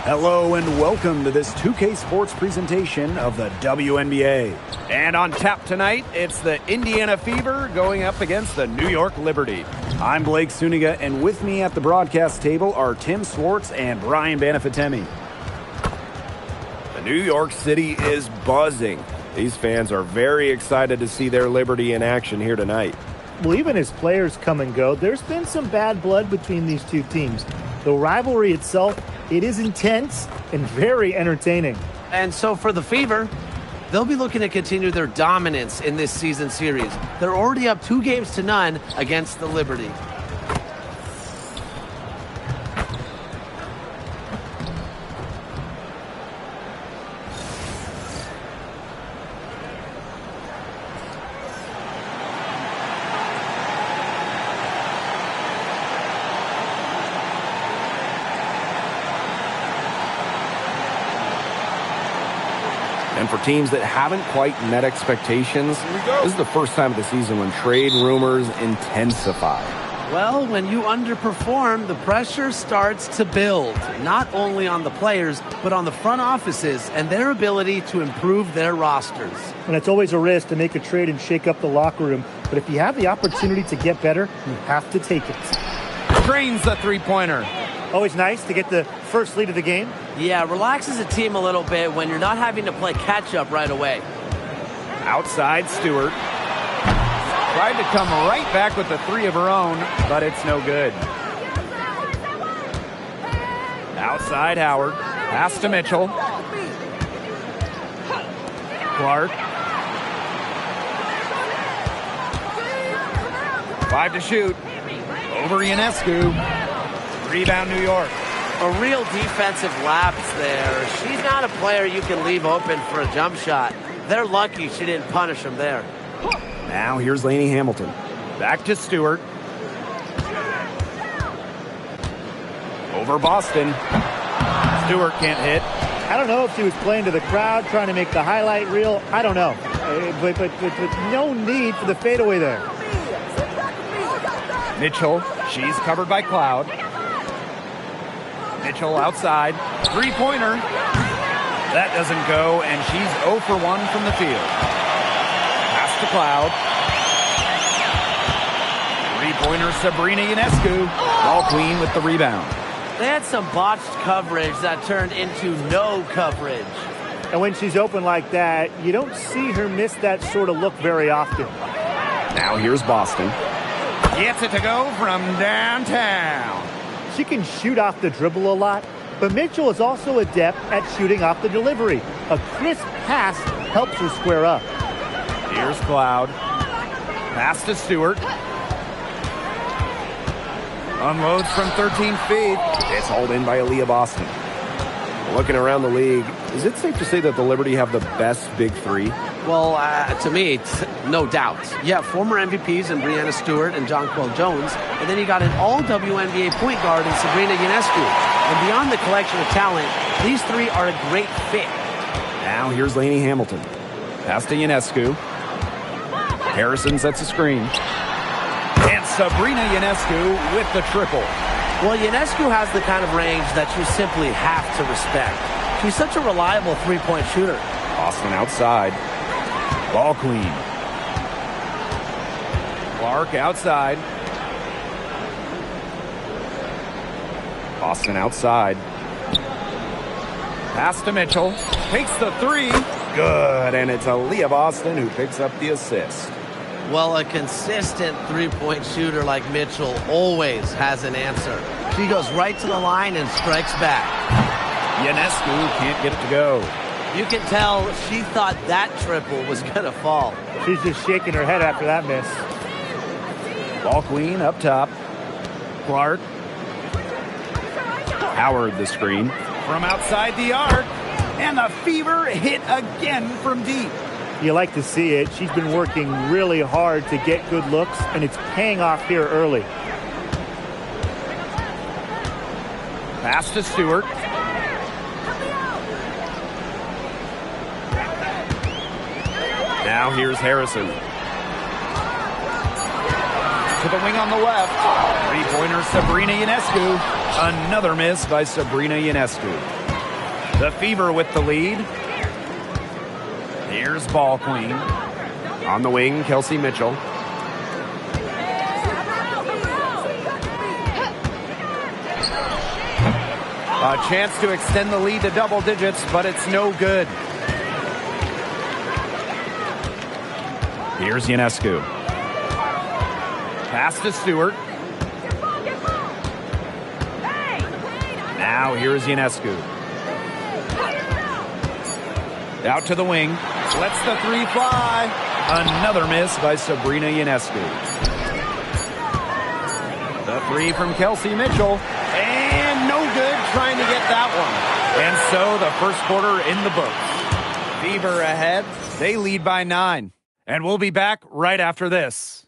Hello and welcome to this 2K Sports presentation of the WNBA. And on tap tonight, it's the Indiana Fever going up against the New York Liberty. I'm Blake Suniga, and with me at the broadcast table are Tim Swartz and Brian Banafitemi. The New York City is buzzing. These fans are very excited to see their Liberty in action here tonight. Well, even as players come and go, there's been some bad blood between these two teams. The rivalry itself, it is intense and very entertaining. And so for the Fever, they'll be looking to continue their dominance in this season series. They're already up 2-0 against the Liberty. And for teams that haven't quite met expectations, this is the first time of the season when trade rumors intensify. Well, when you underperform, the pressure starts to build, not only on the players, but on the front offices and their ability to improve their rosters. And it's always a risk to make a trade and shake up the locker room. But if you have the opportunity to get better, you have to take it. Drains the three-pointer. Always nice to get the first lead of the game. Yeah, relaxes the team a little bit when you're not having to play catch-up right away. Outside Stewart. Tried to come right back with the three of her own, but it's no good. Outside Howard. Pass to Mitchell. Clark. 5 to shoot. Over Ionescu. Rebound New York. A real defensive lapse there. She's not a player you can leave open for a jump shot. They're lucky she didn't punish him there. Now here's Lainey Hamilton. Back to Stewart. Over Boston. Stewart can't hit. I don't know if she was playing to the crowd, trying to make the highlight reel. I don't know. But no need for the fadeaway there. Mitchell. She's covered by Cloud. Mitchell outside. Three-pointer. That doesn't go, and she's 0 for 1 from the field. Pass to Cloud. Three-pointer Sabrina Ionescu. Ball queen with the rebound. They had some botched coverage that turned into no coverage. And when she's open like that, you don't see her miss that sort of look very often. Now here's Boston. Gets it to go from downtown. She can shoot off the dribble a lot, but Mitchell is also adept at shooting off the delivery. A crisp pass helps her square up. Here's Cloud. Pass to Stewart. Unloads from 13 feet. It's hauled in by Aaliyah Boston. Looking around the league, is it safe to say that the Liberty have the best big three? Well, to me, no doubt. Yeah, former MVPs in Breanna Stewart and Jonquel Jones, and then you got an all-WNBA point guard in Sabrina Ionescu. And beyond the collection of talent, these three are a great fit. Now here's Lainey Hamilton. Pass to Ionescu. Harrison sets a screen. And Sabrina Ionescu with the triple. Well, Ionescu has the kind of range that you simply have to respect. She's such a reliable three-point shooter. Boston outside. Ball queen. Clark outside. Boston outside. Pass to Mitchell. Takes the three. Good, and it's Aaliyah Boston who picks up the assist. Well, a consistent three-point shooter like Mitchell always has an answer. She goes right to the line and strikes back. Ionescu can't get it to go. You can tell she thought that triple was going to fall. She's just shaking her head after that miss. Ball queen up top. Clark. Howard the screen. From outside the arc. And the Fever hit again from deep. You like to see it. She's been working really hard to get good looks, and it's paying off here early. Pass to Stewart. Now here's Harrison. To the wing on the left. Three-pointer Sabrina Ionescu. Another miss by Sabrina Ionescu. The Fever with the lead. Here's Ball Queen. On the wing, Kelsey Mitchell. A chance to extend the lead to double digits, but it's no good. Here's Ionescu. Pass to Stewart. Now here's Ionescu. Out to the wing. Lets the three fly. Another miss by Sabrina Ionescu. The three from Kelsey Mitchell. And no good trying to get that one. And so the first quarter in the books. Fever ahead. They lead by 9. And we'll be back right after this.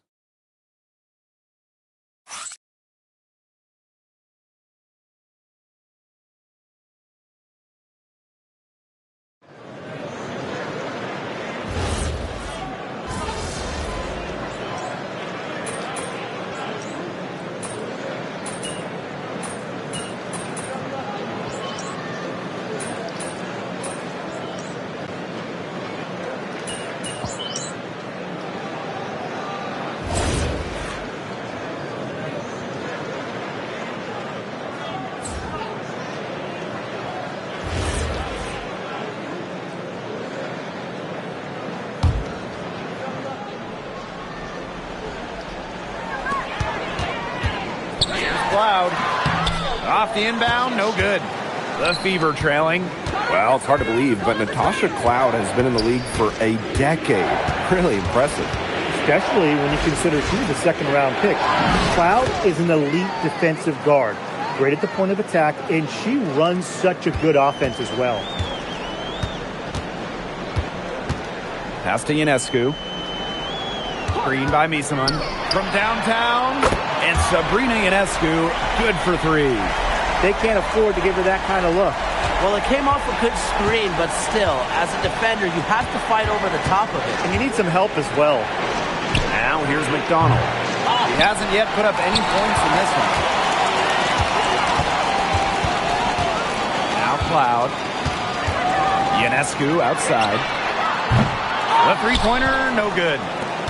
Cloud. Off the inbound, no good. The Fever trailing. Well, it's hard to believe, but Natasha Cloud has been in the league for a decade. Really impressive. Especially when you consider she's a second-round pick. Cloud is an elite defensive guard. Great at the point of attack, and she runs such a good offense as well. Pass to Ionescu. Screen by Misaman. From downtown, and Sabrina Ionescu, good for 3. They can't afford to give her that kind of look. Well, it came off a good screen, but still, as a defender, you have to fight over the top of it. And you need some help as well. Now here's McDonald. He hasn't yet put up any points in this one. Now Cloud. Ionescu outside. The three-pointer, no good.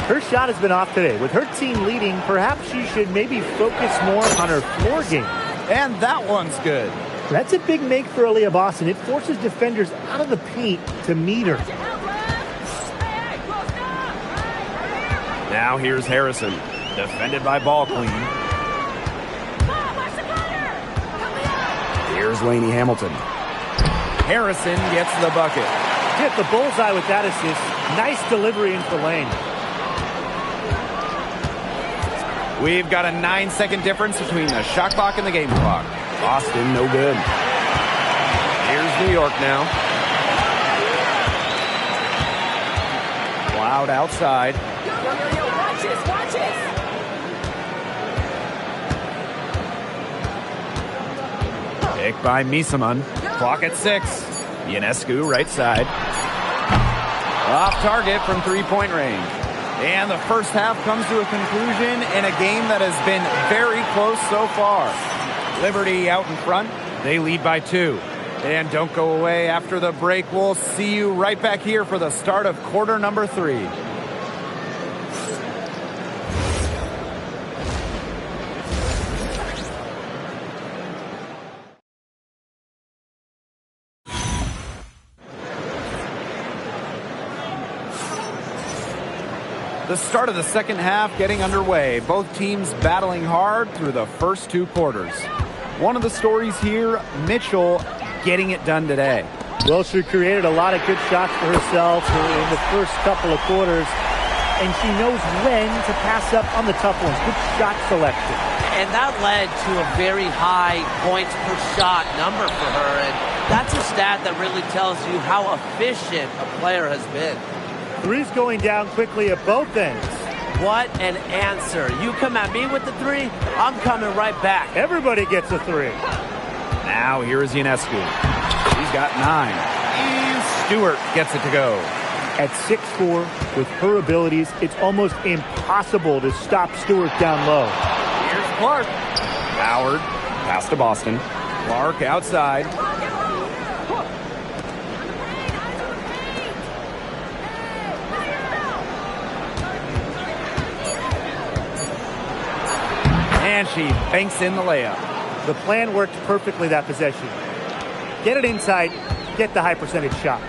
Her shot has been off today. With her team leading, perhaps she should maybe focus more on her floor game. And that one's good. That's a big make for Aaliyah Boston. It forces defenders out of the paint to meet her. Now here's Harrison, defended by Ball Queen. Here's Lainey Hamilton. Harrison gets the bucket. Hit the bullseye with that assist. Nice delivery into the lane. We've got a 9-second difference between the shot clock and the game clock. Boston, no good. Here's New York now. Cloud outside. Watch this. Pick by Misaman. Clock at 6. Ionescu, right side. Off target from three-point range. And the first half comes to a conclusion in a game that has been very close so far. Liberty out in front. They lead by 2. And don't go away after the break. We'll see you right back here for the start of quarter number 3. The start of the second half getting underway. Both teams battling hard through the first 2 quarters. One of the stories here, Mitchell getting it done today. Well, she created a lot of good shots for herself in the first couple of quarters, and she knows when to pass up on the tough ones. Good shot selection. And that led to a very high points per shot number for her, and that's a stat that really tells you how efficient a player has been. Three's going down quickly at both ends. What an answer. You come at me with the 3, I'm coming right back. Everybody gets a 3. Now here is Ionescu. She's got 9. And Stewart gets it to go. At 6'4", with her abilities, it's almost impossible to stop Stewart down low. Here's Clark. Howard, pass to Boston. Clark outside. And she banks in the layup. The plan worked perfectly that possession. Get it inside, get the high percentage shot.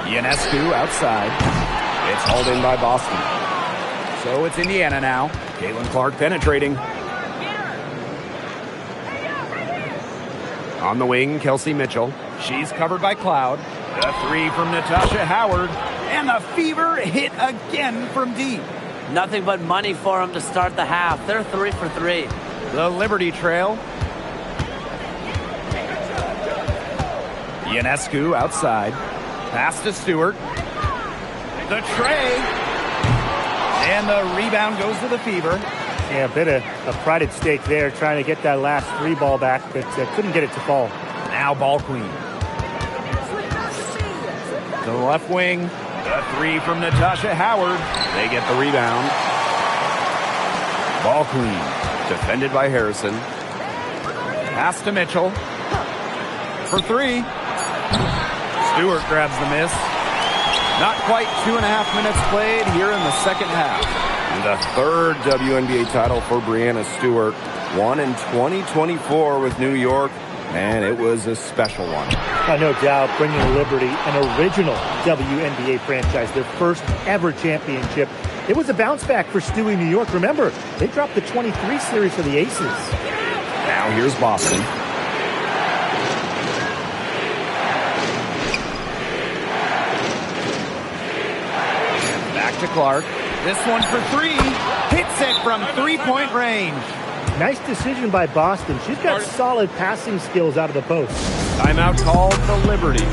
Ionescu outside. It's hauled in by Boston. So it's Indiana now. Caitlin Clark penetrating. On the wing, Kelsey Mitchell. She's covered by Cloud. The three from Natasha Howard. And the Fever hit again from deep. Nothing but money for them to start the half. They're 3 for 3. The Liberty trail. Ionescu outside. Pass to Stewart. The tray. And the rebound goes to the Fever. Yeah, a bit of a pride at stake there, trying to get that last three ball back, but couldn't get it to fall. Now ball queen. To the left wing. The three from Natasha Howard. They get the rebound. Ball queen. Defended by Harrison. Pass to Mitchell. For three. Stewart grabs the miss. Not quite 2.5 minutes played here in the second half. The third WNBA title for Breanna Stewart. Won in 2024 with New York, and it was a special one. No doubt, bringing Liberty an original WNBA franchise, their first ever championship. It was a bounce back for Stewie New York. Remember, they dropped the 23 series for the Aces. Now here's Boston. Back to Clark. This one for three. Hits it from three-point range. Nice decision by Boston. She's got solid passing skills out of the post. Timeout called for Liberty.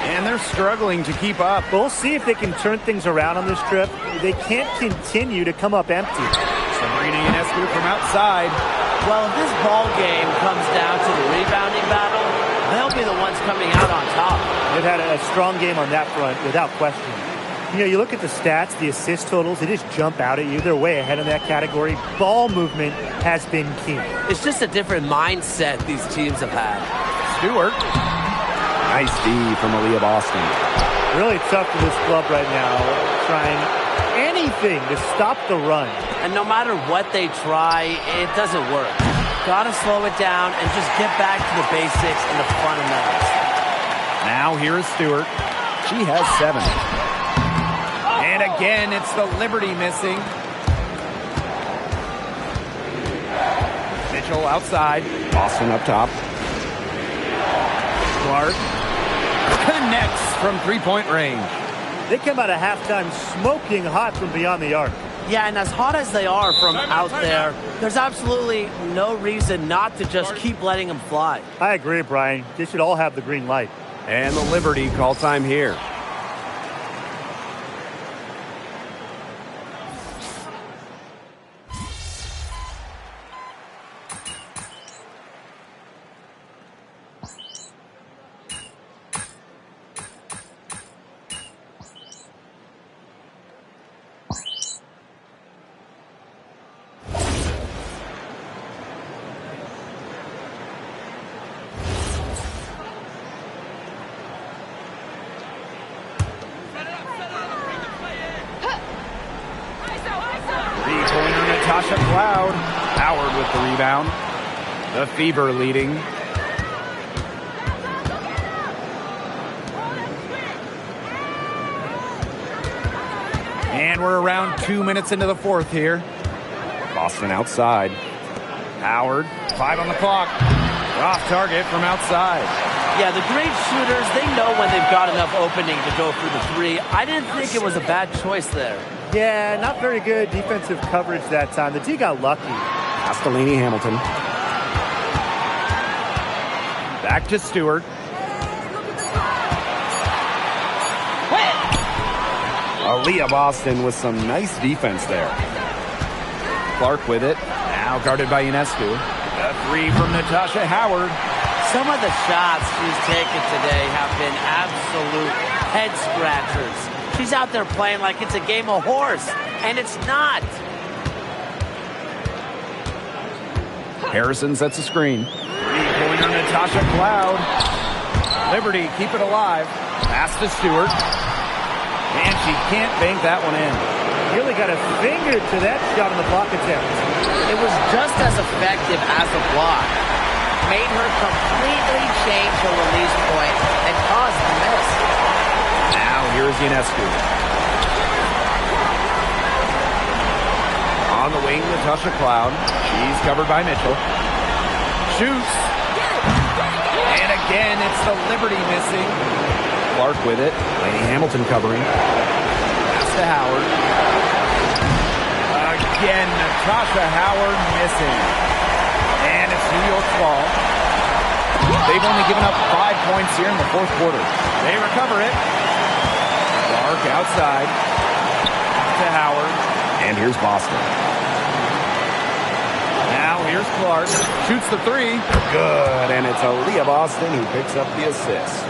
And they're struggling to keep up. We'll see if they can turn things around on this trip. They can't continue to come up empty. Sabrina Ionescu from outside. Well, if this ball game comes down to the rebounding battle, they'll be the ones coming out on top. They've had a strong game on that front, without question. You know, you look at the stats, the assist totals, they just jump out at you. They're way ahead in that category. Ball movement has been key. It's just a different mindset these teams have had. Stewart. Nice D from Aaliyah Boston. Really tough for this club right now, trying anything to stop the run. And no matter what they try, it doesn't work. Gotta slow it down and just get back to the basics and the fundamentals. Now here is Stewart. She has 7. And again, it's the Liberty missing. Mitchell outside. Boston up top. Clark connects from three-point range. They come out of halftime smoking hot from beyond the arc. Yeah, and as hot as they are from out there, there's absolutely no reason not to just keep letting them fly. I agree, Brian. They should all have the green light. And the Liberty call time here. Natasha Cloud. Howard with the rebound. The Fever leading. And we're around 2 minutes into the fourth here. Boston outside. Howard, 5 on the clock. Off target from outside. Yeah, the great shooters, they know when they've got enough opening to go through the three. I didn't think it was a bad choice there. Yeah, not very good defensive coverage that time. The D got lucky. Castellini Hamilton. Back to Stewart. Aaliyah Boston with some nice defense there. Clark with it. Now guarded by Ionescu. A 3 from Natasha Howard. Some of the shots she's taken today have been absolute head-scratchers. She's out there playing like it's a game of horse, and it's not. Harrison sets a screen. Three-pointer Natasha Cloud. Liberty keep it alive. Pass to Stewart. And she can't bank that one in. Really got a finger to that shot on the block attempt. It was just as effective as a block. Made her completely change her release point and caused the miss. Now here's Ionescu. On the wing, Natasha Cloud. She's covered by Mitchell. Shoots. And again, it's the Liberty missing. Clark with it. Lady Hamilton covering. Pass to Howard. Again, Natasha Howard missing. And it's New York's ball. They've only given up 5 points here in the fourth quarter. They recover it. Clark outside. To Howard. And here's Boston. Now here's Clark. Shoots the three. Good. And it's Aaliyah Boston who picks up the assist.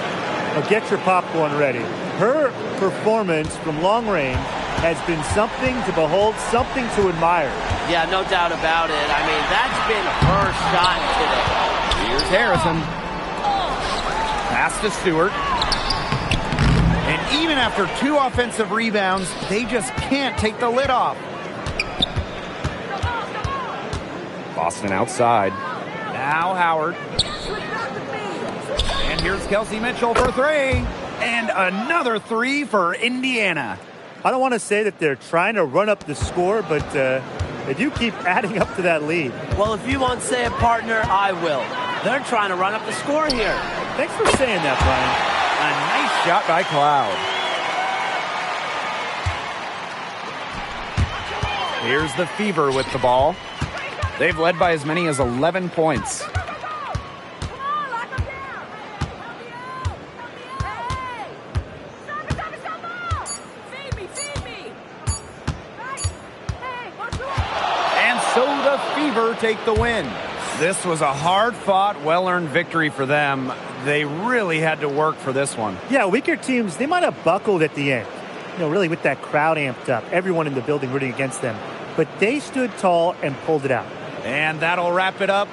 Now get your popcorn ready. Her performance from long range has been something to behold, something to admire. Yeah, no doubt about it. I mean, that's been her shot today. Here's Harrison. Pass to Stewart. And even after 2 offensive rebounds, they just can't take the lid off. Boston outside. Now Howard. And here's Kelsey Mitchell for 3. And another 3 for Indiana. I don't want to say that they're trying to run up the score, but they do keep adding up to that lead. Well, if you won't say it, partner, I will. They're trying to run up the score here. Thanks for saying that, Brian. A nice shot by Cloud. Here's the Fever with the ball. They've led by as many as 11 points. And so the Fever take the win. This was a hard-fought, well-earned victory for them. They really had to work for this one. Yeah, weaker teams, they might have buckled at the end. You know, really with that crowd amped up, everyone in the building rooting against them. But they stood tall and pulled it out. And that'll wrap it up.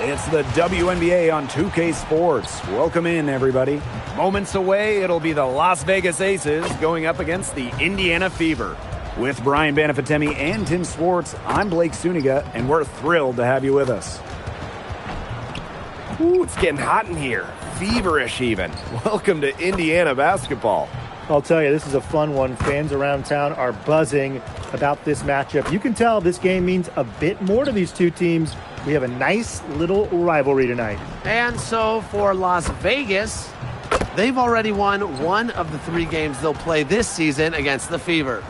It's the WNBA on 2K Sports. Welcome in, everybody. Moments away, it'll be the Las Vegas Aces going up against the Indiana Fever. With Brian Banafitemi and Tim Swartz, I'm Blake Suniga, and we're thrilled to have you with us. Ooh, it's getting hot in here. Feverish even. Welcome to Indiana basketball. I'll tell you, this is a fun one. Fans around town are buzzing about this matchup. You can tell this game means a bit more to these two teams. We have a nice little rivalry tonight. And so for Las Vegas, they've already won one of the 3 games they'll play this season against the Fever.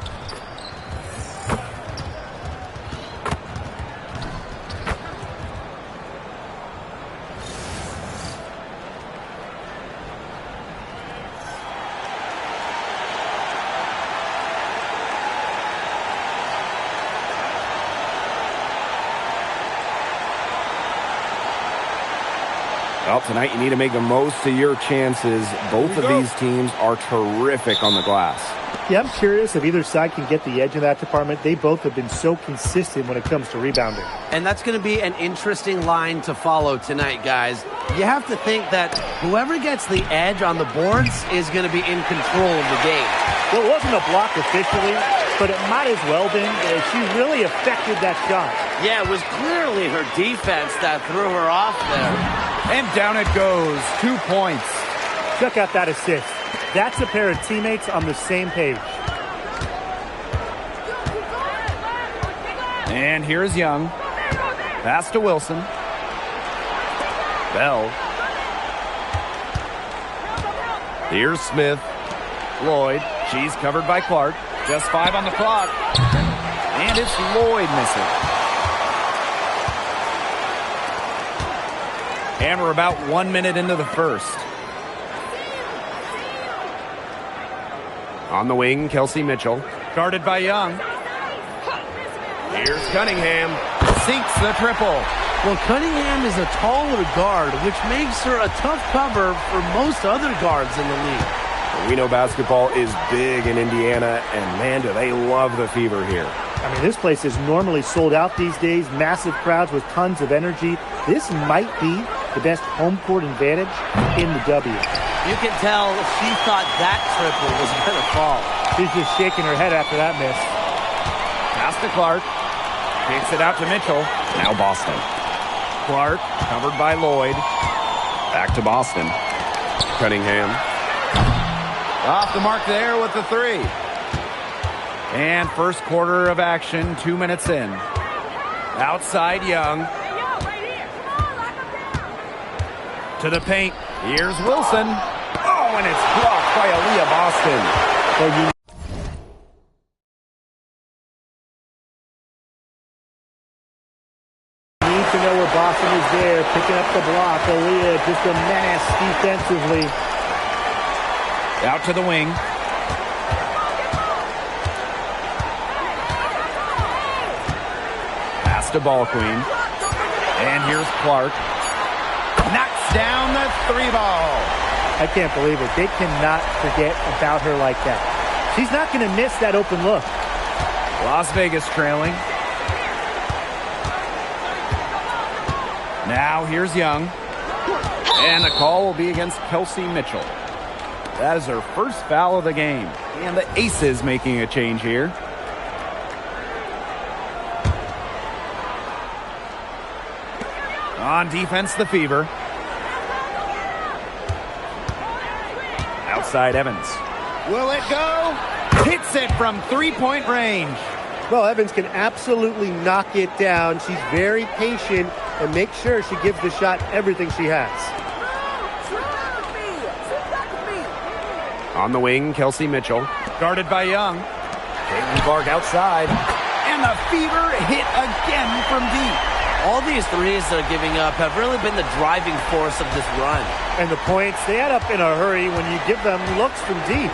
Well, tonight you need to make the most of your chances. Both of these teams are terrific on the glass. Yeah, I'm curious if either side can get the edge in that department. They both have been so consistent when it comes to rebounding. And that's going to be an interesting line to follow tonight, guys. You have to think that whoever gets the edge on the boards is going to be in control of the game. Well, it wasn't a block officially, but it might as well been. She really affected that shot. Yeah, it was clearly her defense that threw her off there. And down it goes. 2 points. Check out that assist. That's a pair of teammates on the same page. And here's Young. Pass to Wilson. Bell. Here's Smith. Lloyd. She's covered by Clark. Just 5 on the clock. And it's Lloyd missing. And we're about 1 minute into the first. On the wing, Kelsey Mitchell. Guarded by Young. Here's Cunningham. Sinks the triple. Well, Cunningham is a taller guard, which makes her a tough cover for most other guards in the league. We know basketball is big in Indiana, and man, do they love the Fever here. I mean, this place is normally sold out these days. Massive crowds with tons of energy. This might be the best home court advantage in the W. You can tell she thought that triple was going to fall. She's just shaking her head after that miss. Pass to Clark. Kicks it out to Mitchell. Now Boston. Clark covered by Lloyd. Back to Boston. Cunningham. Off the mark there with the 3. And first quarter of action, 2 minutes in. Outside Young. To the paint. Here's Wilson. Oh, and it's blocked by Aaliyah Boston. Well, you need to know where Boston is there, picking up the block. Aaliyah just a menace defensively. Out to the wing. Pass to Ball Queen. And here's Clark. Knocks down the 3 ball. I can't believe it. They cannot forget about her like that. She's not going to miss that open look. Las Vegas trailing. Now here's Young. And the call will be against Kelsey Mitchell. That is her first foul of the game. And the Aces making a change here. On defense, the Fever. Outside Evans. Will it go? Hits it from 3-point range. Well, Evans can absolutely knock it down. She's very patient and makes sure she gives the shot everything she has. On the wing, Kelsey Mitchell. Guarded by Young. Caitlin Clark outside. And the Fever hit again from deep. All these threes they're giving up have really been the driving force of this run. And the points, they add up in a hurry when you give them looks from deep.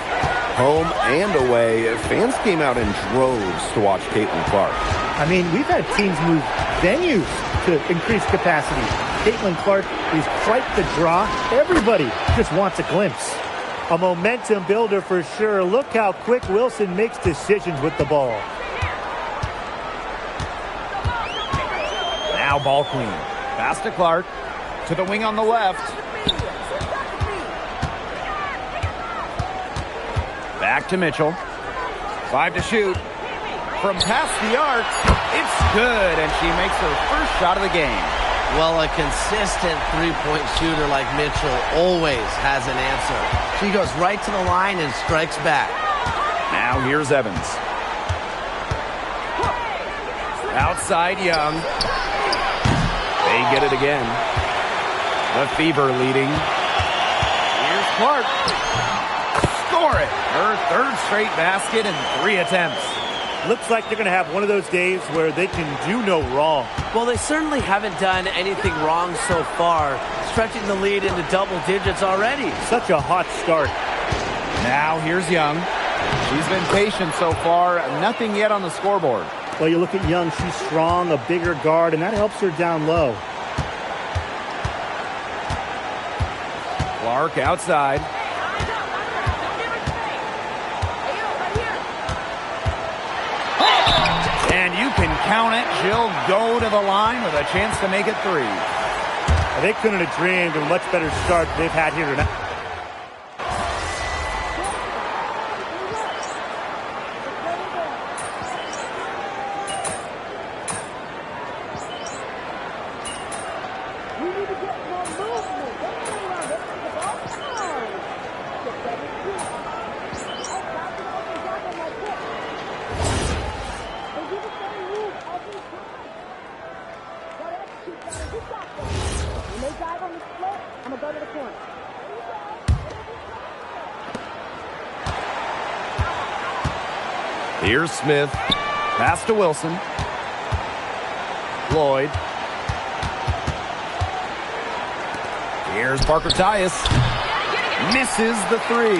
Home and away, fans came out in droves to watch Caitlin Clark. I mean, we've had teams move venues to increase capacity. Caitlin Clark is quite the draw. Everybody just wants a glimpse. A momentum builder for sure. Look how quick Wilson makes decisions with the ball. Now Ball Queen. Pass to Clark. To the wing on the left. Back to Mitchell. 5 to shoot. From past the arc, it's good, and she makes her first shot of the game. Well, a consistent three-point shooter like Mitchell always has an answer. She goes right to the line and strikes back. Now here's Evans. Outside Young. They get it again. The Fever leading. Here's Clark. Score it. Her third straight basket in 3 attempts. Looks like they're going to have one of those days where they can do no wrong. Well, they certainly haven't done anything wrong so far, stretching the lead into double digits already. Such a hot start. Now here's Young. She's been patient so far. Nothing yet on the scoreboard. Well, you look at Young. She's strong, a bigger guard, and that helps her down low. Clark outside. And you can count it. She'll go to the line with a chance to make it 3. They couldn't have dreamed of a much better start they've had here tonight. Here's Smith. Pass to Wilson. Lloyd. Here's Parker Tyus. Misses the 3.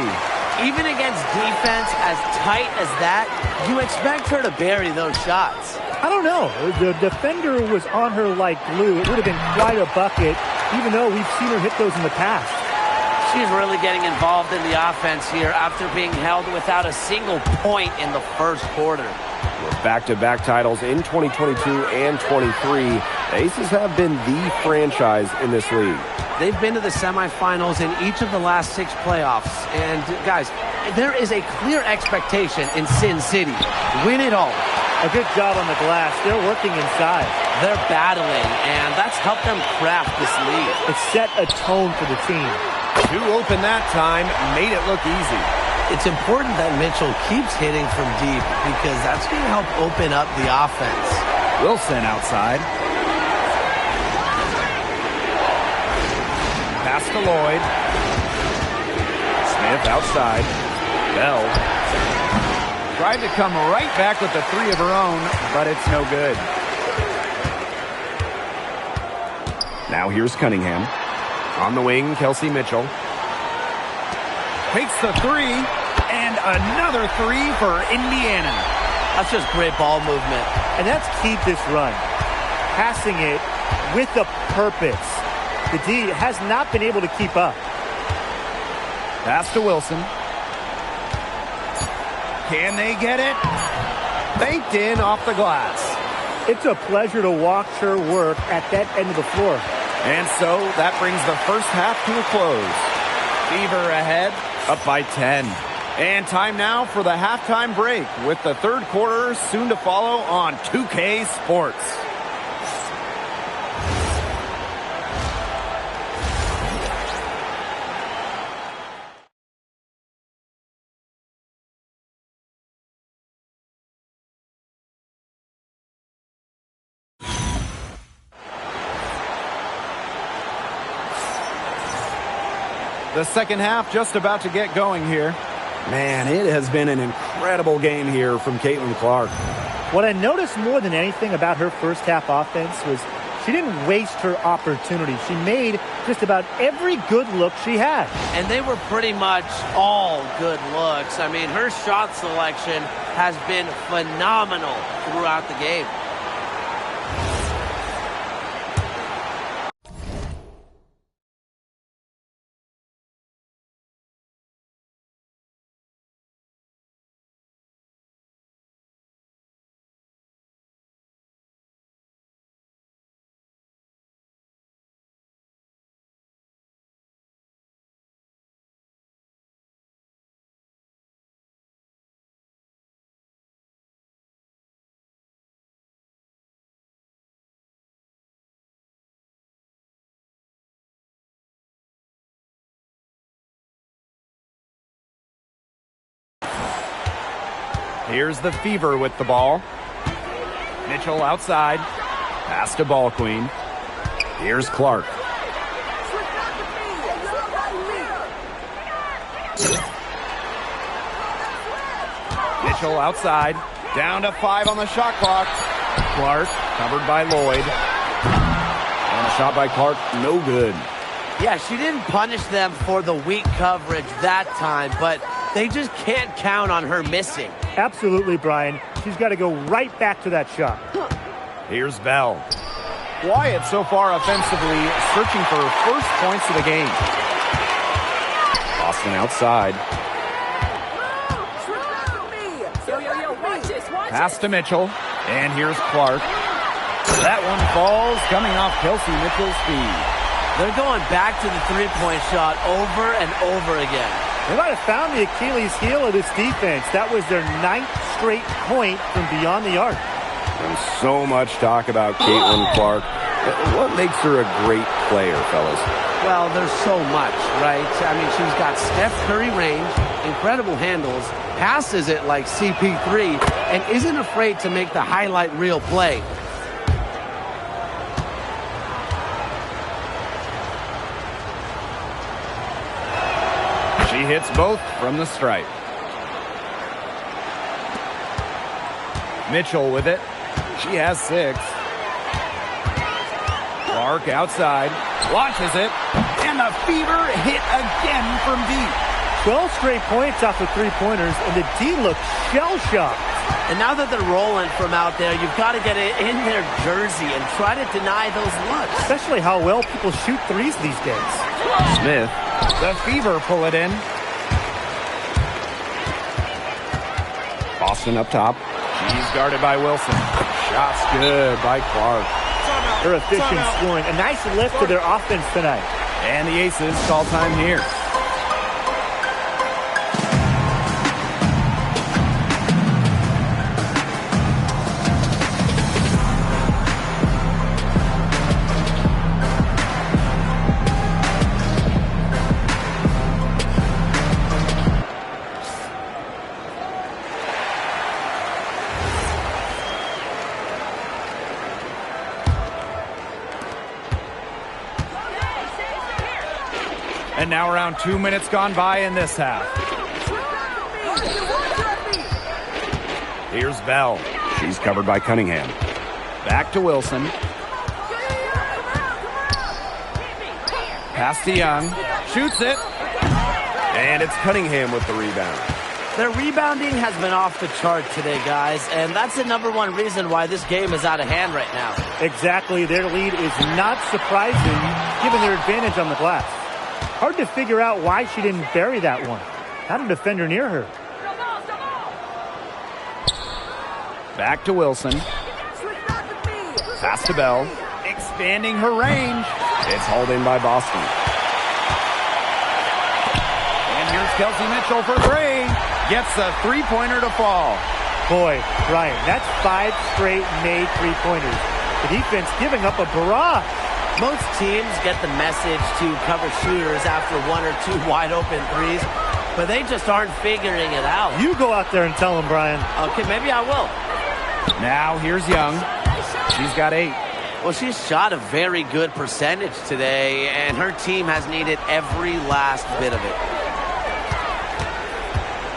Even against defense as tight as that, you expect her to bury those shots. I don't know. The defender was on her like glue. It would have been quite a bucket, even though we've seen her hit those in the past. She's really getting involved in the offense here after being held without a single point in the first quarter. With back-to-back titles in 2022 and 23, the Aces have been the franchise in this league. They've been to the semifinals in each of the last 6 playoffs. And, guys, there is a clear expectation in Sin City. Win it all. A good job on the glass. They're working inside. They're battling, and that's helped them craft this lead. It set a tone for the team. 2 open that time, made it look easy. It's important that Mitchell keeps hitting from deep because that's going to help open up the offense. Wilson outside. Pass to Lloyd. Smith outside. Bell. Tried to come right back with the 3 of her own, but it's no good. Now here's Cunningham. On the wing, Kelsey Mitchell. Takes the 3, and another 3 for Indiana. That's just great ball movement. And that's key to this run. Passing it with a purpose. The D has not been able to keep up. Pass to Wilson. Can they get it? Banked in off the glass. It's a pleasure to watch her work at that end of the floor. And so that brings the first half to a close. Fever ahead, up by 10. And time now for the halftime break with the third quarter soon to follow on 2K Sports. The second half just about to get going here. Man, it has been an incredible game here from Caitlin Clark. What I noticed more than anything about her first half offense was she didn't waste her opportunity. She made just about every good look she had. And they were pretty much all good looks. I mean, her shot selection has been phenomenal throughout the game. Here's the Fever with the ball. Mitchell outside. Pass to Ball Queen. Here's Clark. Mitchell outside. Down to 5 on the shot clock. Clark covered by Lloyd. And a shot by Clark, no good. Yeah, she didn't punish them for the weak coverage that time, but they just can't count on her missing. Absolutely, Brian. She's got to go right back to that shot. Here's Bell. Wyatt so far offensively searching for first points of the game. Boston outside. Pass to Mitchell. And here's Clark. That one falls coming off Kelsey Mitchell's feed. They're going back to the three-point shot over and over again. They might have found the Achilles heel of this defense. That was their 9th straight point from beyond the arc. And so much talk about Caitlin Clark. What makes her a great player, fellas? Well, there's so much, right? I mean, she's got Steph Curry range, incredible handles, passes it like CP3, and isn't afraid to make the highlight reel play. She hits both from the stripe. Mitchell with it. She has 6. Clark outside. Launches it. And the Fever hit again from deep. 12 straight points off of three-pointers, and the D looks shell-shocked. And now that they're rolling from out there, you've got to get it in their jersey and try to deny those looks. Especially how well people shoot threes these days. Smith. The Fever pull it in. Boston up top. She's guarded by Wilson. Shots good by Clark. Her efficient scoring. A nice lift to their offense tonight. And the Aces call time here. And now around 2 minutes gone by in this half. Here's Bell. She's covered by Cunningham. Back to Wilson. Pass to Young. Shoots it. And it's Cunningham with the rebound. Their rebounding has been off the chart today, guys, and that's the #1 reason why this game is out of hand right now. Exactly. Their lead is not surprising, given their advantage on the glass. Hard to figure out why she didn't bury that one. Had a defender near her. Back to Wilson. Pass to Bell. Expanding her range. It's hauled in by Boston. And here's Kelsey Mitchell for 3. Gets the three-pointer to fall. Boy, Brian, that's 5 straight made three-pointers. The defense giving up a barrage. Most teams get the message to cover shooters after 1 or 2 wide-open threes, but they just aren't figuring it out. You go out there and tell them, Brian. Okay, maybe I will. Now here's Young. She's got 8. Well, she's shot a very good percentage today, and her team has needed every last bit of it.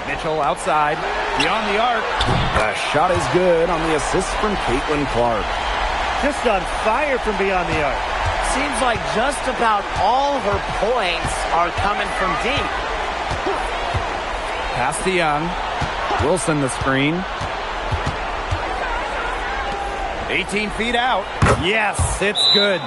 Mitchell outside. Beyond the arc. The shot is good on the assist from Caitlin Clark. Just on fire from beyond the arc. Seems like just about all her points are coming from deep. Pass to Young. Wilson the screen. 18 feet out. Yes, it's good.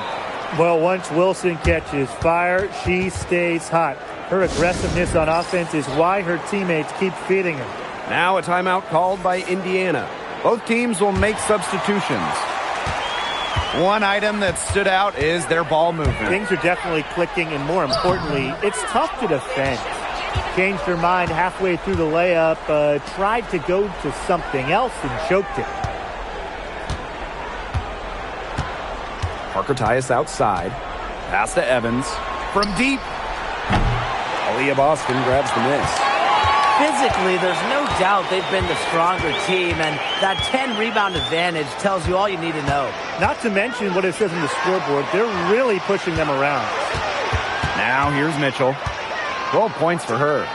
Well, once Wilson catches fire, she stays hot. Her aggressiveness on offense is why her teammates keep feeding her. Now a timeout called by Indiana. Both teams will make substitutions. One item that stood out is their ball movement. Things are definitely clicking, and more importantly, it's tough to defend. Changed her mind halfway through the layup, tried to go to something else and choked it. Parker Tyus outside. Pass to Evans. From deep. Aaliyah Boston grabs the miss. physically, there's no doubt they've been the stronger team, and that 10-rebound advantage tells you all you need to know. Not to mention what it says on the scoreboard, they're really pushing them around. Now here's Mitchell. 12 points for her.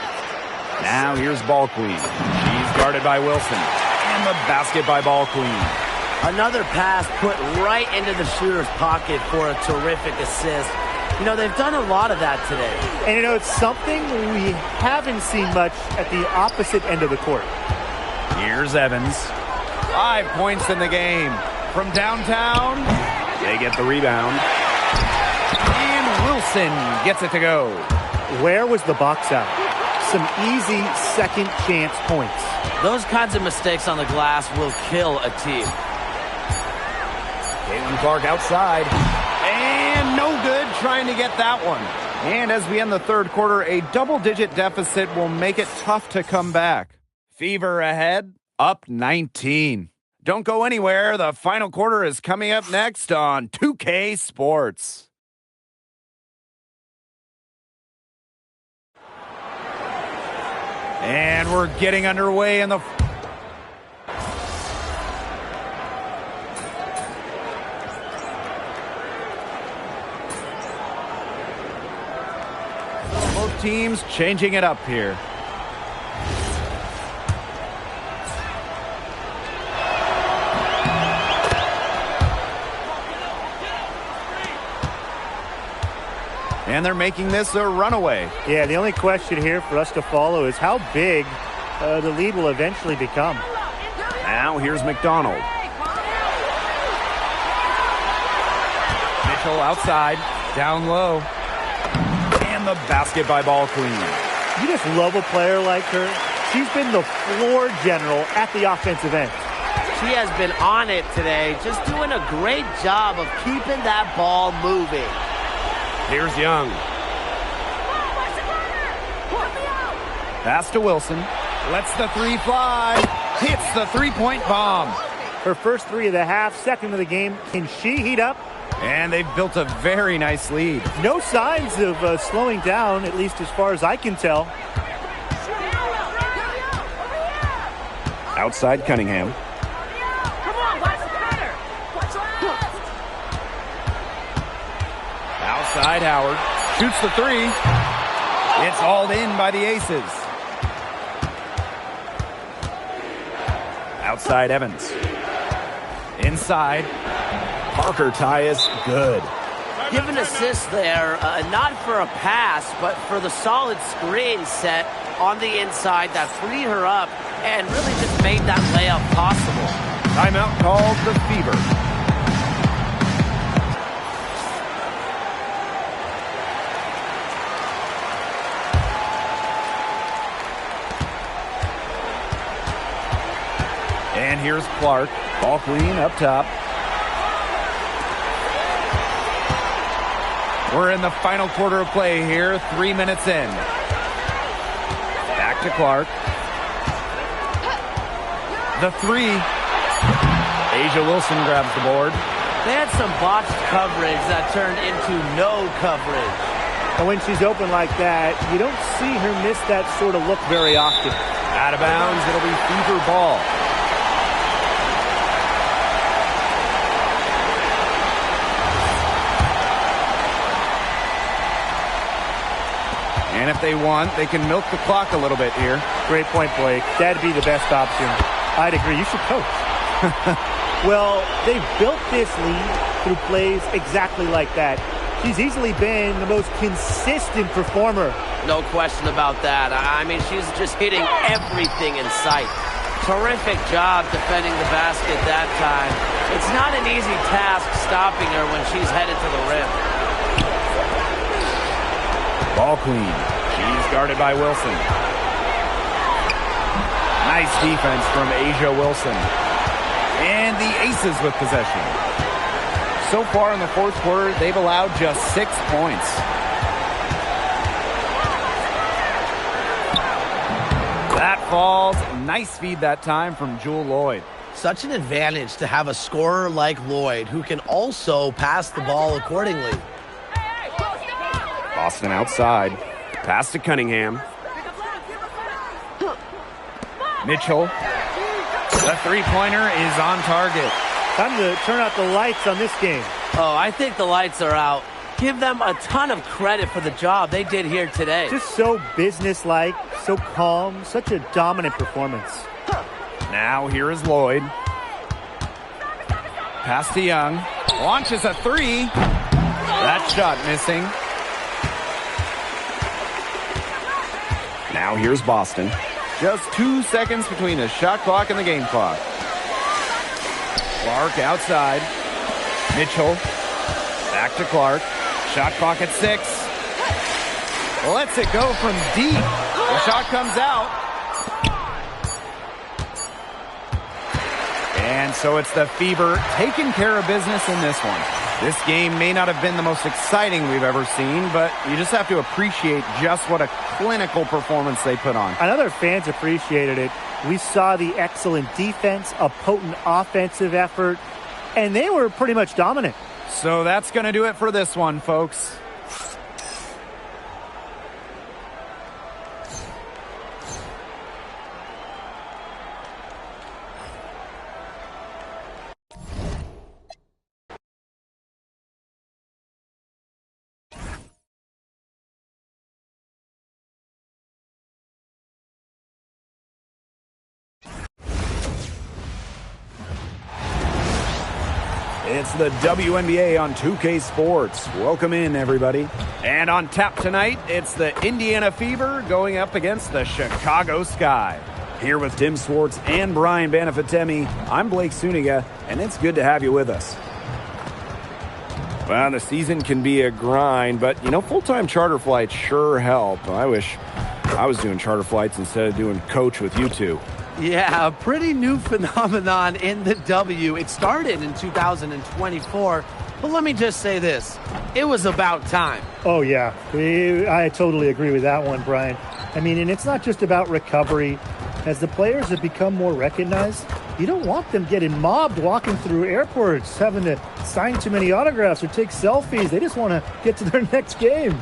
Now here's Ball Queen. She's guarded by Wilson. And the basket by Ball Queen. Another pass put right into the shooter's pocket for a terrific assist. You know, they've done a lot of that today. And, you know, it's something we haven't seen much at the opposite end of the court. Here's Evans. 5 points in the game. From downtown, they get the rebound. And Wilson gets it to go. Where was the box out? Some easy second chance points. Those kinds of mistakes on the glass will kill a team. Caitlin Clark outside. And no good trying to get that one. And as we end the third quarter, a double-digit deficit will make it tough to come back. Fever ahead, up 19. Don't go anywhere. The final quarter is coming up next on 2K Sports. And we're getting underway in the... Both teams changing it up here. And they're making this a runaway. Yeah, the only question here for us to follow is how big the lead will eventually become. Now here's McDonald. Mitchell outside, down low. And the basket by Ball Queen. You just love a player like her. She's been the floor general at the offensive end. She has been on it today, just doing a great job of keeping that ball moving. Here's Young. Pass to Wilson. Lets the three fly. Hits the three-point bomb. Her first three of the half, second of the game. Can she heat up? And they've built a very nice lead. No signs of slowing down, at least as far as I can tell. Outside Cunningham. Come on, watch the cutter. Watch left. Outside Howard. Shoots the three. It's hauled in by the Aces. Outside Evans. Inside. Parker Tyus, good. Give an assist there, not for a pass, but for the solid screen set on the inside that freed her up and really just made that layup possible. Timeout called the Fever. And here's Clark. Ball Queen up top. We're in the final quarter of play here, 3 minutes in. Back to Clark. The three. A'ja Wilson grabs the board. They had some botched coverage that turned into no coverage. And when she's open like that, you don't see her miss that sort of look very often. Out of bounds, it'll be Fever ball. And if they want, they can milk the clock a little bit here. Great point, Blake. That'd be the best option. I'd agree. You should coach. Well, they've built this lead through plays exactly like that. She's easily been the most consistent performer. No question about that. I mean, she's just hitting everything in sight. Terrific job defending the basket that time. It's not an easy task stopping her when she's headed to the rim. Ball Queen. She's guarded by Wilson. Nice defense from A'ja Wilson. And the Aces with possession. So far in the fourth quarter, they've allowed just 6 points. That falls. Nice feed that time from Jewell Loyd. Such an advantage to have a scorer like Loyd who can also pass the ball accordingly. Boston outside. Pass to Cunningham. Mitchell. The three-pointer is on target. Time to turn out the lights on this game. Oh, I think the lights are out. Give them a ton of credit for the job they did here today. Just so businesslike, so calm, such a dominant performance. Now here is Lloyd. Pass to Young. Launches a three. That shot missing. Now here's Boston. Just 2 seconds between the shot clock and the game clock. Clark outside. Mitchell. Back to Clark. Shot clock at 6. Lets it go from deep. The shot comes out. And so it's the Fever taking care of business in this one. This game may not have been the most exciting we've ever seen, but you just have to appreciate just what a clinical performance they put on. I know their fans appreciated it. We saw the excellent defense, a potent offensive effort, and they were pretty much dominant. So that's going to do it for this one, folks. It's the WNBA on 2K Sports. Welcome in, everybody. And on tap tonight, it's the Indiana Fever going up against the Chicago Sky. Here with Tim Swartz and Brian Banafitemi, I'm Blake Suniga, and it's good to have you with us. Well, the season can be a grind, but, full-time charter flights sure help. I wish I was doing charter flights instead of doing coach with you two. Yeah, a pretty new phenomenon in the W. It started in 2024, but let me just say this. It was about time. Oh, yeah. I totally agree with that one, Brian. I mean, and it's not just about recovery. As the players have become more recognized, you don't want them getting mobbed walking through airports, having to sign too many autographs or take selfies. They just want to get to their next game.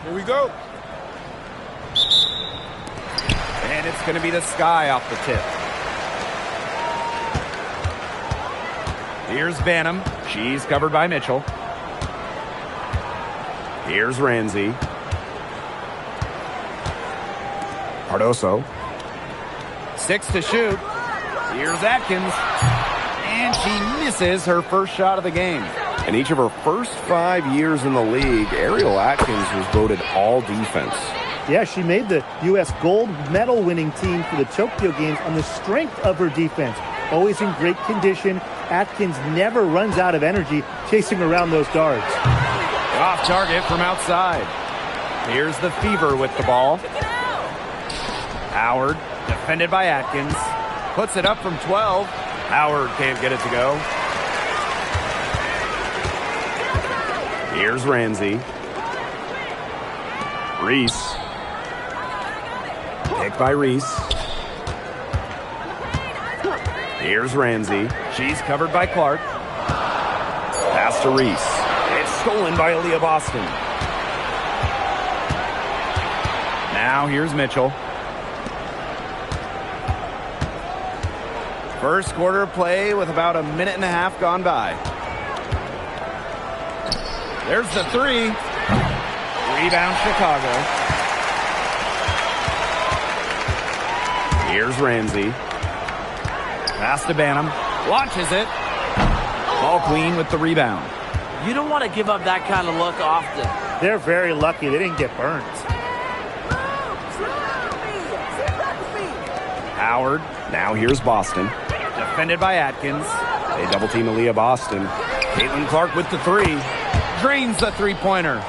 Here we go. And it's going to be the Sky off the tip. Here's Banham. She's covered by Mitchell. Here's Ramsey. Cardoso. 6 to shoot. Here's Atkins. And she misses her first shot of the game. In each of her first 5 years in the league, Ariel Atkins was voted all defense. Yeah, she made the U.S. gold medal winning team for the Tokyo Games on the strength of her defense. Always in great condition. Atkins never runs out of energy chasing around those guards. Off target from outside. Here's the Fever with the ball. Howard, defended by Atkins. Puts it up from 12. Howard can't get it to go. Here's Ramsey. Reese. Picked by Reese. Here's Ramsey. She's covered by Clark. Pass to Reese. It's stolen by Aaliyah Boston. Now here's Mitchell. First quarter play with about a minute and a half gone by. There's the three. Rebound Chicago. Here's Ramsey. Pass to Banham. Launches it. Ball Queen with the rebound. You don't want to give up that kind of look often. They're very lucky they didn't get burned. Howard. Now here's Boston. Defended by Atkins. They double team Aaliyah Boston. Caitlin Clark with the three. Drains the three-pointer.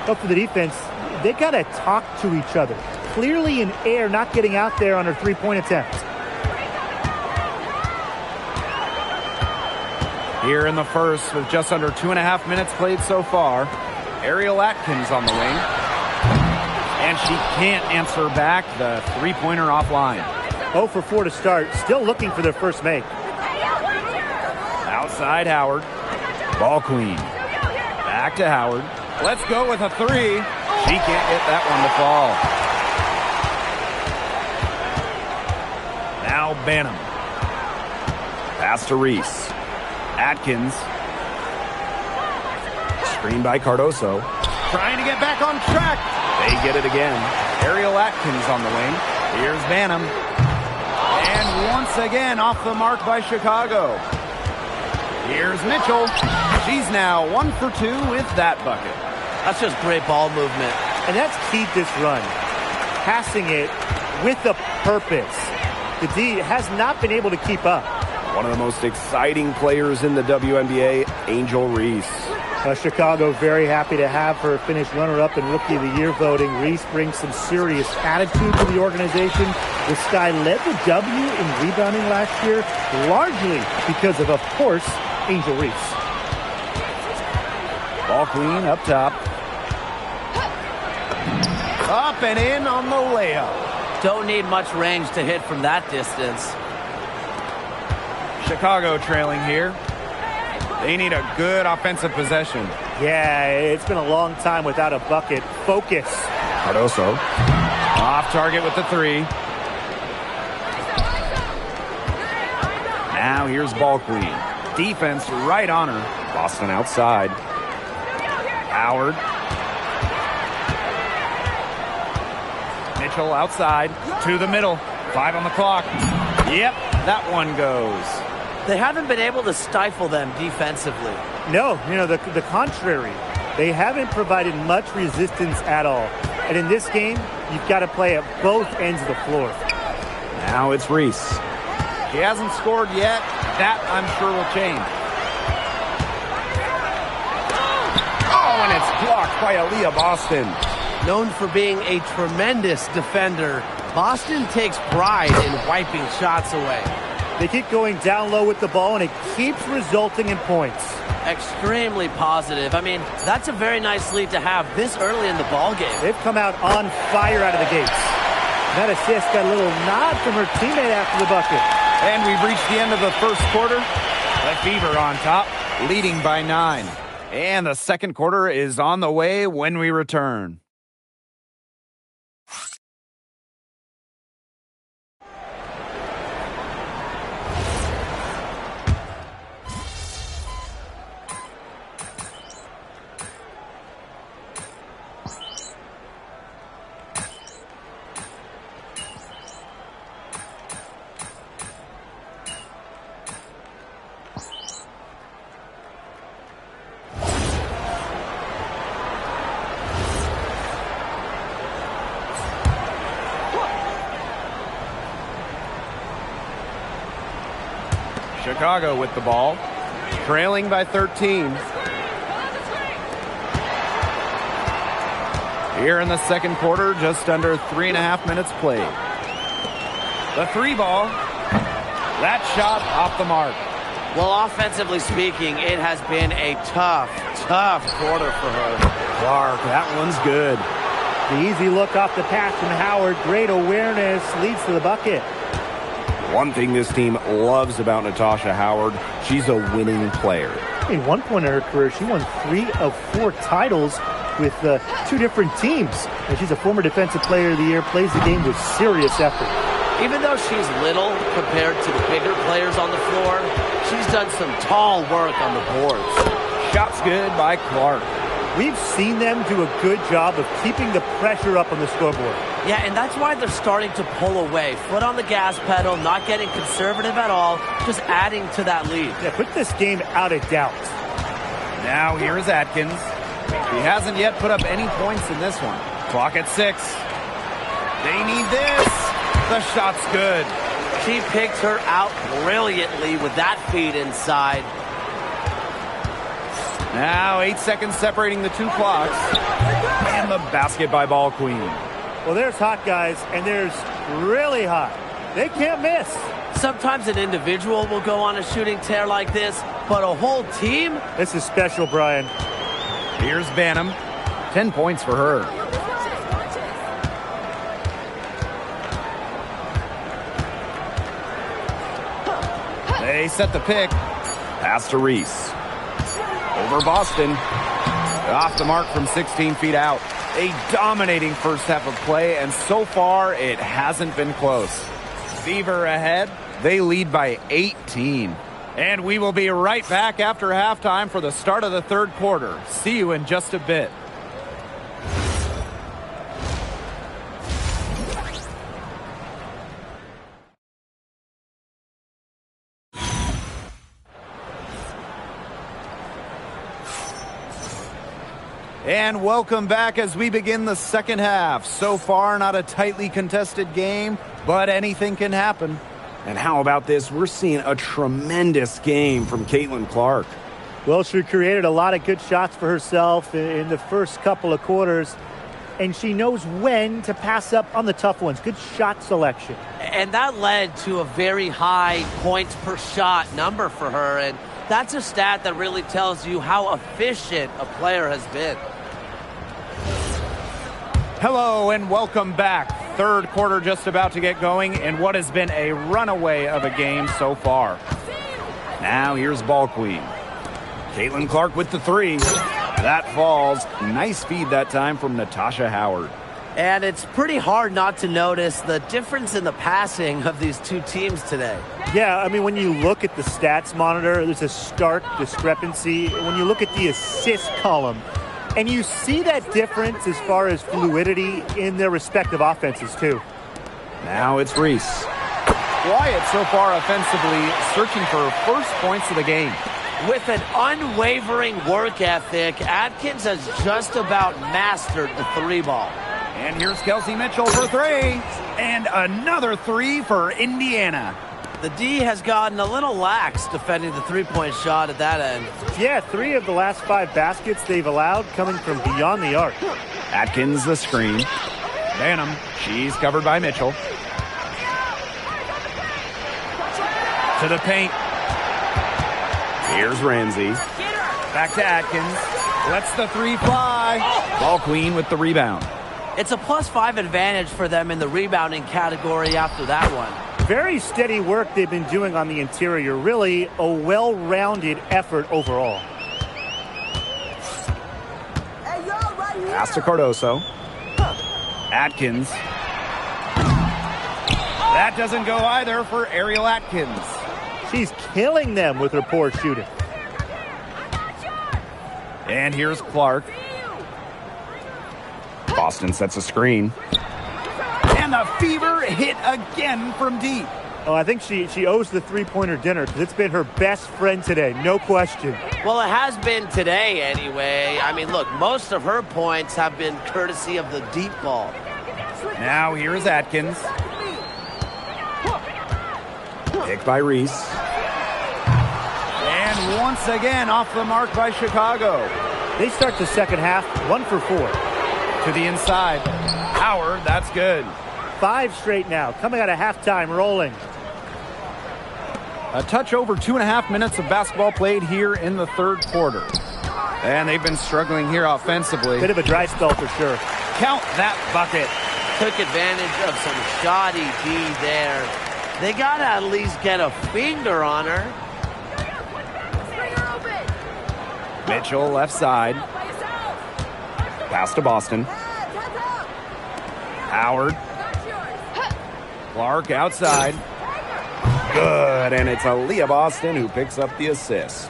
But for the defense, they got to talk to each other. Clearly in air, not getting out there on her three-point attempt. Here in the first, with just under 2.5 minutes played so far, Ariel Atkins on the wing. And she can't answer back. The three-pointer offline. 0 for 4 to start. Still looking for their first make. Outside Howard. Ball queen. Back to Howard. Let's go with a three. She can't get that one to fall. Now Banham. Pass to Reese. Atkins. Screen by Cardoso. Trying to get back on track. They get it again. Ariel Atkins on the wing. Here's Banham. And once again off the mark by Chicago. Here's Mitchell. She's now 1 for 2 with that bucket. That's just great ball movement. And that's keyed this run. Passing it with a purpose. The D has not been able to keep up. One of the most exciting players in the WNBA, Angel Reese. Chicago very happy to have her finish runner-up in Rookie of the Year voting. Reese brings some serious attitude to the organization. The Sky led the W in rebounding last year, largely because of course, Angel Reese. Ball queen up top. Up and in on the layup. Don't need much range to hit from that distance. Chicago trailing here. They need a good offensive possession. Yeah, it's been a long time without a bucket. Focus. Cardoso. Off target with the three. Now here's ball queen. Defense right on her. Boston outside. Howard. Mitchell outside to the middle. 5 on the clock. Yep, that one goes. They haven't been able to stifle them defensively. No, the contrary. They haven't provided much resistance at all. And in this game, you've got to play at both ends of the floor. Now it's Reese. She hasn't scored yet. That, I'm sure, will change. Oh, and it's blocked by Aaliyah Boston. Known for being a tremendous defender, Boston takes pride in wiping shots away. They keep going down low with the ball, and it keeps resulting in points. Extremely positive. I mean, that's a very nice lead to have this early in the ball game. They've come out on fire out of the gates. That assist got a little nod from her teammate after the bucket. And we've reached the end of the first quarter. The Fever on top, leading by 9. And the second quarter is on the way when we return. Chicago with the ball, trailing by 13. Here in the second quarter, just under 3.5 minutes played. The three ball, that shot off the mark. Well, offensively speaking, it has been a tough quarter for her. Clark, that one's good. The easy look off the pass from Howard. Great awareness, leads to the bucket. One thing this team loves about Natasha Howard, she's a winning player. In one point in her career, she won 3 of 4 titles with 2 different teams. And she's a former Defensive Player of the Year, plays the game with serious effort. Even though she's little compared to the bigger players on the floor, she's done some tall work on the boards. Shots good by Clark. We've seen them do a good job of keeping the pressure up on the scoreboard. Yeah, and that's why they're starting to pull away. Foot on the gas pedal, not getting conservative at all, just adding to that lead. Yeah, put this game out of doubt. Now here's Atkins. He hasn't yet put up any points in this one. Clock at 6. They need this. The shot's good. She picked her out brilliantly with that feed inside. Now 8 seconds separating the 2 clocks. And the basket by Ball Queen. Well, there's hot guys, and there's really hot. They can't miss. Sometimes an individual will go on a shooting tear like this, but a whole team? This is special, Brian. Here's Banham. 10 points for her. They set the pick. Pass to Reese. Over Boston. Off the mark from 16 feet out. A dominating first half of play, and so far it hasn't been close. Fever ahead. They lead by 18. And we will be right back after halftime for the start of the third quarter. See you in just a bit. And welcome back as we begin the second half. So far, not a tightly contested game, but anything can happen. And how about this? We're seeing a tremendous game from Caitlin Clark. Well, she created a lot of good shots for herself in the first couple of quarters, and she knows when to pass up on the tough ones. Good shot selection. And that led to a very high points per shot number for her, and that's a stat that really tells you how efficient a player has been. Hello and welcome back. Third quarter just about to get going in what has been a runaway of a game so far. Now here's Ball Queen. Caitlin Clark with the three. That falls. Nice feed that time from Natasha Howard. And it's pretty hard not to notice the difference in the passing of these two teams today. Yeah, I mean, when you look at the stats monitor, there's a stark discrepancy. When you look at the assist column, and you see that difference as far as fluidity in their respective offenses, too. Now it's Reese. Quiet so far offensively, searching for first points of the game. With an unwavering work ethic, Atkins has just about mastered the three ball. And here's Kelsey Mitchell for three. And another three for Indiana. The D has gotten a little lax defending the three-point shot at that end. Yeah, 3 of the last 5 baskets they've allowed coming from beyond the arc. Atkins the screen. Banham, she's covered by Mitchell. To the paint. Here's Ramsey. Back to Atkins. Lets the three fly. Ball Queen with the rebound. It's a +5 advantage for them in the rebounding category after that one. Very steady work they've been doing on the interior. Really a well-rounded effort overall. Pass to Cardoso. Atkins. That doesn't go either for Ariel Atkins. She's killing them with her poor shooting. And here's Clark. Boston sets a screen. And the Fever hit again from deep. Oh, I think she owes the three-pointer dinner because it's been her best friend today, no question. Well, it has been today anyway. I mean, look, most of her points have been courtesy of the deep ball. Now here's Atkins. Picked by Reese. And once again off the mark by Chicago. They start the second half 1 for 4. To the inside. Howard, that's good. 5 straight now, coming out of halftime, rolling. A touch over 2.5 minutes of basketball played here in the third quarter. And they've been struggling here offensively. Bit of a dry spell for sure. Count that bucket. Took advantage of some shoddy D there. They got to at least get a finger on her. Mitchell left side. Pass to Boston. Howard. Clark outside. Good, and it's Aaliyah Boston who picks up the assist.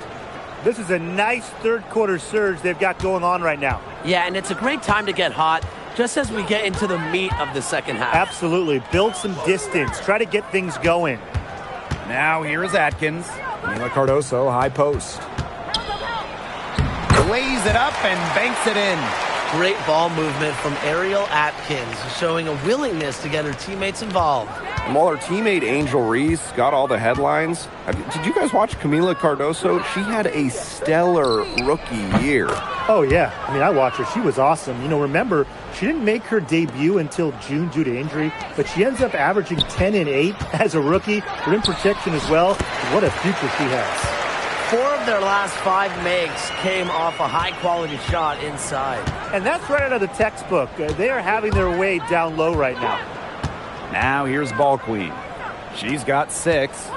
This is a nice third quarter surge they've got going on right now. Yeah, and it's a great time to get hot just as we get into the meat of the second half. Absolutely. Build some distance. Try to get things going. Now here's Atkins. Mila Cardoso, high post. Lays it up and banks it in. great ball movement from Ariel Atkins, showing a willingness to get her teammates involved. And while her teammate Angel Reese got all the headlines, did you guys watch Camila Cardoso? She had a stellar rookie year. Oh, yeah. I mean, I watched her. She was awesome. You know, remember, she didn't make her debut until June due to injury, but she ends up averaging 10 and 8 as a rookie. Rim protection as well. What a future she has. 4 of their last 5 makes came off a high-quality shot inside. And that's right out of the textbook. They are having their way down low right now. Now here's Ball Queen. She's got 6.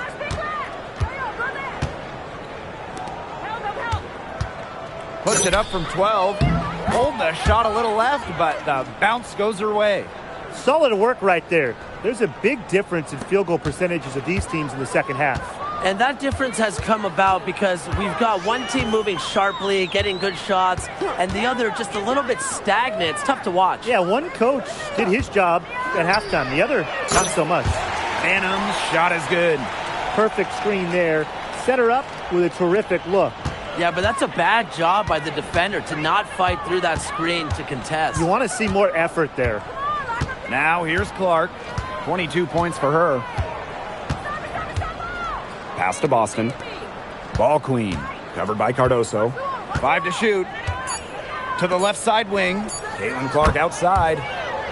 Puts it up from 12. Pulled the shot a little left, but the bounce goes her way. Solid work right there. There's a big difference in field goal percentages of these teams in the second half. And that difference has come about because we've got one team moving sharply, getting good shots, and the other just a little bit stagnant. It's tough to watch. Yeah, one coach did his job at halftime. The other, not so much. Phantom's shot is good. Perfect screen there. Set her up with a terrific look. Yeah, but that's a bad job by the defender to not fight through that screen to contest. You want to see more effort there. Now here's Clark. 22 points for her. Pass to Boston. Ball Queen. Covered by Cardoso. 5 to shoot. To the left side wing. Caitlin Clark outside.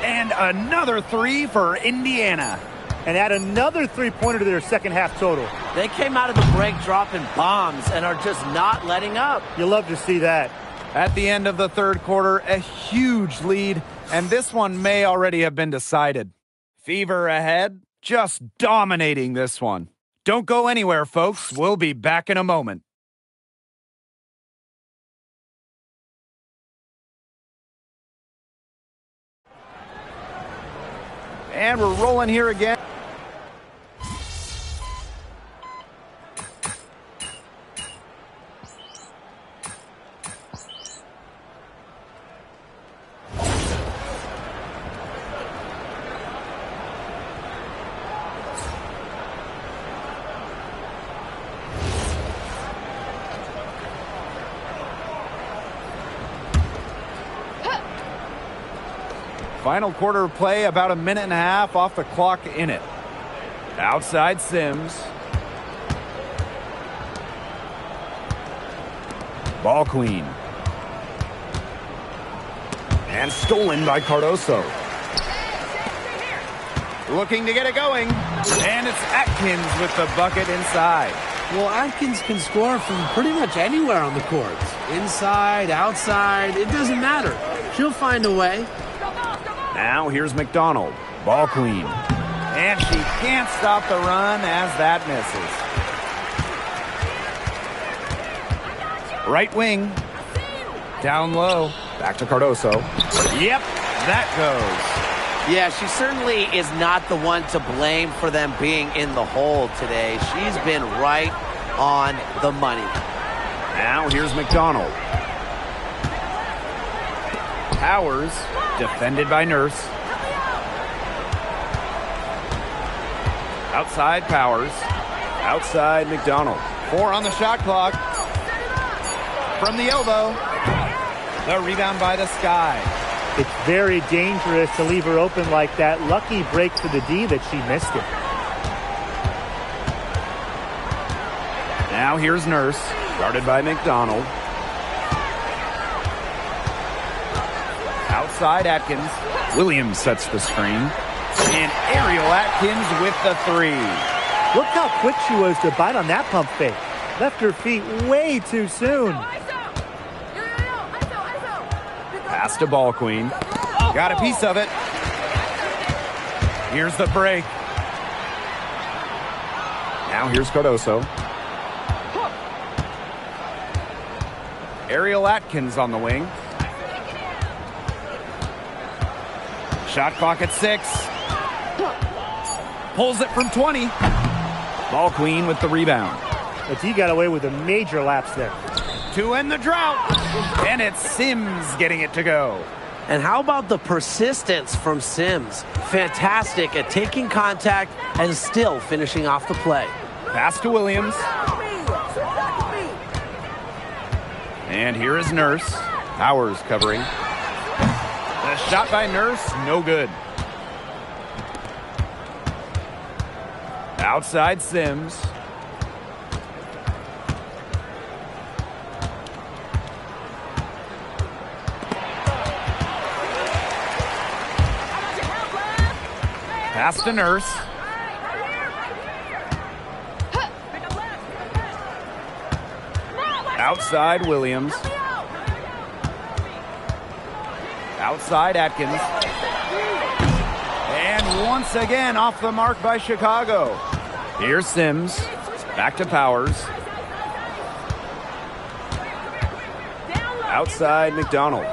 And another 3 for Indiana. And add another three-pointer to their second half total. They came out of the break dropping bombs and are just not letting up. You love to see that. At the end of the third quarter, a huge lead, and this one may already have been decided. Fever ahead, just dominating this one. Don't go anywhere, folks. We'll be back in a moment. And we're rolling here again. Final quarter of play, about a minute and a half off the clock in it. Outside Sims. Ball Queen. And stolen by Cardoso. Looking to get it going. And it's Atkins with the bucket inside. Well, Atkins can score from pretty much anywhere on the court. Inside, outside, it doesn't matter. She'll find a way. Now here's McDonald. Ball Queen. And she can't stop the run as that misses. Right wing. Down low. Back to Cardoso. Yep, that goes. Yeah, she certainly is not the one to blame for them being in the hole today. She's been right on the money. Now here's McDonald. Powers, defended by Nurse. Outside Powers. Outside McDonald. 4 on the shot clock. From the elbow. The rebound by the Sky. It's very dangerous to leave her open like that. Lucky break for the D that she missed it. Now here's Nurse. Guarded by McDonald. Outside Atkins. Williams sets the screen. And Ariel Atkins with the 3. Look how quick she was to bite on that pump fake. Left her feet way too soon. Pass to Ball Queen. Got a piece of it. Here's the break. Now here's Cardoso. Ariel Atkins on the wing. Shot clock at 6. Pulls it from 20. Ball Queen with the rebound. But he got away with a major lapse there. To end the drought. And it's Sims getting it to go. And how about the persistence from Sims? Fantastic at taking contact and still finishing off the play. Pass to Williams. And here is Nurse. Powers covering. The shot by Nurse, no good. Outside Sims. Pass to Nurse. Outside Williams. Outside Atkins. And once again off the mark by Chicago. Here's Sims. Back to Powers. Outside McDonald.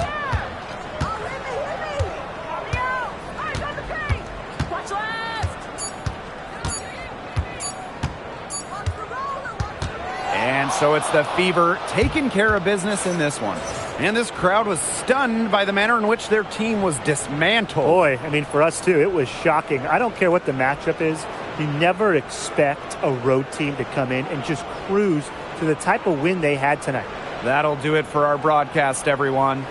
And so it's the Fever taking care of business in this one. And this crowd was stunned by the manner in which their team was dismantled. Boy, I mean, for us too, it was shocking. I don't care what the matchup is. You never expect a road team to come in and just cruise to the type of win they had tonight. That'll do it for our broadcast, everyone.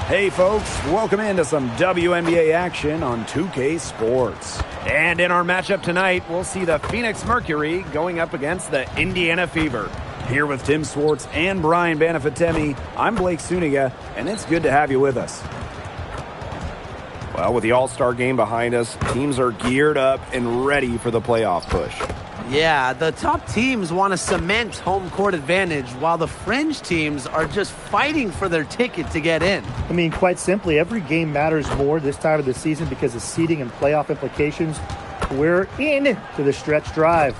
Hey folks, welcome into some WNBA action on 2K Sports. And in our matchup tonight, we'll see the Phoenix Mercury going up against the Indiana Fever. Here with Tim Swartz and Brian Banafitemi, I'm Blake Suniga, and it's good to have you with us. Well, with the All-Star game behind us, teams are geared up and ready for the playoff push. Yeah, the top teams want to cement home court advantage while the fringe teams are just fighting for their ticket to get in. I mean, quite simply, every game matters more this time of the season because of seeding and playoff implications. We're in to the stretch drive.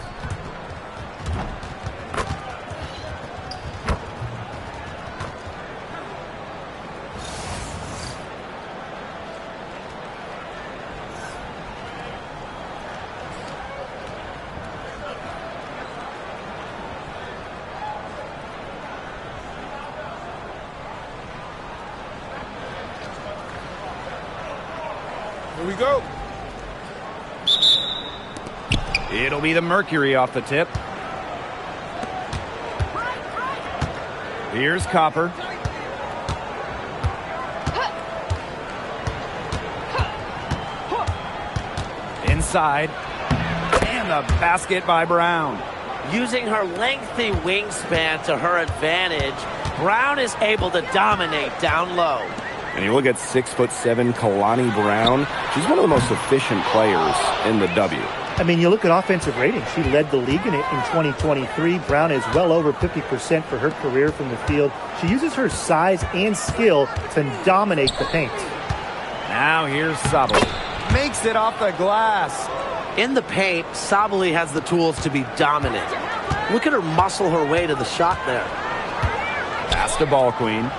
Here we go. It'll be the Mercury off the tip. Here's Copper. Inside. And the basket by Brown. Using her lengthy wingspan to her advantage, Brown is able to dominate down low. And you look at 6'7" Kalani Brown. She's one of the most efficient players in the W. I mean, you look at offensive rating. She led the league in it in 2023. Brown is well over 50% for her career from the field. She uses her size and skill to dominate the paint. Now here's Sabali. Makes it off the glass. In the paint, Sabali has the tools to be dominant. Look at her muscle her way to the shot there. Pass to Ball Queen.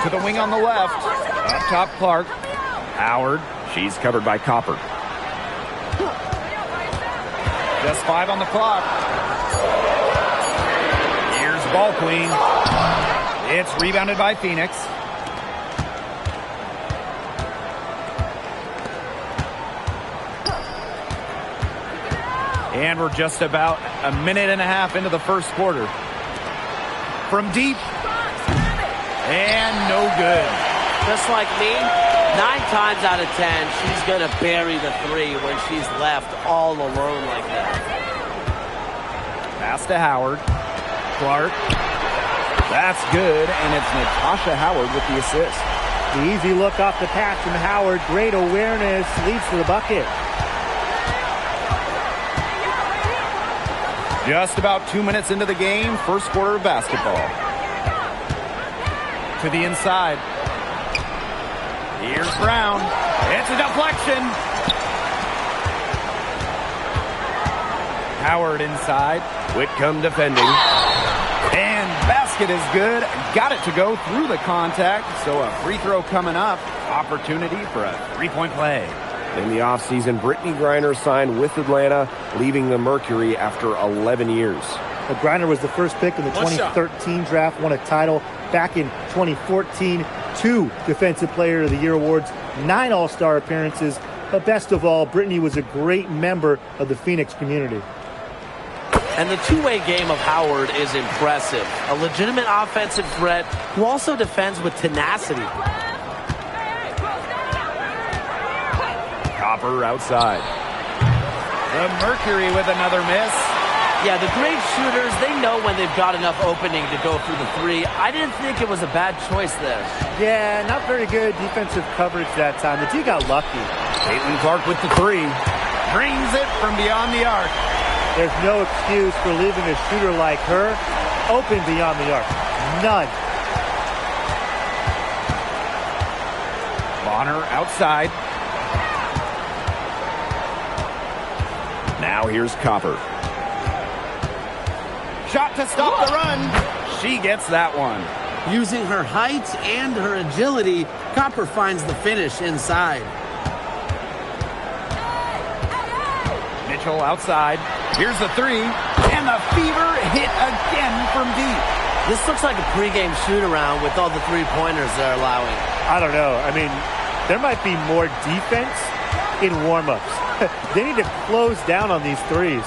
To the wing on the left. Up top, Clark. Howard, she's covered by Copper. Just 5 on the clock. Here's Ball Queen. It's rebounded by Phoenix. And we're just about a minute and a half into the first quarter. From deep. And no good. Just like me, 9 times out of 10, she's going to bury the 3 when she's left all alone like that. Pass to Howard. Clark. That's good, and it's Natasha Howard with the assist. The easy look off the pass from Howard. Great awareness. Leads to the bucket. Just about 2 minutes into the game, first quarter of basketball. To the inside. Here's Brown. It's a deflection. Howard inside. Whitcomb defending. And basket is good. Got it to go through the contact. So a free throw coming up. Opportunity for a 3-point play. In the offseason, Brittany Griner signed with Atlanta, leaving the Mercury after 11 years. Well, Griner was the first pick in the 2013 draft, won a title back in 2014, 2 Defensive Player of the Year awards, 9 All-Star appearances. But best of all, Brittany was a great member of the Phoenix community. And the two-way game of Howard is impressive. A legitimate offensive threat who also defends with tenacity. Copper outside. The Mercury with another miss. Yeah, the great shooters, they know when they've got enough opening to go through the 3. I didn't think it was a bad choice there. Yeah, not very good defensive coverage that time. The D got lucky. Caitlin Clark with the 3. Brings it from beyond the arc. There's no excuse for leaving a shooter like her open beyond the arc. None. Bonner outside. Now here's Copper. Shot to stop the run. She gets that one. Using her height and her agility, Copper finds the finish inside. Mitchell outside. Here's the 3. And the Fever hit again from deep. This looks like a pregame shoot-around with all the 3-pointers they're allowing. I don't know. I mean, there might be more defense in warm-ups. They need to close down on these 3s.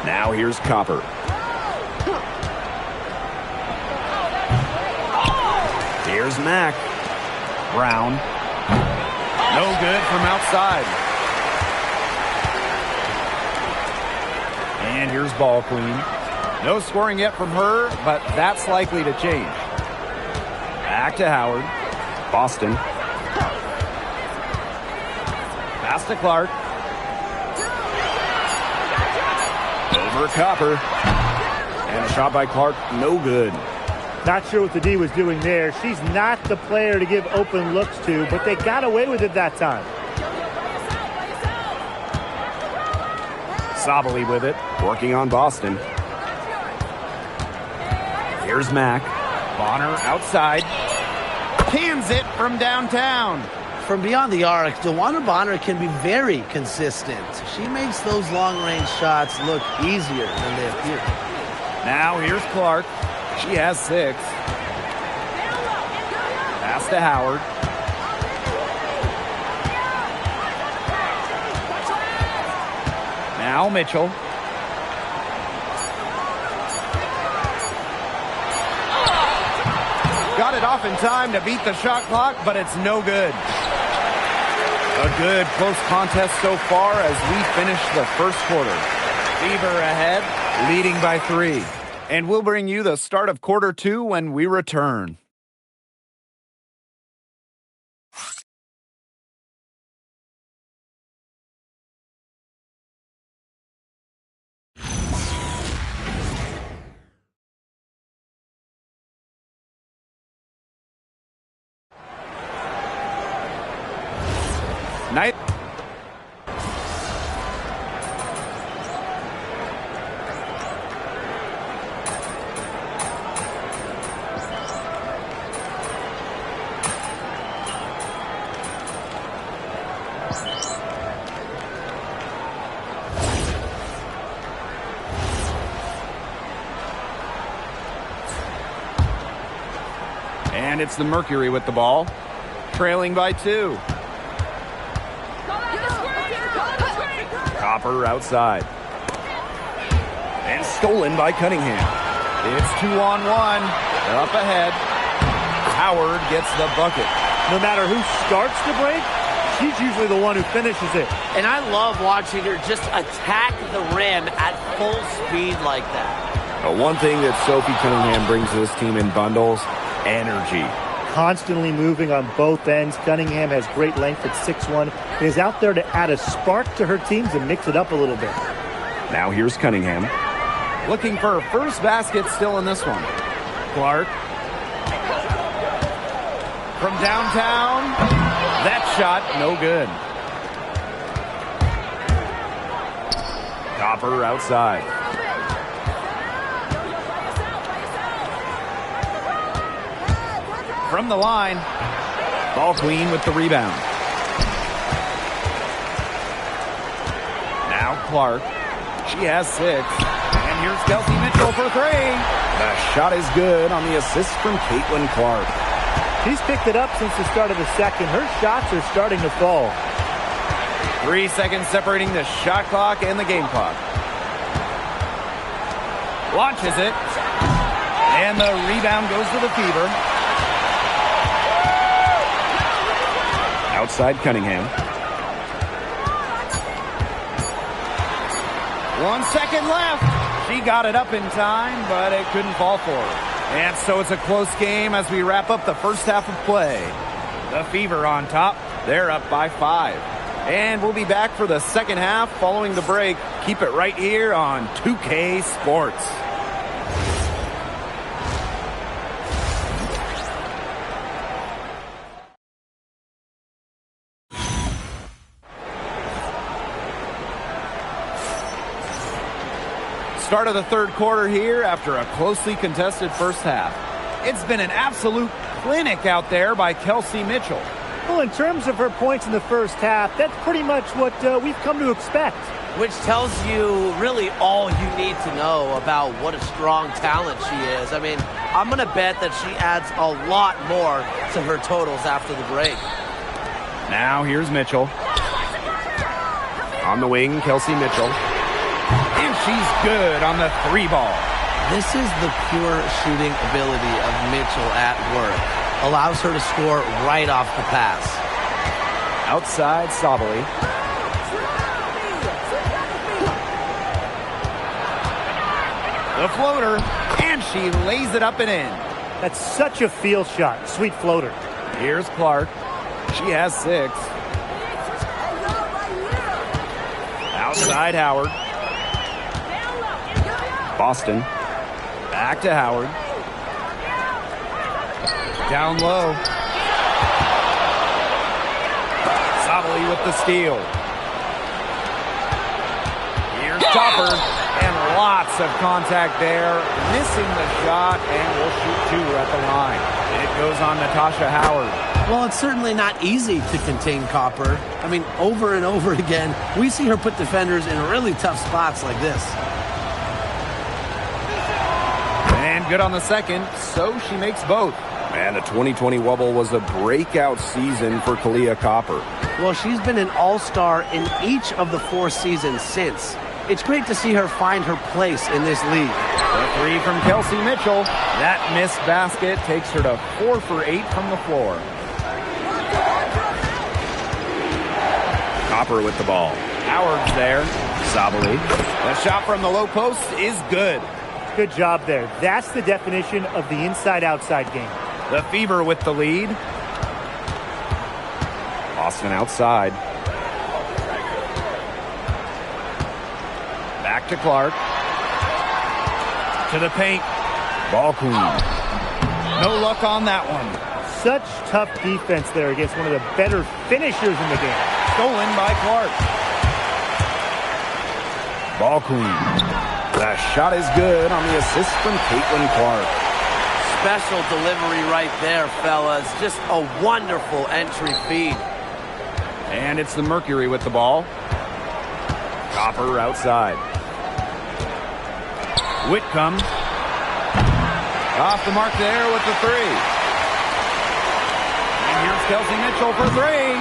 Now here's Copper. Here's Mack. Brown. No good from outside. And here's Ball Queen. No scoring yet from her, but that's likely to change. Back to Howard. Boston. Pass to Clark. Over Copper. And a shot by Clark, no good. Not sure what the D was doing there. She's not the player to give open looks to, but they got away with it that time. Sabali with it, working on Boston. Here's Mack. Bonner outside. Cans it from downtown. From beyond the arc, DeWanna Bonner can be very consistent. She makes those long-range shots look easier than they appear. Now here's Clark. She has 6. Pass to Howard. Now Mitchell. Got it off in time to beat the shot clock, but it's no good. A good close contest so far as we finish the first quarter. Fever ahead, leading by 3. And we'll bring you the start of quarter 2 when we return. Night. And it's the Mercury with the ball, trailing by 2. Copper outside. And stolen by Cunningham. It's 2-on-1. Up ahead. Howard gets the bucket. No matter who starts the break, she's usually the one who finishes it. And I love watching her just attack the rim at full speed like that. One thing that Sophie Cunningham brings to this team in bundles, energy. Constantly moving on both ends. Cunningham has great length at 6'1", and is out there to add a spark to her teams and mix it up a little bit. Now here's Cunningham. Looking for her first basket still in this one. Clark. From downtown. That shot, no good. Copper outside. From the line. Ball Queen with the rebound. Now Clark. She has 6. And here's Kelsey Mitchell for 3. The shot is good on the assist from Caitlin Clark. She's picked it up since the start of the second. Her shots are starting to fall. 3 seconds separating the shot clock and the game clock. Launches it. And the rebound goes to the Fever. Outside Cunningham. 1 second left. She got it up in time, but it couldn't fall for her. And so it's a close game as we wrap up the first half of play. The Fever on top. They're up by 5. And we'll be back for the second half following the break. Keep it right here on 2K Sports. Start of the third quarter here after a closely contested first half. It's been an absolute clinic out there by Kelsey Mitchell. Well, in terms of her points in the first half, that's pretty much what we've come to expect. Which tells you really all you need to know about what a strong talent she is. I mean, I'm going to bet that she adds a lot more to her totals after the break. Now here's Mitchell. On the wing, Kelsey Mitchell. And she's good on the 3 ball. This is the pure shooting ability of Mitchell at work. Allows her to score right off the pass. Outside Sabali. The floater, and she lays it up and in. That's such a field shot. Sweet floater. Here's Clark. She has 6. Outside Howard. Boston. Back to Howard. Down low. Sabali with the steal. Here's Topper. And lots of contact there. Missing the shot, and will shoot 2 at the line. It goes on Natasha Howard. Well, it's certainly not easy to contain Copper. I mean, over and over again, we see her put defenders in really tough spots like this. And good on the second, so she makes both. Man, the 2020 Wubble was a breakout season for Kahleah Copper. Well, she's been an all-star in each of the 4 seasons since. It's great to see her find her place in this league. The 3 from Kelsey Mitchell. That missed basket takes her to 4 for 8 from the floor. Copper with the ball. Howard's there. Sabali. The shot from the low post is good. Good job there. That's the definition of the inside-outside game. The Fever with the lead. Boston outside. Back to Clark. To the paint. Ball Queen. No luck on that one. Such tough defense there against one of the better finishers in the game. Stolen by Clark. Ball Queen. The shot is good on the assist from Caitlin Clark. Special delivery right there, fellas. Just a wonderful entry feed. And it's the Mercury with the ball. Copper outside. Whitcomb. Off the mark there with the 3. Kelsey Mitchell for three.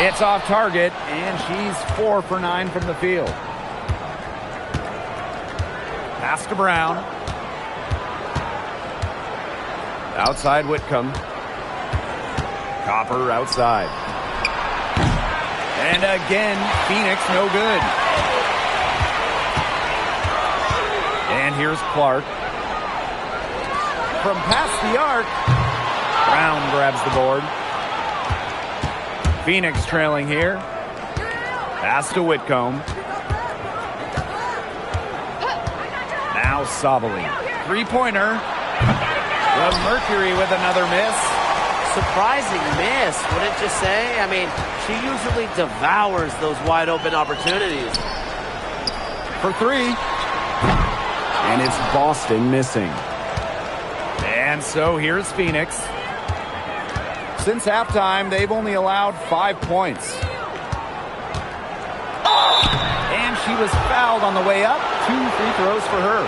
It's off target, and she's 4 for 9 from the field. Pass to Brown. Outside Whitcomb. Copper outside. And again, Phoenix no good. And here's Clark. From past the arc, Brown grabs the board. Phoenix trailing here. Pass to Whitcomb. Now Sabali. Three-pointer. The Mercury with another miss. Surprising miss, wouldn't you say? I mean, she usually devours those wide open opportunities. For three. And it's Boston missing. And so here's Phoenix. Since halftime, they've only allowed 5 points. And she was fouled on the way up. 2 free throws for her.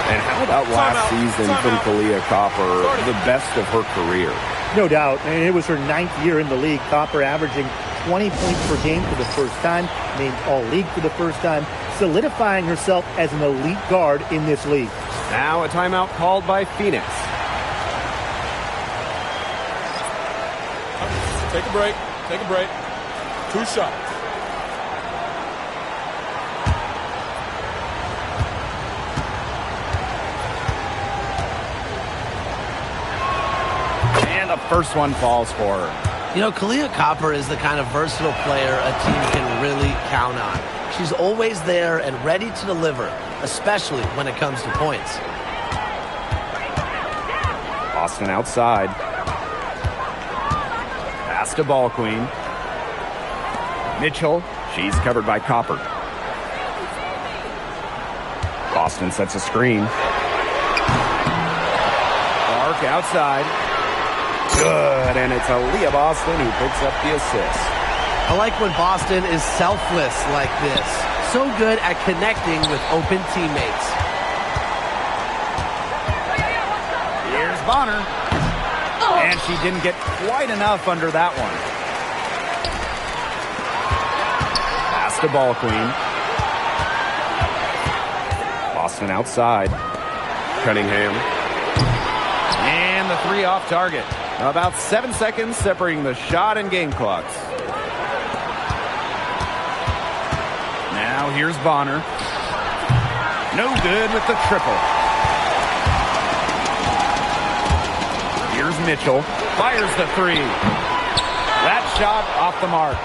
And how about last season from Kahleah Copper, the best of her career? No doubt. And it was her 9th year in the league. Copper averaging 20 points per game for the first time. Named All-League for the first time. Solidifying herself as an elite guard in this league. Now a timeout called by Phoenix. Take a break. Take a break. 2 shots. And the first one falls for her. You know, Kahleah Copper is the kind of versatile player a team can really count on. She's always there and ready to deliver, especially when it comes to points. Boston outside. Pass to Ball Queen. Mitchell. She's covered by Copper. Boston sets a screen. Clark outside. Good, and it's Aaliyah Boston who picks up the assist. I like when Boston is selfless like this. So good at connecting with open teammates. Here's Bonner. And she didn't get quite enough under that one. Pass to Ball Queen. Boston outside. Cunningham. And the three off target. About 7 seconds separating the shot and game clocks. Now here's Bonner. No good with the triple. Here's Mitchell. Fires the three. That shot off the mark.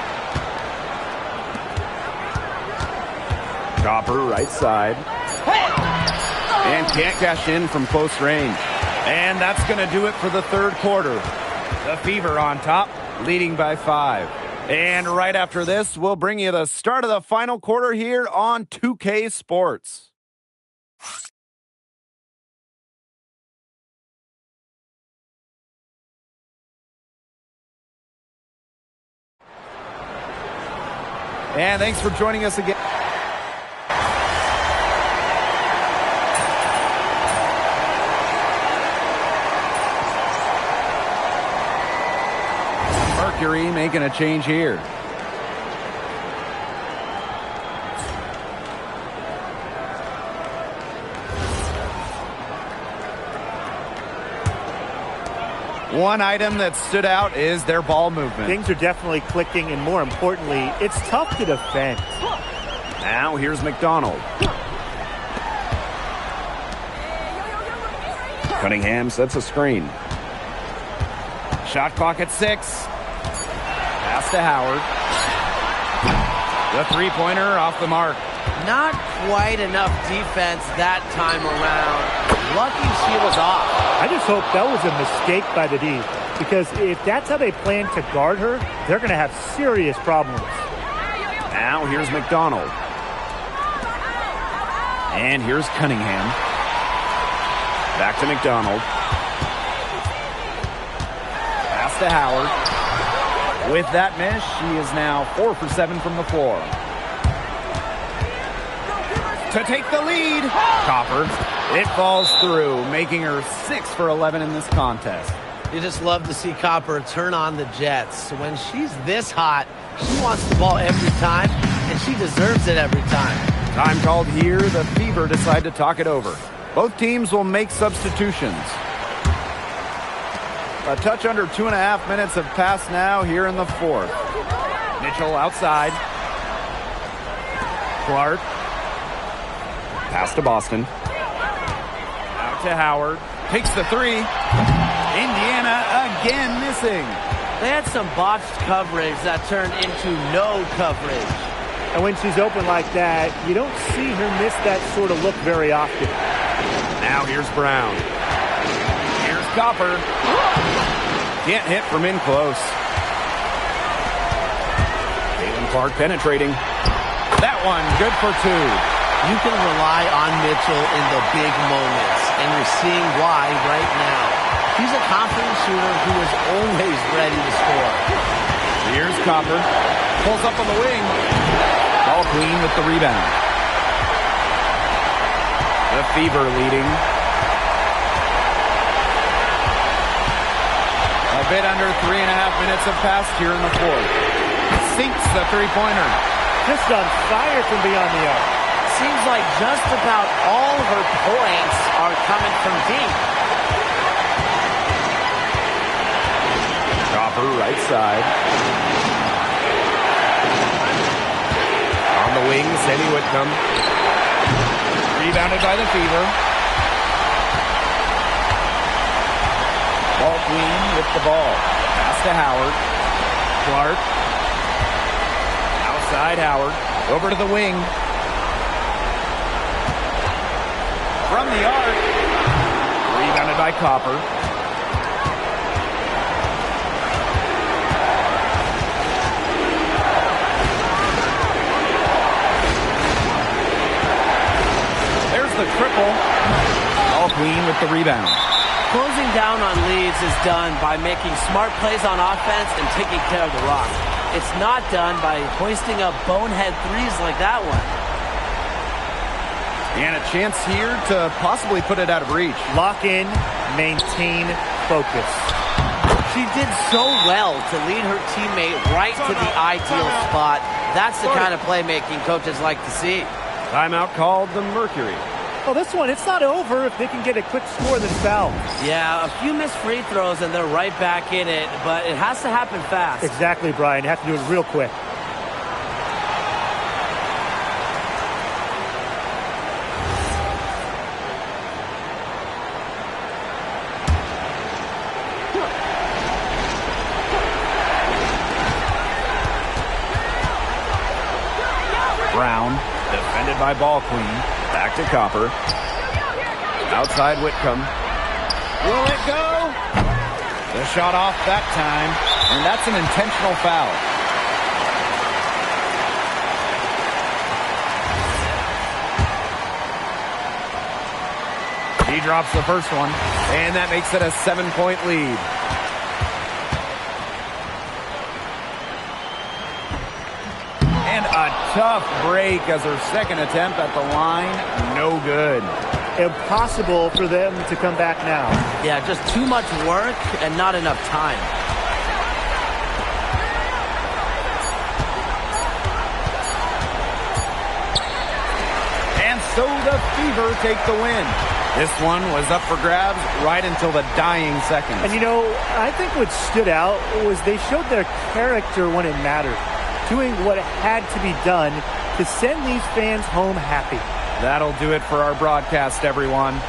Copper right side. And can't cash in from close range. And that's going to do it for the third quarter. The Fever on top, leading by 5. And right after this, we'll bring you the start of the final quarter here on 2K Sports. And thanks for joining us again. Mercury making a change here. One item that stood out is their ball movement. Things are definitely clicking, and more importantly, it's tough to defend. Now here's McDonald. Cunningham sets a screen. Shot clock at 6. Pass to Howard. The three-pointer off the mark. Not quite enough defense that time around. Lucky she was off. I just hope that was a mistake by the D, because if that's how they plan to guard her, they're going to have serious problems. Now here's McDonald. And here's Cunningham. Back to McDonald. Pass to Howard. With that miss, she is now 4 for 7 from the floor. To take the lead, Copper. It falls through, making her 6 for 11 in this contest. You just love to see Copper turn on the jets. When she's this hot, she wants the ball every time, and she deserves it every time. Time called here. The Fever decide to talk it over. Both teams will make substitutions. A touch under 2.5 minutes have passed now here in the fourth. Mitchell outside. Clark. Pass to Boston. Out to Howard. Takes the three. Indiana again missing. They had some botched coverage that turned into no coverage. And when she's open like that, you don't see her miss that sort of look very often. Now here's Brown. Here's Copper. Can't hit from in close. Caitlin Clark penetrating. That one good for two. You can rely on Mitchell in the big moments, and you're seeing why right now. He's a confident shooter who is always ready to score. Here's Copper. Pulls up on the wing. Ball Queen with the rebound. The Fever leading. A bit under 3.5 minutes have passed here in the fourth. Sinks the three-pointer. Just on fire from beyond the arc. Seems like just about all her points are coming from deep. Copper right side. On the wing, Sammy Whitcomb. Rebounded by the Fever. Ball Queen with the ball. Pass to Howard. Clark. Outside Howard. Over to the wing. From the arc. Rebounded by Copper. There's the triple. Ball Queen with the rebound. Closing down on leads is done by making smart plays on offense and taking care of the rock. It's not done by hoisting up bonehead threes like that one. And a chance here to possibly put it out of reach. Lock in, maintain focus. She did so well to lead her teammate right to the ideal spot. That's the kind of playmaking coaches like to see. Timeout called the Mercury. Well, this one, it's not over if they can get a quick score that's foul. Yeah, a few missed free throws and they're right back in it, but it has to happen fast. Exactly, Brian. You have to do it real quick. Brown, defended by Ball Queen. Back to Copper. Outside Whitcomb. Will it go? The shot off that time, and that's an intentional foul. He drops the first one, and that makes it a 7-point lead. And a tough break as her second attempt at the line, no good. Impossible for them to come back now. Yeah, just too much work and not enough time. And so the Fever take the win. This one was up for grabs right until the dying seconds. And you know, I think what stood out was they showed their character when it mattered, doing what had to be done to send these fans home happy. That'll do it for our broadcast, everyone.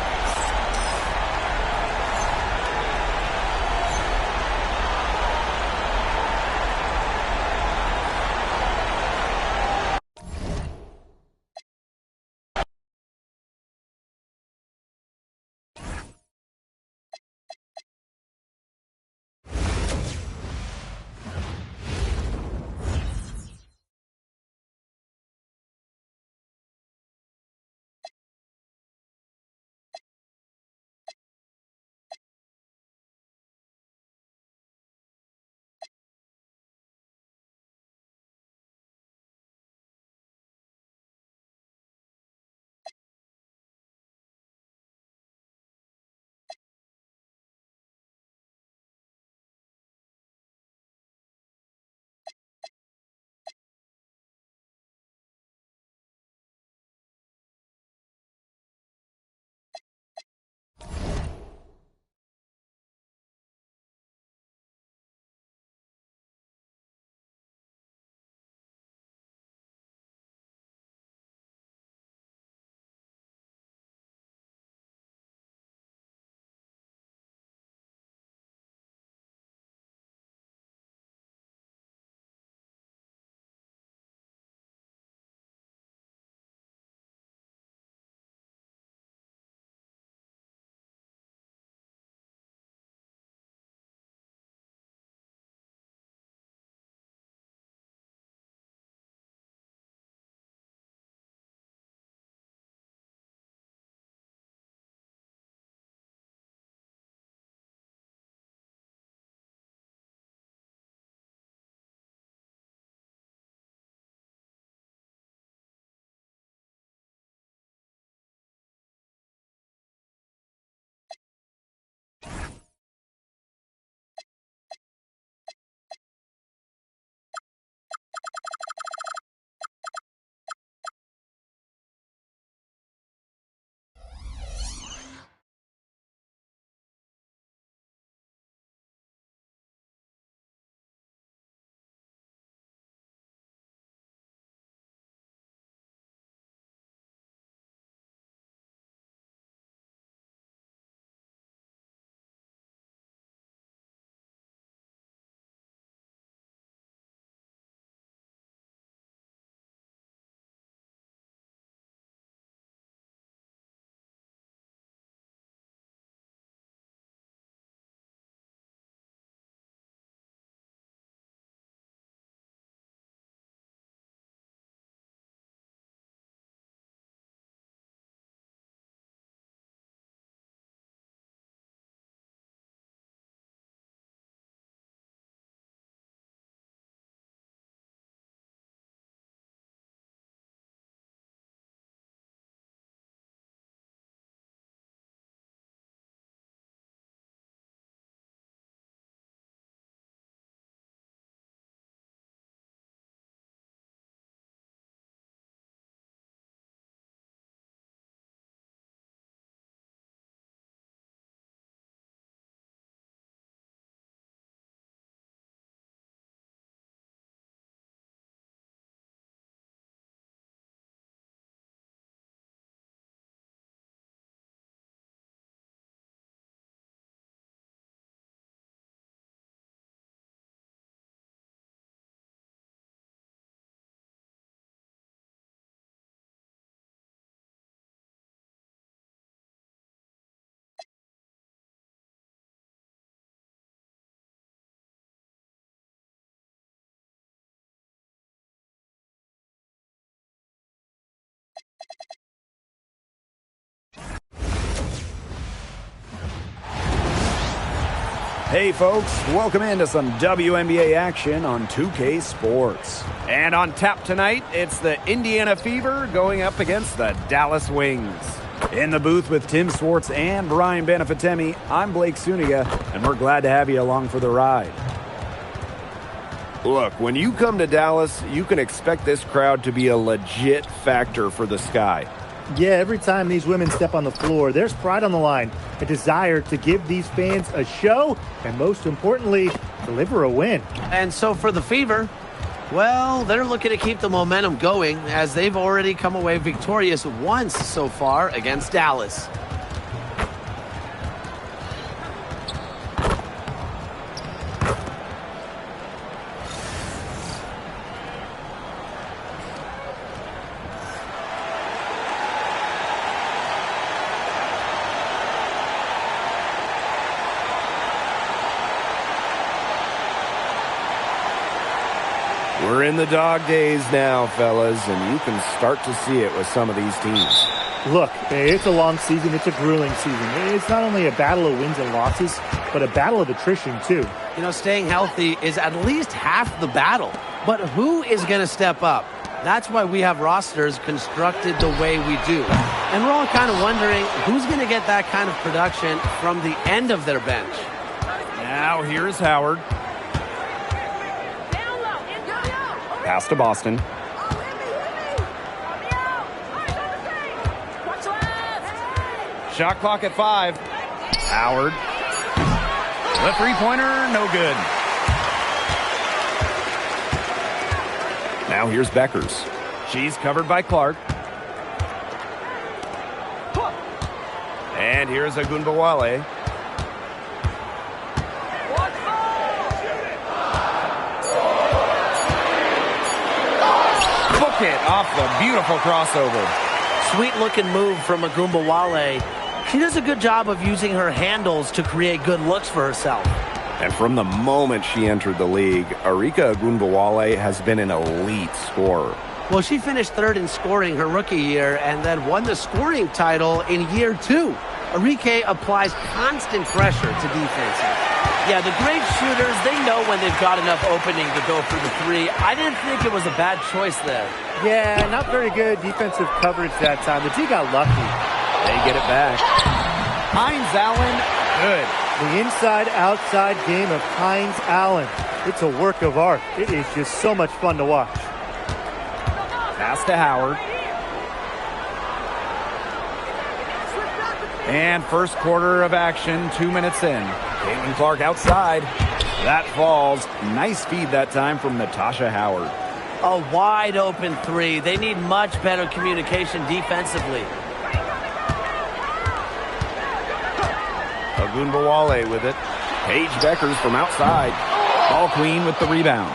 Hey folks, welcome into some WNBA action on 2K Sports. And on tap tonight, it's the Indiana Fever going up against the Dallas Wings. In the booth with Tim Swartz and Brian Benefatemi, I'm Blake Suniga, and we're glad to have you along for the ride. Look, when you come to Dallas, you can expect this crowd to be a legit factor for the Sky. Yeah, every time these women step on the floor, there's pride on the line, a desire to give these fans a show, and most importantly, deliver a win. And so for the Fever, well, they're looking to keep the momentum going as they've already come away victorious once so far against Dallas. We're in the dog days now, fellas, and you can start to see it with some of these teams. Look, it's a long season. It's a grueling season. It's not only a battle of wins and losses, but a battle of attrition, too. You know, staying healthy is at least half the battle. But who is going to step up? That's why we have rosters constructed the way we do. And we're all kind of wondering who's going to get that kind of production from the end of their bench. Now here's Howard. Pass to Boston. Shot clock at 5. Howard. The three-pointer, no good. Now here's Beckers. She's covered by Clark. And here's Agunbowale. Book it off the beautiful crossover. Sweet-looking move from Agunbowale. She does a good job of using her handles to create good looks for herself. And from the moment she entered the league, Arike Agunbowale has been an elite scorer. Well, she finished third in scoring her rookie year and then won the scoring title in year 2. Arike applies constant pressure to defenses. Yeah, the great shooters, they know when they've got enough opening to go for the three. I didn't think it was a bad choice there. Yeah, not very good defensive coverage that time. The D got lucky. They get it back. Hines Allen, good. The inside-outside game of Hines Allen. It's a work of art. It is just so much fun to watch. Pass to Howard. And first quarter of action, 2 minutes in. Caitlin Clark outside. That falls. Nice feed that time from Natasha Howard. A wide open three. They need much better communication defensively. Agunbowale with it. Paige Beckers from outside. Ball Queen with the rebound.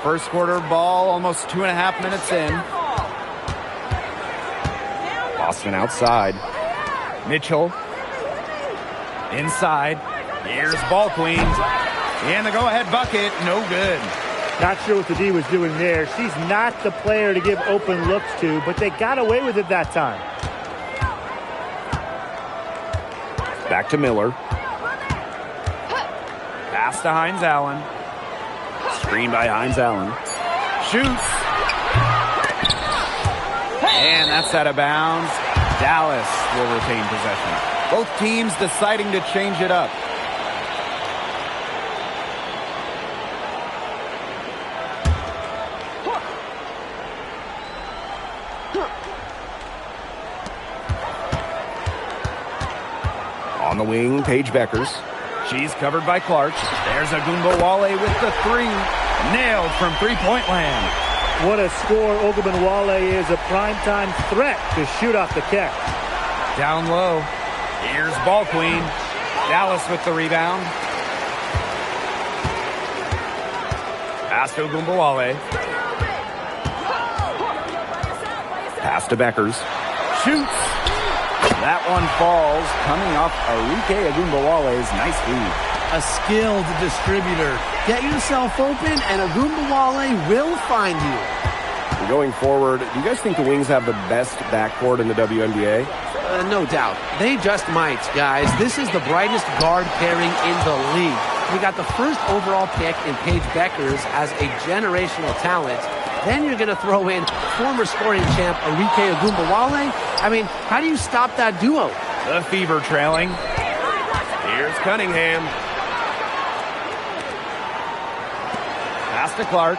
First quarter ball, almost 2.5 minutes in. Boston outside. Mitchell. Inside. Here's Ball Queen. And the go-ahead bucket, no good. Not sure what the D was doing there. She's not the player to give open looks to, but they got away with it that time. Back to Miller. Pass to Hines Allen. Screen by Hines Allen. Shoots. And that's out of bounds. Dallas will retain possession. Both teams deciding to change it up. On the wing, Paige Beckers. She's covered by Clark. There's Agunbowale with the three. Nailed from three-point land. What a score. Ogunbowale is a primetime threat to shoot off the catch. Down low. Here's Ball Queen. Dallas with the rebound. Pass to Agunbowale. Pass to Beckers. Shoots. That one falls, coming off Arike Agunbowale's nice feed. A skilled distributor. Get yourself open, and Agunbowale will find you. Going forward, do you guys think the Wings have the best backcourt in the WNBA? No doubt. They just might, guys. This is the brightest guard pairing in the league. We got the first overall pick in Paige Beckers as a generational talent. Then you're going to throw in former scoring champ Arike Ogunbowale. I mean, how do you stop that duo? The Fever trailing. Here's Cunningham. Pass to Clark.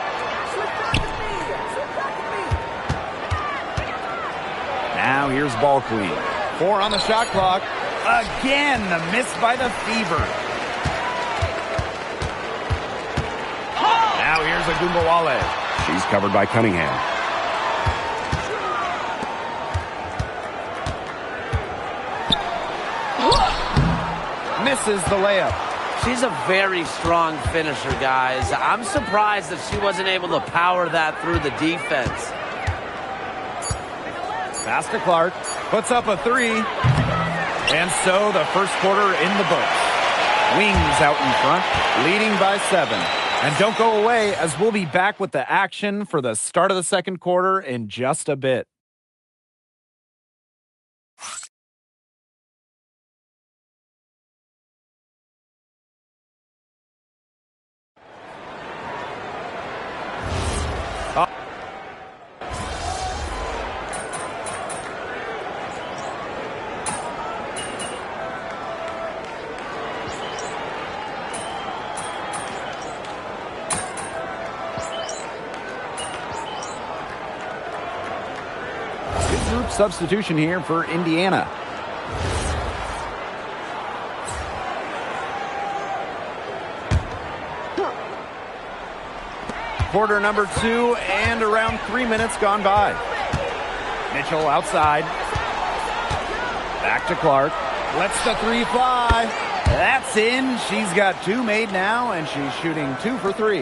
Now here's Ball Queen. 4 on the shot clock. Again, the miss by the Fever. Now here's Ogunbowale. She's covered by Cunningham. Misses the layup. She's a very strong finisher, guys. I'm surprised that she wasn't able to power that through the defense. Pass to Clark. Puts up a 3. And so the first quarter in the books. Wings out in front, leading by 7. And don't go away, as we'll be back with the action for the start of the second quarter in just a bit. Substitution here for Indiana. Quarter number 2 and around 3 minutes gone by. Mitchell outside. Back to Clark. Lets the 3 fly. That's in. She's got 2 made now, and she's shooting 2 for 3.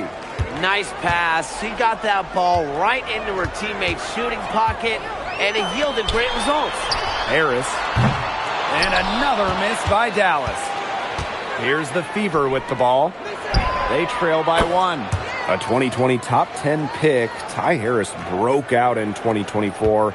Nice pass. She got that ball right into her teammate's shooting pocket, and it yielded great results. Harris. And another miss by Dallas. Here's the Fever with the ball. They trail by 1. A 2020 top 10 pick, Ty Harris broke out in 2024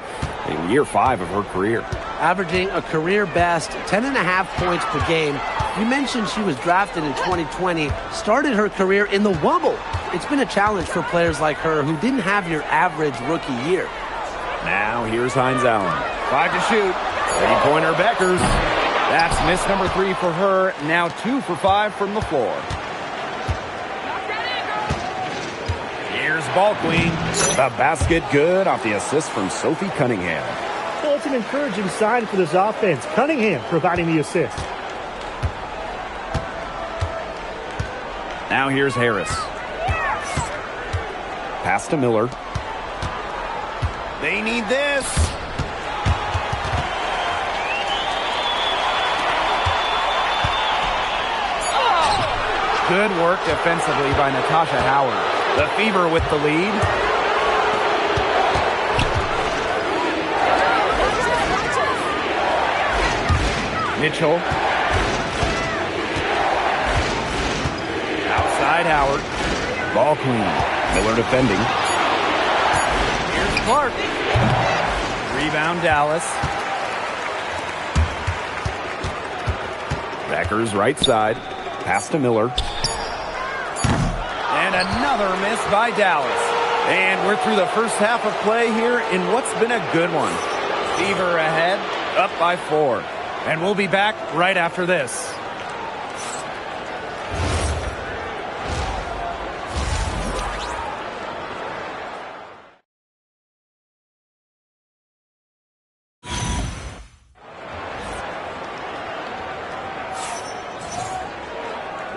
in year 5 of her career. Averaging a career best 10.5 points per game. You mentioned she was drafted in 2020, started her career in the Wubble. It's been a challenge for players like her who didn't have your average rookie year. Now here's Hines Allen. 5 to shoot. 3-pointer Beckers. That's miss number 3 for her. Now 2 for 5 from the floor. Here's Ball Queen. The basket good off the assist from Sophie Cunningham. Well, it's an encouraging sign for this offense. Cunningham providing the assist. Now here's Harris. Pass to Miller. They need this. Good work defensively by Natasha Howard. The Fever with the lead. Mitchell. Outside Howard. Ball Queen. Miller defending. Here's Clark. Rebound Dallas. Beckers right side. Pass to Miller. And another miss by Dallas. And we're through the first half of play here in what's been a good one. Fever ahead, up by 4. And we'll be back right after this.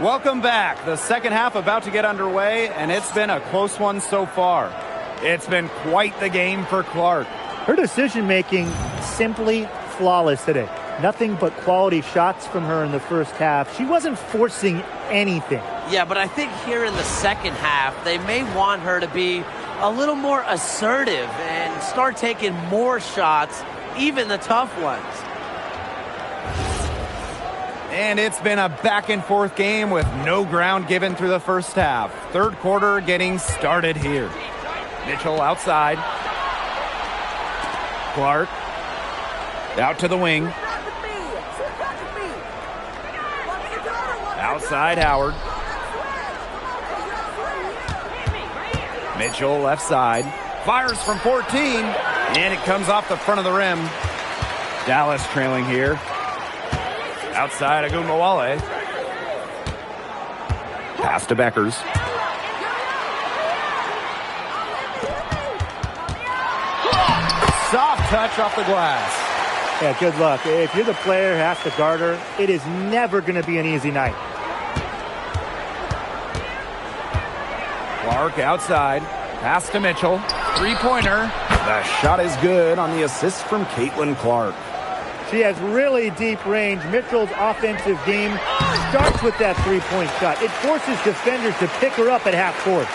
Welcome back. The second half about to get underway, and it's been a close one so far. It's been quite the game for Clark. Her decision-making simply flawless today. Nothing but quality shots from her in the first half. She wasn't forcing anything. Yeah, but I think here in the second half, they may want her to be a little more assertive and start taking more shots, even the tough ones. And it's been a back-and-forth game with no ground given through the first half. Third quarter getting started here. Mitchell outside. Clark. Out to the wing. Outside Howard. Mitchell left side. Fires from 14. And it comes off the front of the rim. Dallas trailing here. Outside Agumbawale. Pass to Beckers. Soft touch off the glass. Yeah, good luck. If you're the player who has to guard her, it is never going to be an easy night. Clark outside. Pass to Mitchell. Three-pointer. The shot is good on the assist from Caitlin Clark. She has really deep range. Mitchell's offensive game starts with that three-point shot. It forces defenders to pick her up at half court.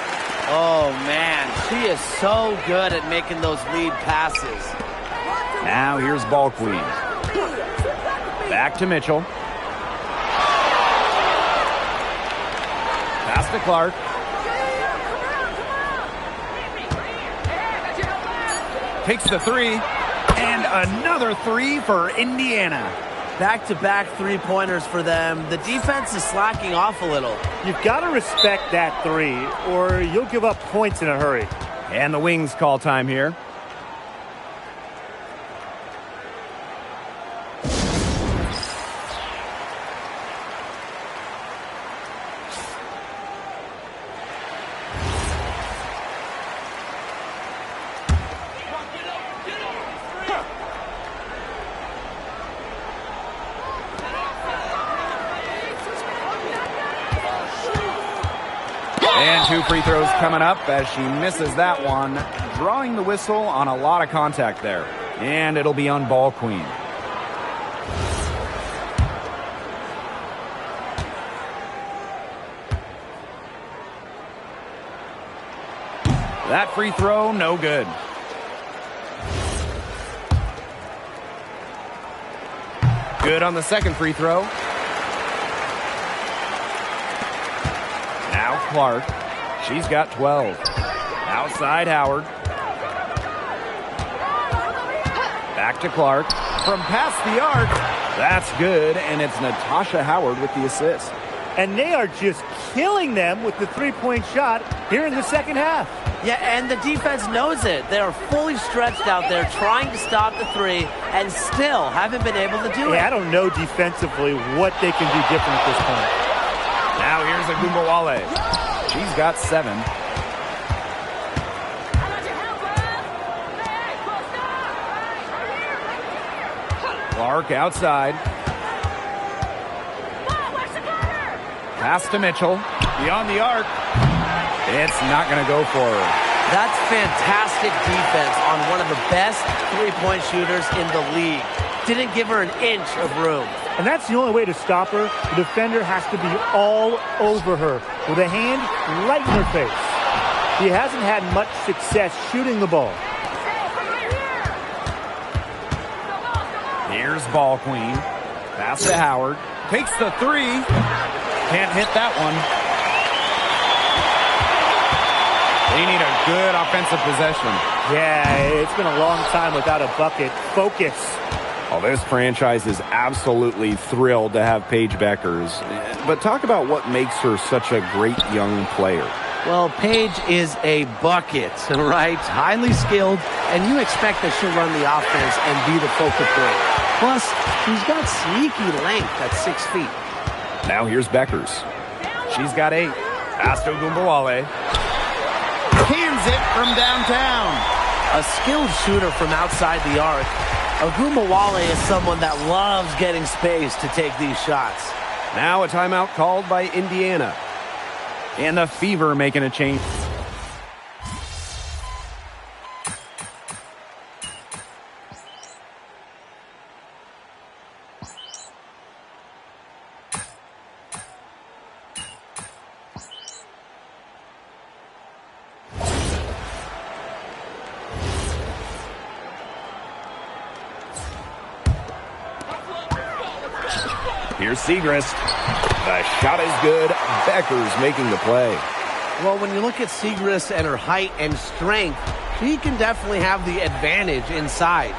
Oh, man. She is so good at making those lead passes. Now here's Ball Queen. Back to Mitchell. Pass to Clark. Takes the three. And another three for Indiana. Back-to-back three-pointers for them. The defense is slacking off a little. You've got to respect that three, or you'll give up points in a hurry. And the Wings call time here. And two free throws coming up as she misses that one, drawing the whistle on a lot of contact there. And it'll be on Ball Queen. That free throw, no good. Good on the second free throw. Now Clark. She's got 12. Outside Howard. Back to Clark. From past the arc. That's good, and it's Natasha Howard with the assist. And they are just killing them with the three-point shot here in the second half. Yeah, and the defense knows it. They are fully stretched out there trying to stop the three and still haven't been able to do it. Yeah, I don't know defensively what they can do different at this point. Now here's Agumbawale. She's got 7. Clark outside. Pass to Mitchell. Beyond the arc. It's not going to go for her. That's fantastic defense on one of the best three-point shooters in the league. Didn't give her an inch of room. And that's the only way to stop her. The defender has to be all over her with a hand right in her face. He hasn't had much success shooting the ball. Here's Ball Queen. Pass to Howard. Takes the three. Can't hit that one. They need a good offensive possession. Yeah, it's been a long time without a bucket. Focus. Well, this franchise is absolutely thrilled to have Paige Beckers. But talk about what makes her such a great young player. Well, Paige is a bucket, right? Highly skilled, and you expect that she'll run the offense and be the focal point. Plus, she's got sneaky length at 6 feet. Now here's Beckers. She's got 8. Pass to Agumbawale. Cans it from downtown. A skilled shooter from outside the arc. Agumbawale is someone that loves getting space to take these shots. Now a timeout called by Indiana. And the Fever making a change. Here's Siegrist. The shot is good. Beckers making the play. Well, when you look at Siegrist and her height and strength, she can definitely have the advantage inside.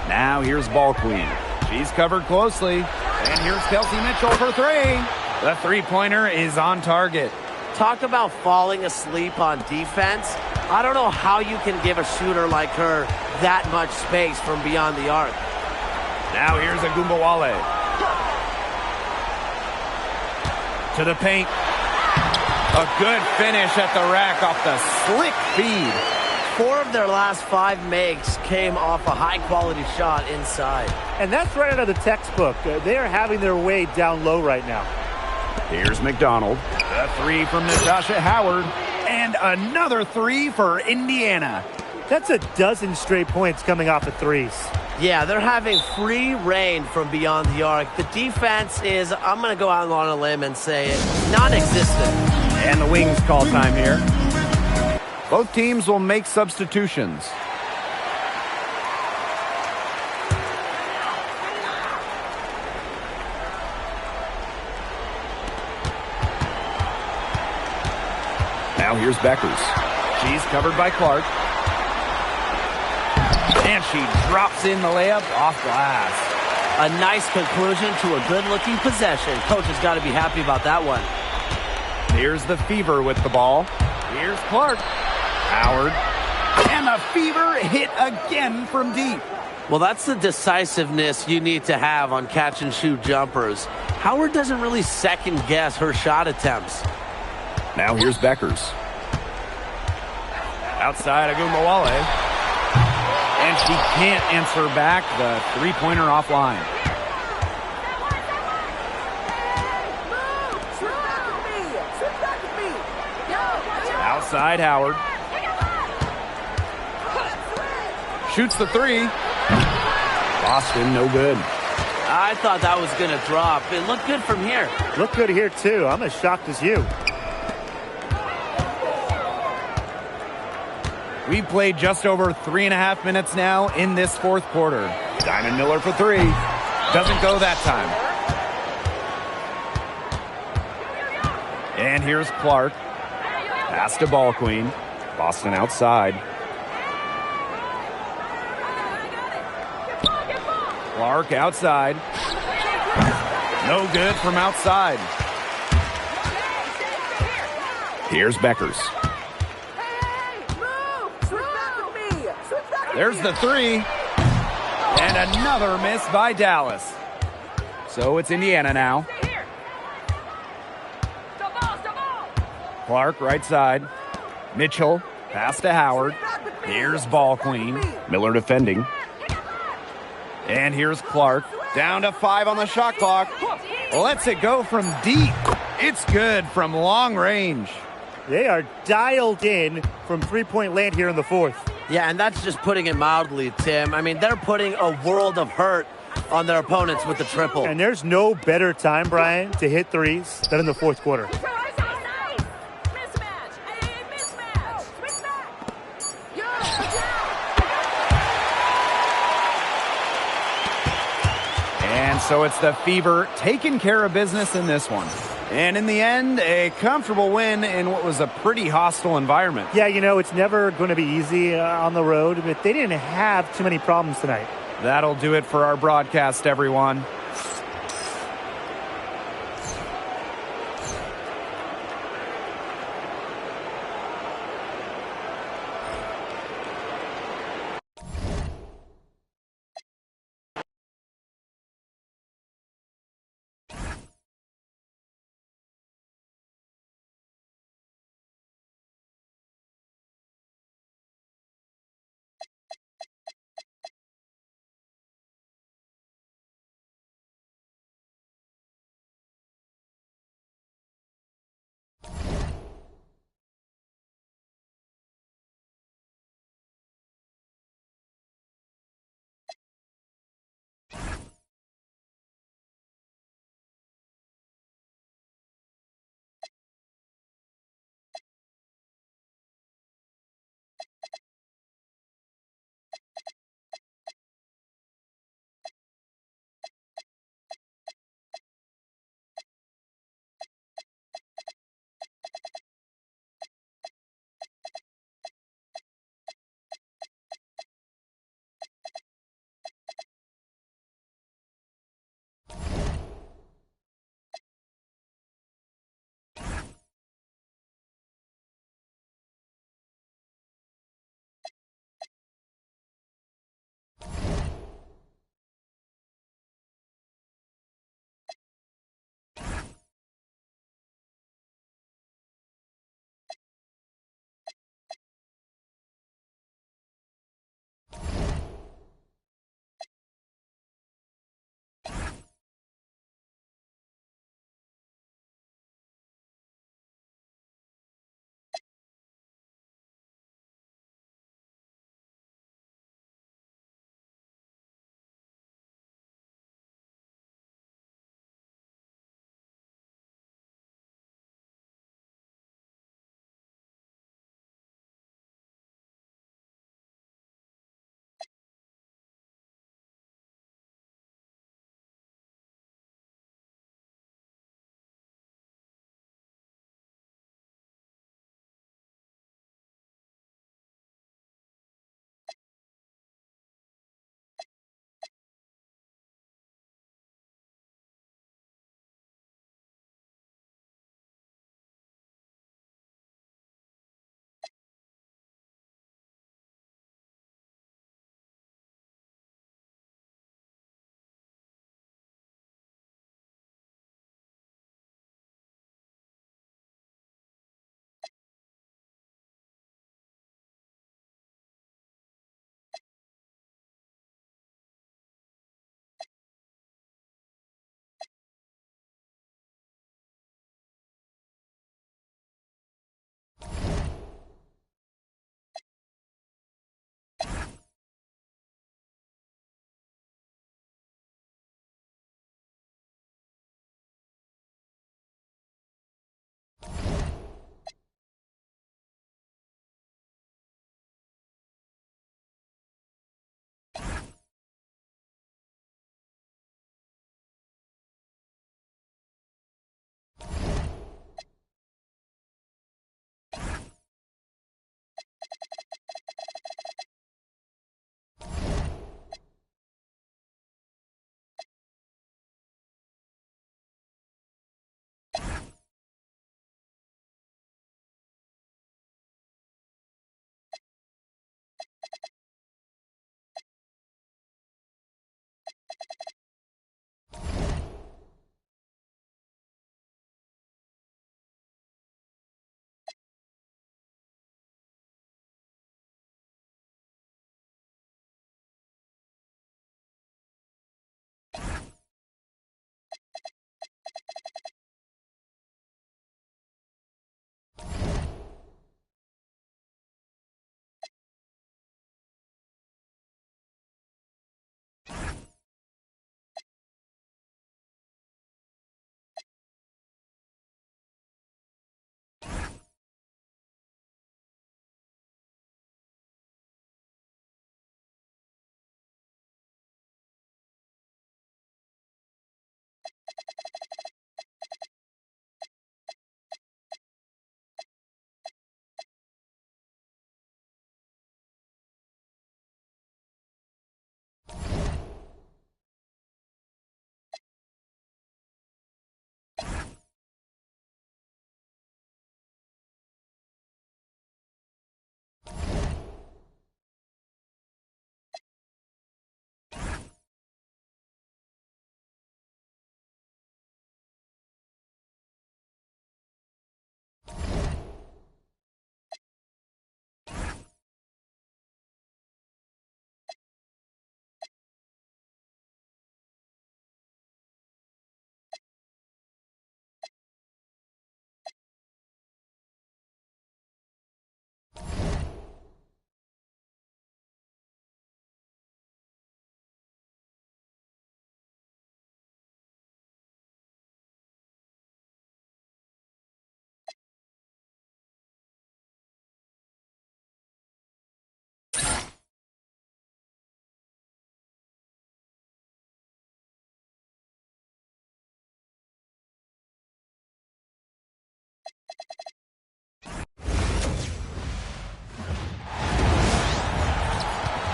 Now here's Ball Queen. She's covered closely. And here's Kelsey Mitchell for three. The three-pointer is on target. Talk about falling asleep on defense. I don't know how you can give a shooter like her that much space from beyond the arc. Now here's Agumbawale. To the paint. A good finish at the rack off the slick feed. 4 of their last 5 makes came off a high-quality shot inside. And that's right out of the textbook. They are having their way down low right now. Here's McDonald. The three from Natasha Howard. And another three for Indiana. That's a dozen straight points coming off of threes. Yeah, they're having free reign from beyond the arc. The defense is, I'm going to go out on a limb and say it, non-existent. And the Wings call time here. Both teams will make substitutions. Now here's Beckers. She's covered by Clark. And she drops in the layup off glass. A nice conclusion to a good-looking possession. Coach has got to be happy about that one. Here's the Fever with the ball. Here's Clark. Howard. And the Fever hit again from deep. Well, that's the decisiveness you need to have on catch-and-shoot jumpers. Howard doesn't really second-guess her shot attempts. Now here's Beckers. Outside Agumbawale. And she can't answer back the three-pointer offline. Outside Howard. Shoots the three. Boston, no good. I thought that was going to drop. It looked good from here. Looked good here, too. I'm as shocked as you. We've played just over 3.5 minutes now in this fourth quarter. Diamond Miller for three. Doesn't go that time. And here's Clark. Pass to Ball Queen. Boston outside. Clark outside. No good from outside. Here's Beckers. There's the three. And another miss by Dallas. So it's Indiana now. Clark right side. Mitchell. Pass to Howard. Here's Ball Queen. Miller defending. And here's Clark. Down to 5 on the shot clock. Lets it go from deep. It's good from long range. They are dialed in from three-point land here in the fourth. Yeah, and that's just putting it mildly, Tim. I mean, they're putting a world of hurt on their opponents with the triple. And there's no better time, Brian, to hit threes than in the fourth quarter. And so it's the Fever taking care of business in this one. And in the end, a comfortable win in what was a pretty hostile environment. Yeah, you know, it's never going to be easy on the road, but they didn't have too many problems tonight. That'll do it for our broadcast, everyone.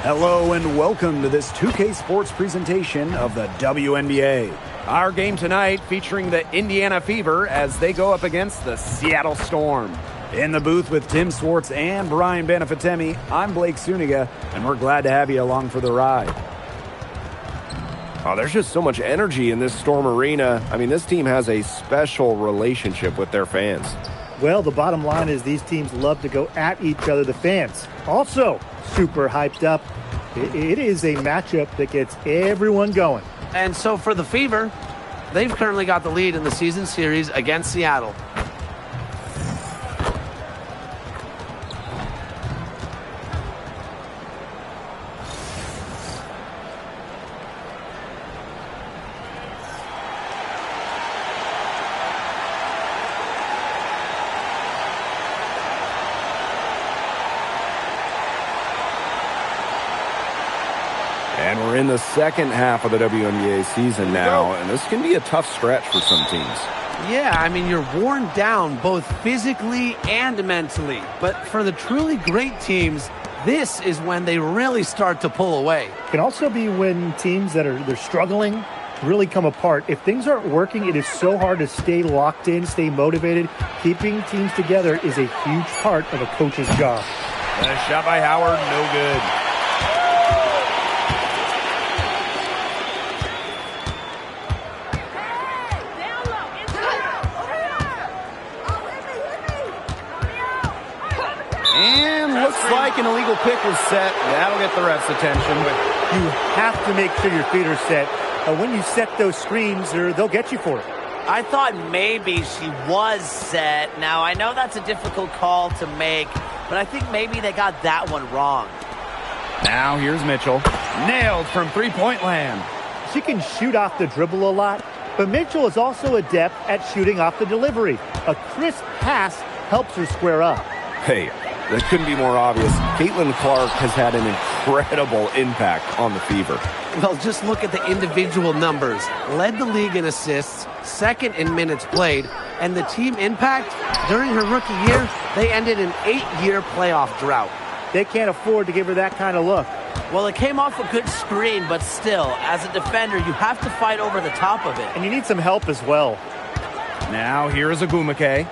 Hello and welcome to this 2K Sports presentation of the WNBA. Our game tonight featuring the Indiana Fever as they go up against the Seattle Storm. In the booth with Tim Swartz and Brian Benefitemi, I'm Blake Suniga, and we're glad to have you along for the ride. Oh, there's just so much energy in this Storm arena. I mean, this team has a special relationship with their fans. Well, the bottom line is these teams love to go at each other, the fans. Also, super hyped up. It is a matchup that gets everyone going. And so for the Fever, they've currently got the lead in the season series against Seattle. And we're in the second half of the WNBA season now, and this can be a tough stretch for some teams. Yeah, I mean, you're worn down both physically and mentally. But for the truly great teams, this is when they really start to pull away. It can also be when teams that they're struggling really come apart. If things aren't working, it is so hard to stay locked in, stay motivated. Keeping teams together is a huge part of a coach's job. And a shot by Howard, no good. And looks like an illegal pick was set. That'll get the ref's attention. You have to make sure your feet are set. When you set those screens, they'll get you for it. I thought maybe she was set. Now, I know that's a difficult call to make, but I think maybe they got that one wrong. Now here's Mitchell. Nailed from three-point land. She can shoot off the dribble a lot, but Mitchell is also adept at shooting off the delivery. A crisp pass helps her square up. Hey, that couldn't be more obvious. Caitlin Clark has had an incredible impact on the Fever. Well, just look at the individual numbers. Led the league in assists, second in minutes played, and the team impact during her rookie year, they ended an 8-year playoff drought. They can't afford to give her that kind of look. Well, it came off a good screen, but still, as a defender, you have to fight over the top of it. And you need some help as well. Now here is Agumake.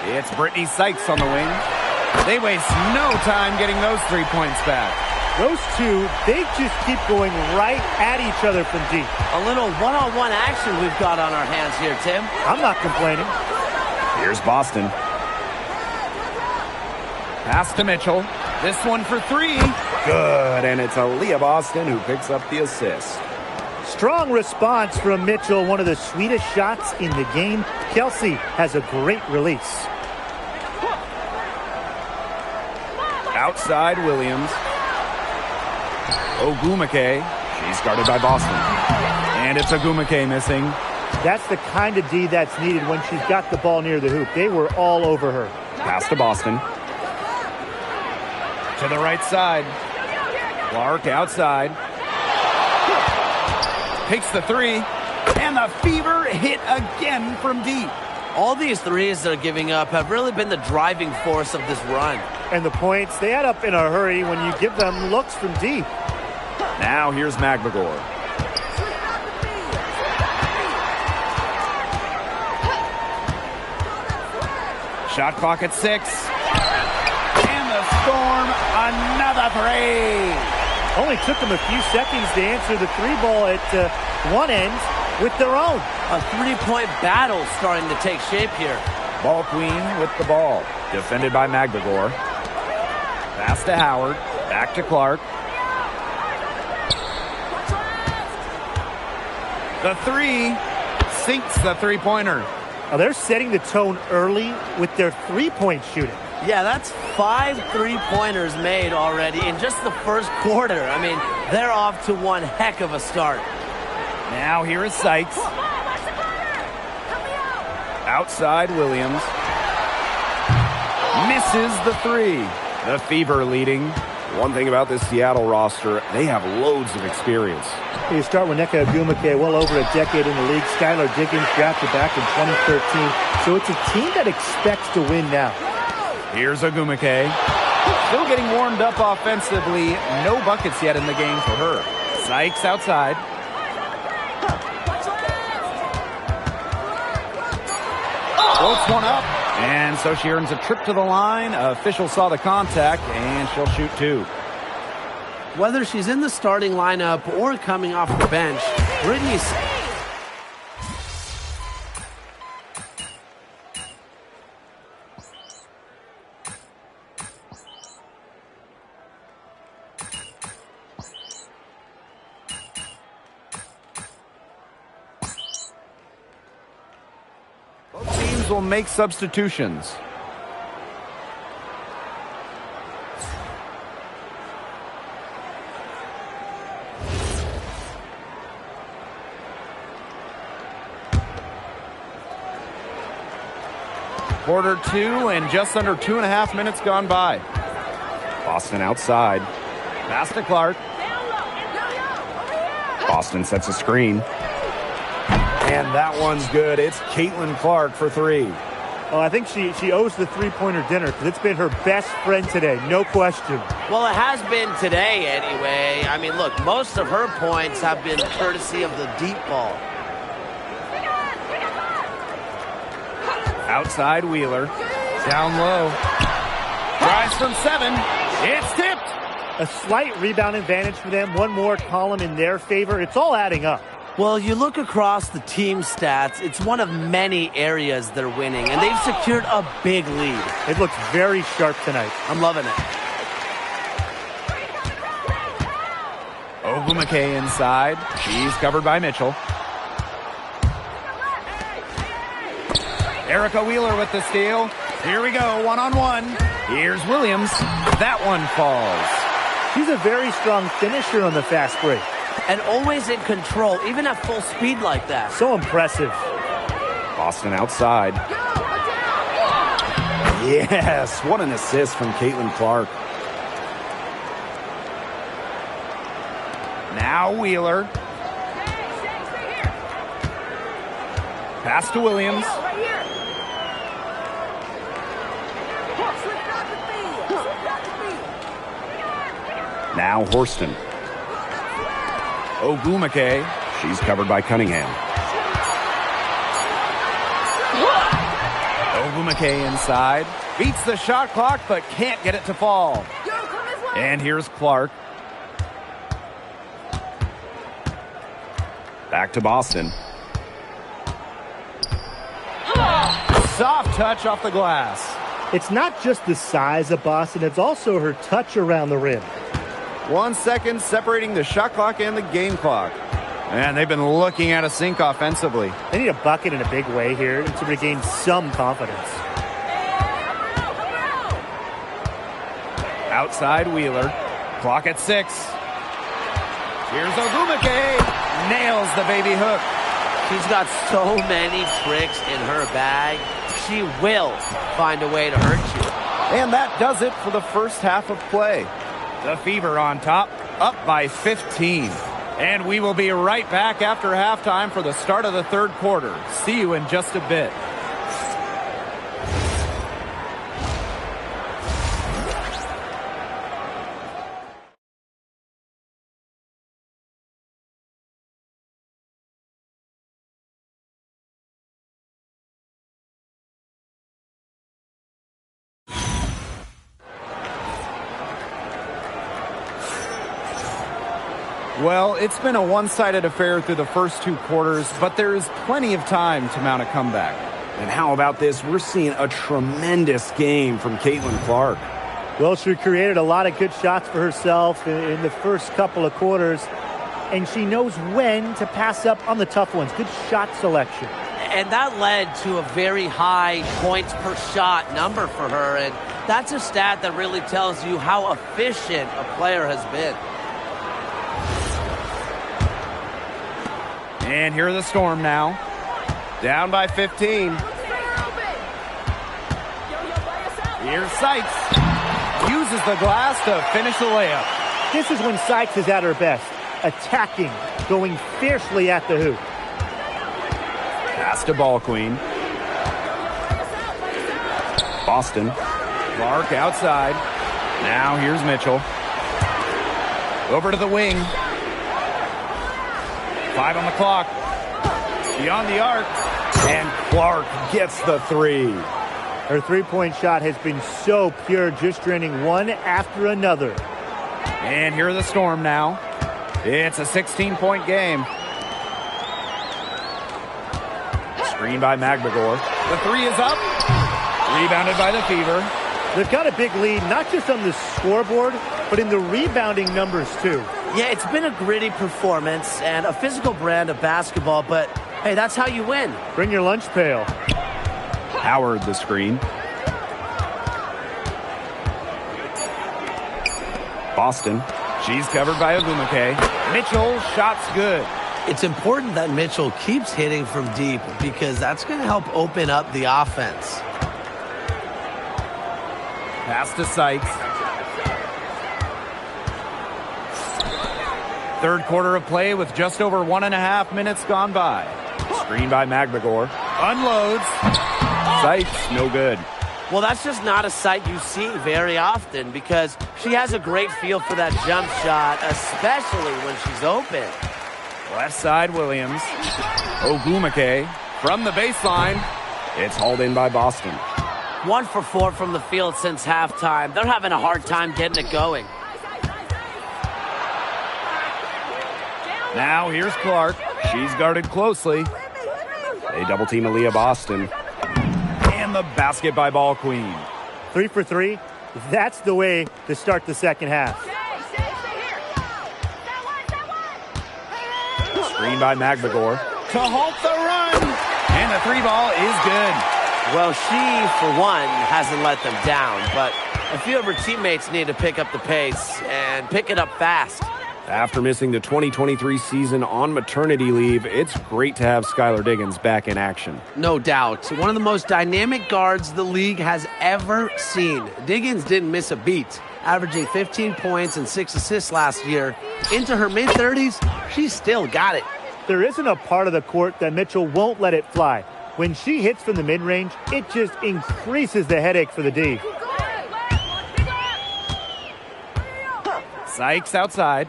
It's Brittany Sykes on the wing. They waste no time getting those 3 points back. Those two, they just keep going right at each other from deep. A little one-on-one action we've got on our hands here, Tim. I'm not complaining. Here's Boston. Pass to Mitchell. This one for three. Good, and it's Aaliyah Boston who picks up the assist. Strong response from Mitchell, one of the sweetest shots in the game. Kelsey has a great release. Outside Williams. Ogumake. She's guarded by Boston. And it's Ogumake missing. That's the kind of D that's needed when she's got the ball near the hoop. They were all over her. Pass to Boston. To the right side. Clark outside. Takes the three. And the Fever hit again from deep. All these threes they're giving up have really been the driving force of this run. And the points, they add up in a hurry when you give them looks from deep. Now here's Magbagor. Shot clock at 6. And the Storm, another three. Only took them a few seconds to answer the three ball at one end with their own. A three-point battle starting to take shape here. Ball queen with the ball. Defended by Magbagor. Pass to Howard. Back to Clark. The three sinks the three-pointer. Now they're setting the tone early with their three-point shooting. Yeah, that's 5 3-pointers made already in just the first quarter. I mean, they're off to one heck of a start. Now here is Sykes. Outside Williams. Misses the three. The Fever leading. One thing about this Seattle roster, they have loads of experience. You start with Nneka Ogumake, well over a decade in the league. Skylar Diggins drafted back in 2013. So it's a team that expects to win now. Here's Ogumake. Still getting warmed up offensively. No buckets yet in the game for her. Sykes outside. Floats one up. And so she earns a trip to the line. Official saw the contact, and she'll shoot two. Whether she's in the starting lineup or coming off the bench, Brittany's... Both teams will make substitutions. Quarter two and just under 2.5 minutes gone by. Boston outside. Pass to Clark. Boston sets a screen. And that one's good. It's Caitlin Clark for three. Oh, I think she owes the three-pointer dinner because it's been her best friend today, no question. Well, it has been today anyway. I mean, look, most of her points have been courtesy of the deep ball. Outside Wheeler. Down low. Drives from 7. It's tipped. A slight rebound advantage for them. One more column in their favor. It's all adding up. Well, you look across the team stats, it's one of many areas they're winning, and they've secured a big lead. It looks very sharp tonight. I'm loving it. Ogumake inside. She's covered by Mitchell. Erica Wheeler with the steal. Here we go, one-on-one. Here's Williams. That one falls. She's a very strong finisher on the fast break. And always in control, even at full speed like that. So impressive. Boston outside. Yes, what an assist from Caitlin Clark. Now Wheeler. Pass to Williams. Now Horston. Ogumake. She's covered by Cunningham. Ogumake inside. Beats the shot clock, but can't get it to fall. And here's Clark. Back to Boston. Soft touch off the glass. It's not just the size of Boston, it's also her touch around the rim. 1 second separating the shot clock and the game clock. And they've been looking at a sink offensively. They need a bucket in a big way here to regain some confidence. Outside Wheeler. Clock at 6. Here's Ogumake. Nails the baby hook. She's got so many tricks in her bag. She will find a way to hurt you. And that does it for the first half of play. The Fever on top, up by 15. And we will be right back after halftime for the start of the third quarter. See you in just a bit. Well, it's been a one-sided affair through the first 2 quarters, but there is plenty of time to mount a comeback. And how about this? We're seeing a tremendous game from Caitlin Clark. Well, she created a lot of good shots for herself in the first couple of quarters, and she knows when to pass up on the tough ones. Good shot selection. And that led to a very high points per shot number for her, and that's a stat that really tells you how efficient a player has been. And here are the Storm now. Down by 15. Here's Sykes. Uses the glass to finish the layup. This is when Sykes is at her best. Attacking, going fiercely at the hoop. Pass to Ball Queen. Boston. Clark outside. Now here's Mitchell. Over to the wing. 5 on the clock. Beyond the arc. And Clark gets the 3. Her three-point shot has been so pure, just draining one after another. And here are the Storm now. It's a 16-point game. Screen by Magbegor. The 3 is up. Rebounded by the Fever. They've got a big lead, not just on the scoreboard, but in the rebounding numbers, too. Yeah, it's been a gritty performance and a physical brand of basketball, but hey, that's how you win. Bring your lunch pail. Howard the screen. Boston. She's covered by Ogumake. Mitchell, shot's good. It's important that Mitchell keeps hitting from deep because that's going to help open up the offense. Pass to Sykes. Third quarter of play with just over 1.5 minutes gone by. Screen by Magbegor. Unloads. Sykes, no good. Well, that's just not a sight you see very often because she has a great feel for that jump shot, especially when she's open. Left side, Williams. Ogumake from the baseline. It's hauled in by Boston. 1 for 4 from the field since halftime. They're having a hard time getting it going. Now here's Clark. She's guarded closely. They double team Aaliyah Boston. And the basket by Ball Queen. 3 for 3. That's the way to start the second half. Screen by Magbegor. To halt the run. And the 3 ball is good. Well, she, for one, hasn't let them down, but a few of her teammates need to pick up the pace and pick it up fast. After missing the 2023 season on maternity leave, it's great to have Skylar Diggins back in action. No doubt. One of the most dynamic guards the league has ever seen. Diggins didn't miss a beat, averaging 15 points and 6 assists last year. Into her mid-30s, she's still got it. There isn't a part of the court that Mitchell won't let it fly. When she hits from the mid-range, it just increases the headache for the D. Sykes outside.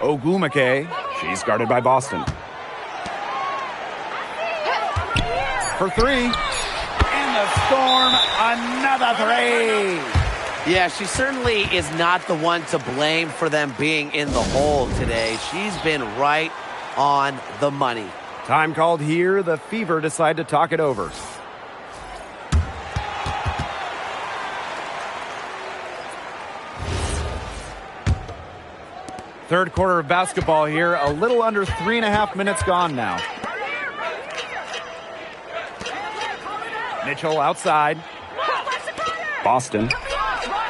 Ogumake. She's guarded by Boston. For 3. And the Storm, another 3. Yeah, she certainly is not the one to blame for them being in the hole today. She's been right on the money. Time called here. The Fever decide to talk it over. Third quarter of basketball here. A little under 3.5 minutes gone now. Mitchell outside. Boston.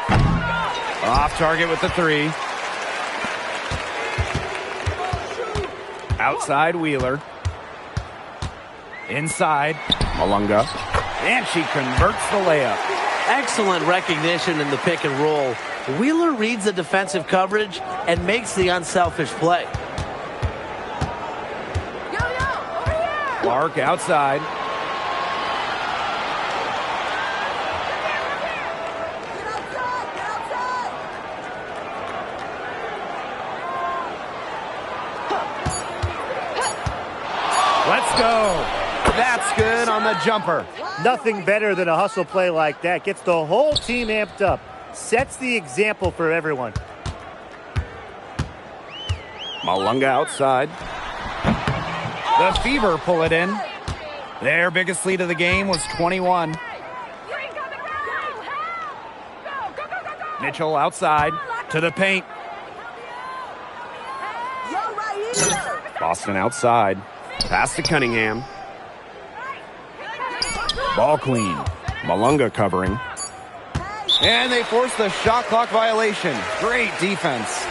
Off target with the 3. Outside Wheeler. Inside. Malunga. And she converts the layup. Excellent recognition in the pick and roll. Wheeler reads the defensive coverage and makes the unselfish play. Clark outside. Let's go. That's good on the jumper. Nothing better than a hustle play like that. Gets the whole team amped up. Sets the example for everyone. Malunga outside. The Fever pull it in. Their biggest lead of the game was 21. Mitchell outside to the paint. Boston outside. Pass to Cunningham. Ball Queen. Malunga covering. And they force the shot clock violation. Great defense.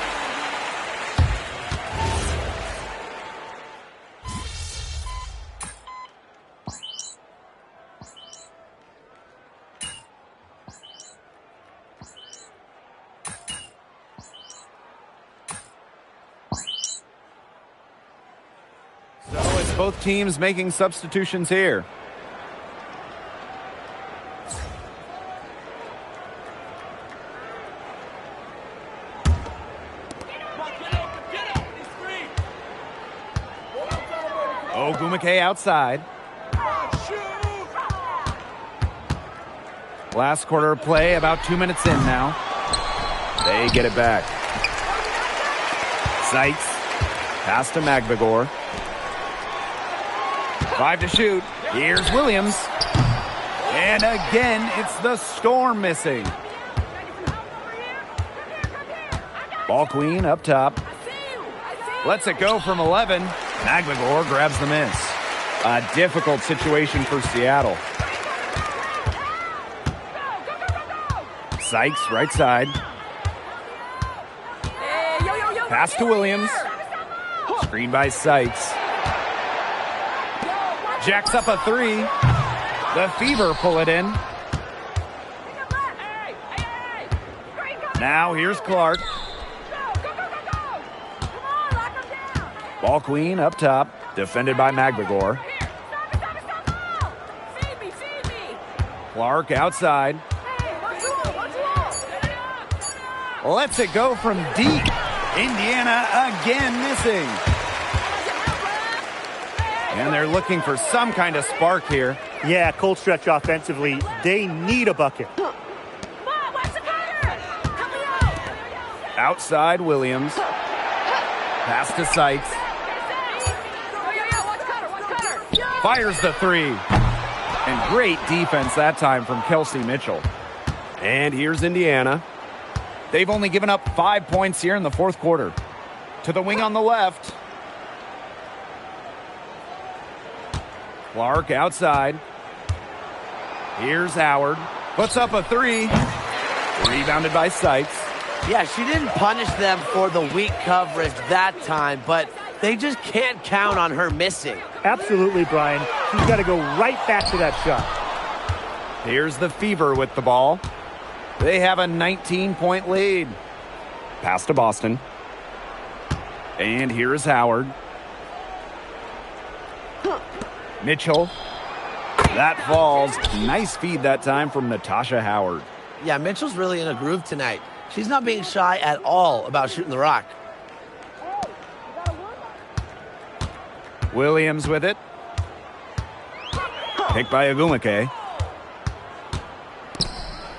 So it's both teams making substitutions here. Ogumake outside. Last quarter of play, about 2 minutes in now. They get it back. Sykes. Pass to Magbagor. 5 to shoot. Here's Williams. And again, it's the Storm missing. Ball queen up top. Lets it go from 11. Magbagor grabs the miss. A difficult situation for Seattle. Sykes, right side. Pass to Williams. Screen by Sykes. Jacks up a 3. The Fever pull it in. Now here's Clark. Ball queen up top. Defended by Magbagor. Clark outside. Lets it go from deep. Indiana again missing. And they're looking for some kind of spark here. Yeah, cold stretch offensively. They need a bucket. Outside Williams. Pass to Sykes. Fires the 3. And great defense that time from Kelsey Mitchell. And here's Indiana. They've only given up 5 points here in the fourth quarter. To the wing on the left. Clark outside. Here's Howard. Puts up a 3. Rebounded by Sykes. Yeah, she didn't punish them for the weak coverage that time, but they just can't count on her missing. Absolutely, Brian. She's got to go right back to that shot. Here's the Fever with the ball. They have a 19-point lead. Pass to Boston. And here's Howard. Mitchell. That falls. Nice feed that time from Natasha Howard. Yeah, Mitchell's really in a groove tonight. She's not being shy at all about shooting the rock. Williams with it. Picked by Ogumake.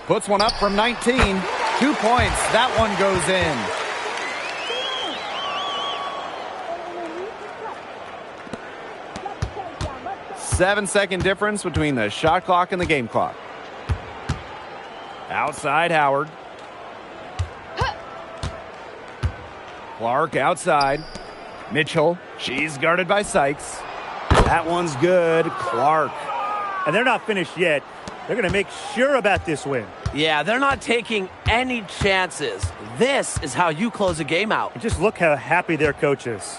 Puts one up from 19. 2 points. That one goes in. Seven-second difference between the shot clock and the game clock. Outside Howard. Clark outside. Mitchell. She's guarded by Sykes. That one's good. Clark. And they're not finished yet. They're going to make sure about this win. Yeah, they're not taking any chances. This is how you close a game out. And just look how happy their coach is.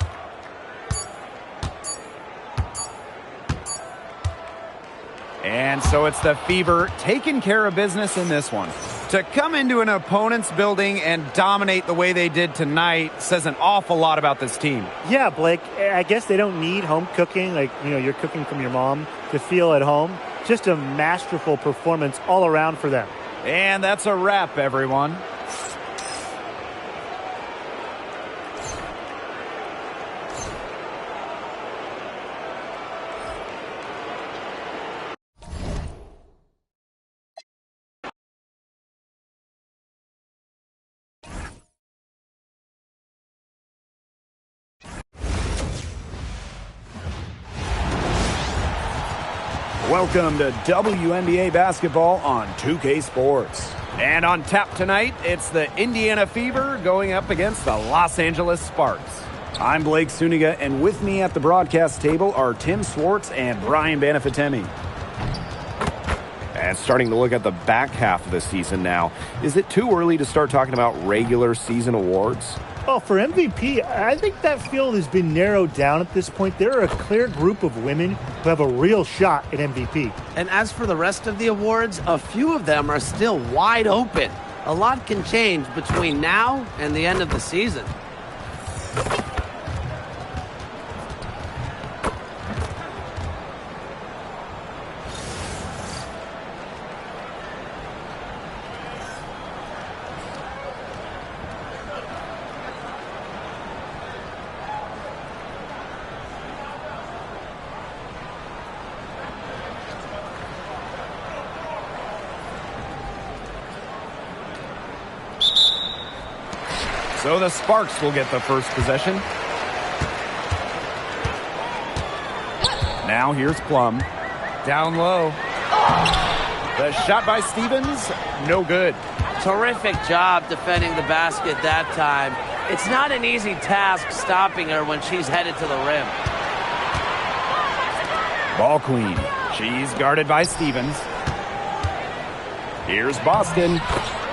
And so it's the Fever taking care of business in this one. To come into an opponent's building and dominate the way they did tonight says an awful lot about this team. Yeah, Blake, I guess they don't need home cooking, like, you know, you're cooking from your mom, to feel at home. Just a masterful performance all around for them. And that's a wrap, everyone. Welcome to WNBA basketball on 2K Sports. And on tap tonight, it's the Indiana Fever going up against the Los Angeles Sparks. I'm Blake Suniga, and with me at the broadcast table are Tim Swartz and Brian Banafitemi. And starting to look at the back half of the season now, is it too early to start talking about regular season awards? Well, for MVP, I think that field has been narrowed down at this point. There are a clear group of women who have a real shot at MVP. And as for the rest of the awards, a few of them are still wide open. A lot can change between now and the end of the season. So the Sparks will get the first possession. Now here's Plum. Down low. The shot by Stevens, no good. Terrific job defending the basket that time. It's not an easy task stopping her when she's headed to the rim. Ball queen. She's guarded by Stevens. Here's Boston.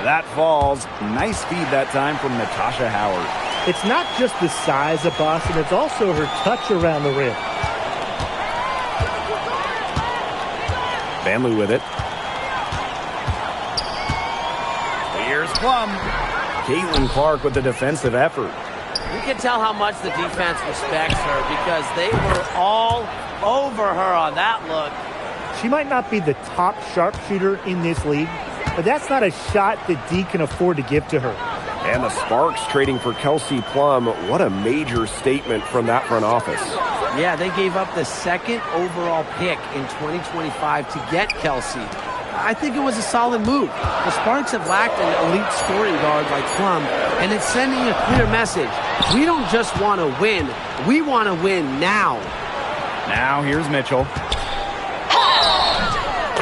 That falls. Nice feed that time from Natasha Howard. It's not just the size of Boston, it's also her touch around the rim. Vanloo with it. Here's Plum. Caitlin Clark with the defensive effort. You can tell how much the defense respects her because they were all over her on that look. She might not be the top sharpshooter in this league, but that's not a shot that D can afford to give to her. And the Sparks trading for Kelsey Plum. What a major statement from that front office. Yeah, they gave up the second overall pick in 2025 to get Kelsey. I think it was a solid move. The Sparks have lacked an elite scoring guard like Plum, and it's sending a clear message. We don't just want to win, we want to win now. Now here's Mitchell.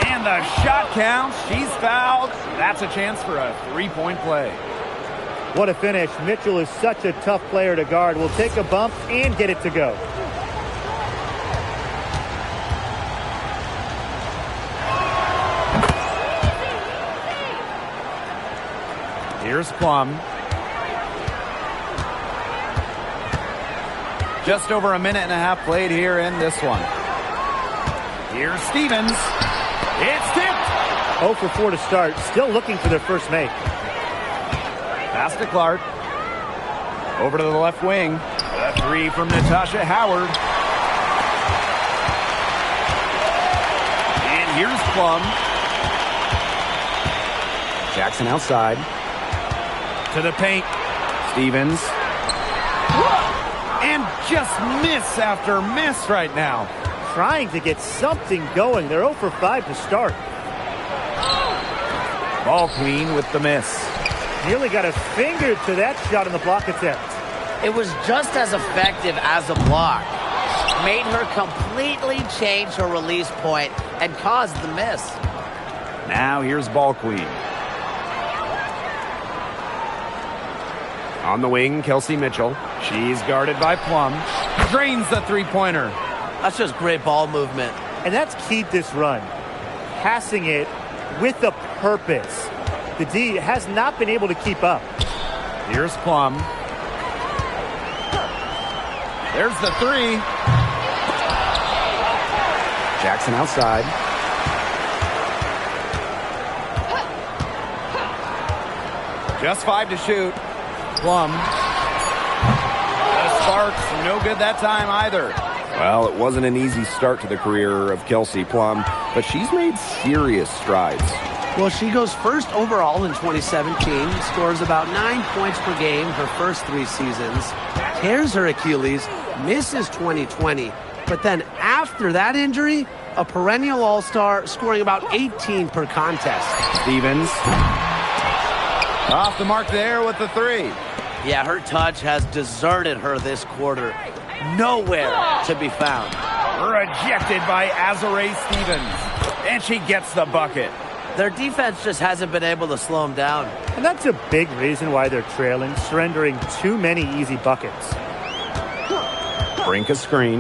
And the shot counts. She's fouled. That's a chance for a three-point play. What a finish. Mitchell is such a tough player to guard. Will take a bump and get it to go. Here's Plum. Just over a minute and a half played here in this one. Here's Stevens. It's tipped. 0 for 4 to start. Still looking for their first make. Pass to Clark. Over to the left wing. A three from Natasha Howard. And here's Plum. Jackson outside. To the paint. Stevens. And just miss after miss right now. Trying to get something going. They're 0 for 5 to start. Ball queen with the miss. Nearly got a finger to that shot on the block attempt. It was just as effective as a block. Made her completely change her release point and caused the miss. Now here's Ball queen. On the wing, Kelsey Mitchell. She's guarded by Plum. Drains the three-pointer. That's just great ball movement. And that's keyed this run. Passing it with a purpose. The D has not been able to keep up. Here's Plum. There's the three. Jackson outside. Just 5 to shoot. Plum. The Sparks, no good that time either. Well, it wasn't an easy start to the career of Kelsey Plum, but she's made serious strides. Well, she goes first overall in 2017, scores about 9 points per game her first 3 seasons, tears her Achilles, misses 2020, but then after that injury, a perennial all-star scoring about 18 per contest. Stevens. Off the mark there with the three. Yeah, her touch has deserted her this quarter. Nowhere to be found. Rejected by Azurá Stevens. And she gets the bucket. Their defense just hasn't been able to slow them down. And that's a big reason why they're trailing, surrendering too many easy buckets. Brink a screen.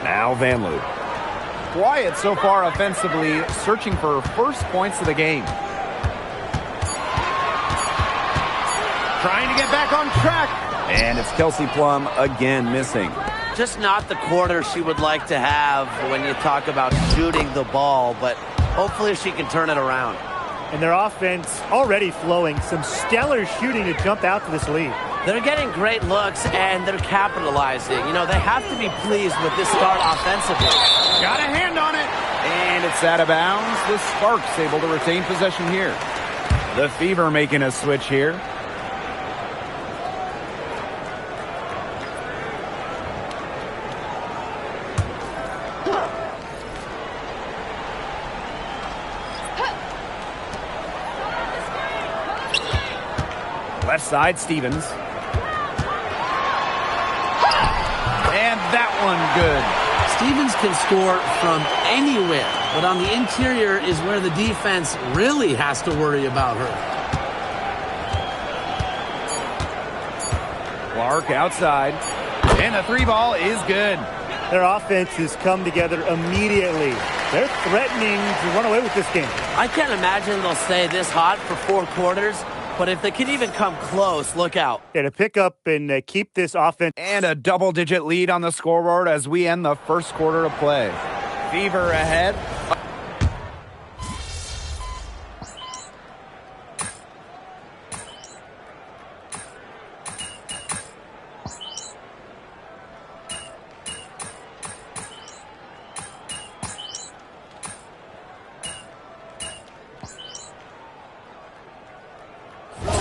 Now Vanloo. Quiet so far offensively, searching for first points of the game. Trying to get back on track. And it's Kelsey Plum again missing. Just not the quarter she would like to have when you talk about shooting the ball, but hopefully she can turn it around. And their offense already flowing. Some stellar shooting to jump out to this lead. They're getting great looks, and they're capitalizing. You know, they have to be pleased with this start offensively. Got a hand on it. And it's out of bounds. The Sparks able to retain possession here. The Fever making a switch here. Left side, Stevens. And that one good. Stevens can score from anywhere, but on the interior is where the defense really has to worry about her. Clark outside. And the 3-ball is good. Their offense has come together immediately. They're threatening to run away with this game. I can't imagine they'll stay this hot for 4 quarters, but if they can even come close, look out. Yeah, to pick up and keep this offense. And a double-digit lead on the scoreboard as we end the first quarter of play. Fever ahead.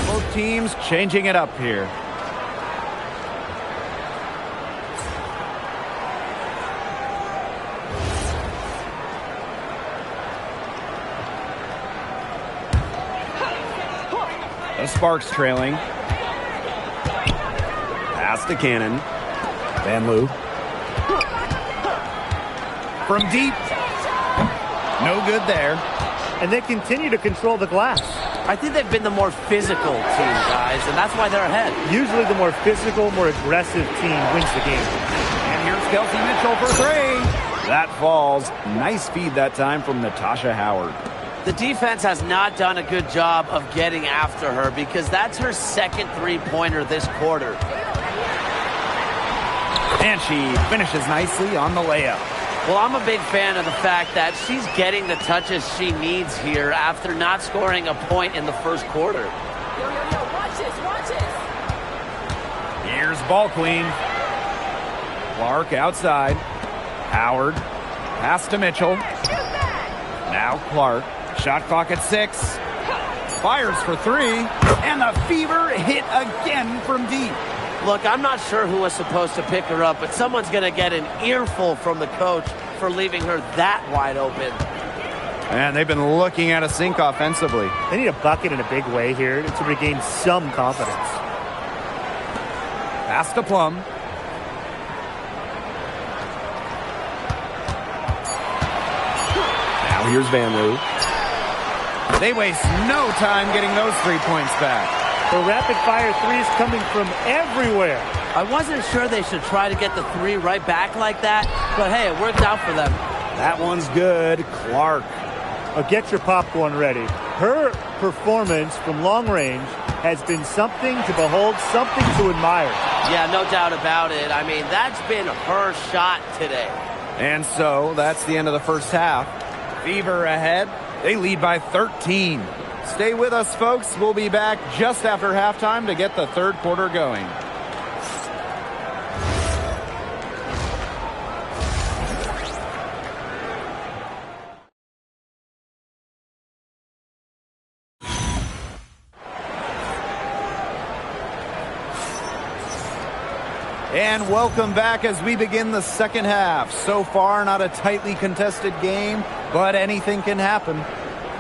Both teams changing it up here. The Sparks trailing. Pass to Cannon. Van Loo. From deep. No good there. And they continue to control the glass. I think they've been the more physical team, guys, and that's why they're ahead. Usually the more physical, more aggressive team wins the game. And here's Kelsey Mitchell for 3. That falls. Nice feed that time from Natasha Howard. The defense has not done a good job of getting after her because that's her second 3-pointer this quarter. And she finishes nicely on the layup. Well, I'm a big fan of the fact that she's getting the touches she needs here after not scoring a point in the first quarter. Yo, watch this, watch this. Here's Ball Queen. Clark outside. Howard. Pass to Mitchell. Now Clark. Shot clock at 6. Fires for 3. And the Fever hit again from deep. Look, I'm not sure who was supposed to pick her up, but someone's going to get an earful from the coach for leaving her that wide open. And they've been looking at a sink offensively. They need a bucket in a big way here to regain some confidence. Pass to Plum. Now here's Van Loo. They waste no time getting those 3 points back. The rapid-fire threes coming from everywhere. I wasn't sure they should try to get the 3 right back like that, but hey, it worked out for them. That one's good. Clark. Get your popcorn ready. Her performance from long range has been something to behold, something to admire. Yeah, no doubt about it. I mean, that's been her shot today. And so that's the end of the first half. Fever ahead. They lead by 13. Stay with us, folks. We'll be back just after halftime to get the third quarter going. And welcome back as we begin the second half. So far, not a tightly contested game, but anything can happen.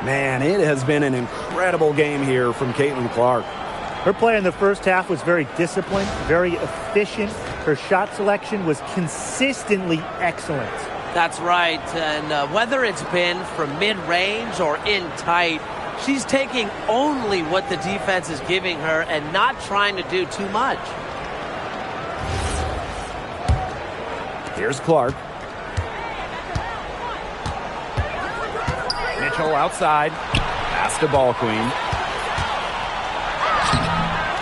Man, it has been an incredible game here from Caitlin Clark. Her play in the first half was very disciplined, very efficient. Her shot selection was consistently excellent. That's right, and whether it's been from mid-range or in tight, she's taking only what the defense is giving her and not trying to do too much. Here's Clark. Mitchell outside. Pass to Ball Queen.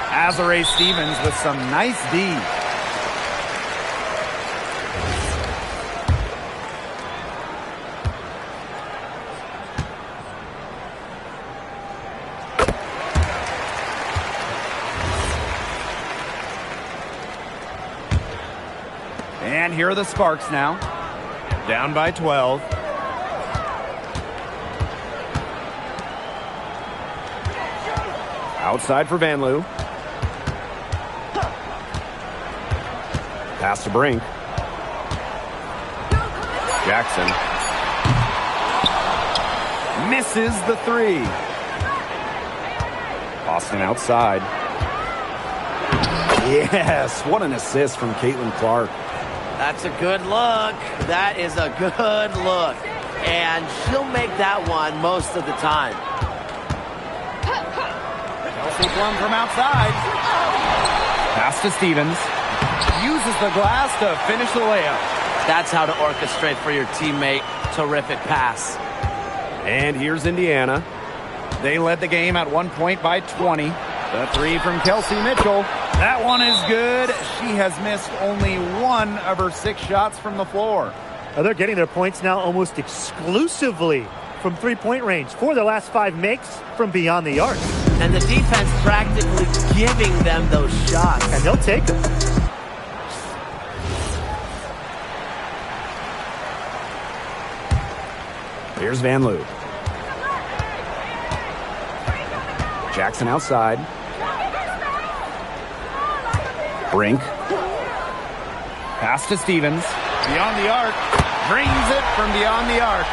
Azare Stevens with some nice D. And here are the Sparks now. Down by 12. Outside for Van Loo. Pass to Brink. Jackson. Misses the 3. Austin outside. Yes, what an assist from Caitlin Clark. That's a good look. That is a good look. And she'll make that one most of the time. Kelsey Plum from outside. Pass to Stevens. Uses the glass to finish the layup. That's how to orchestrate for your teammate. Terrific pass. And here's Indiana. They led the game at 1 point by 20. The three from Kelsey Mitchell. That one is good. She has missed only one of her 6 shots from the floor. Now they're getting their points now almost exclusively from three-point range. 4 of their last 5 makes from beyond the arc. And the defense practically giving them those shots. And they'll take them. Here's Van Loo. Jackson outside. Brink. Pass to Stevens. Beyond the arc. Brings it from beyond the arc.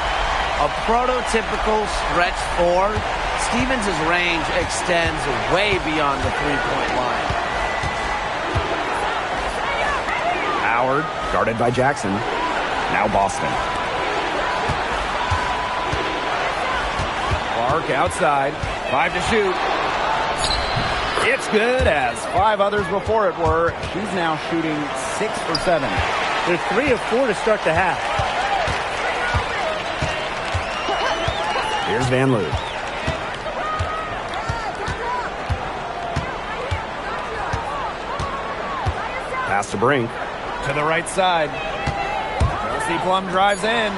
A prototypical stretch 4. Stevens' range extends way beyond the three-point line. Howard, guarded by Jackson. Now Boston. Clark outside. 5 to shoot. It's good, as 5 others before it were. She's now shooting 6 for 7. They're 3 of 4 to start the half. Here's Van Loo. Pass to Brink. To the right side. Kelsey Plum drives in.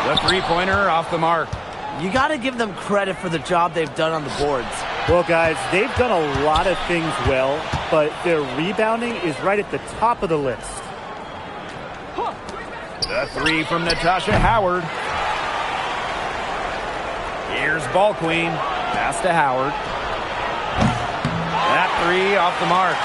The three-pointer off the mark. You got to give them credit for the job they've done on the boards. Well, guys, they've done a lot of things well, but their rebounding is right at the top of the list. The three from Natasha Howard. Here's Ball Queen. Pass to Howard. That three off the mark.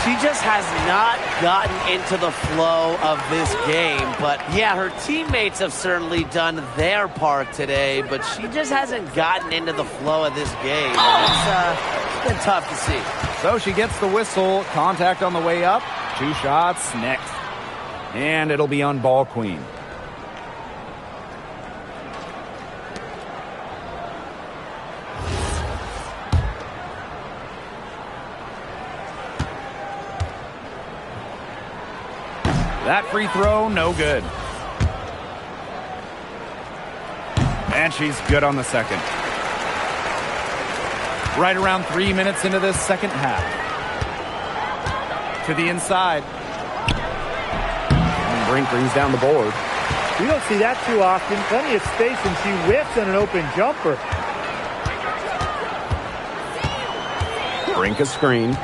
She just has not gotten into the flow of this game. But, yeah, her teammates have certainly done their part today, but she just hasn't gotten into the flow of this game. It's been tough to see. So she gets the whistle. Contact on the way up. 2 shots next. And it'll be on Ball Queen. That free throw, no good. And she's good on the second. Right around 3 minutes into this second half. To the inside. And Brink brings down the board. We don't see that too often. Plenty of space, and she whiffs on an open jumper. Brink a screen.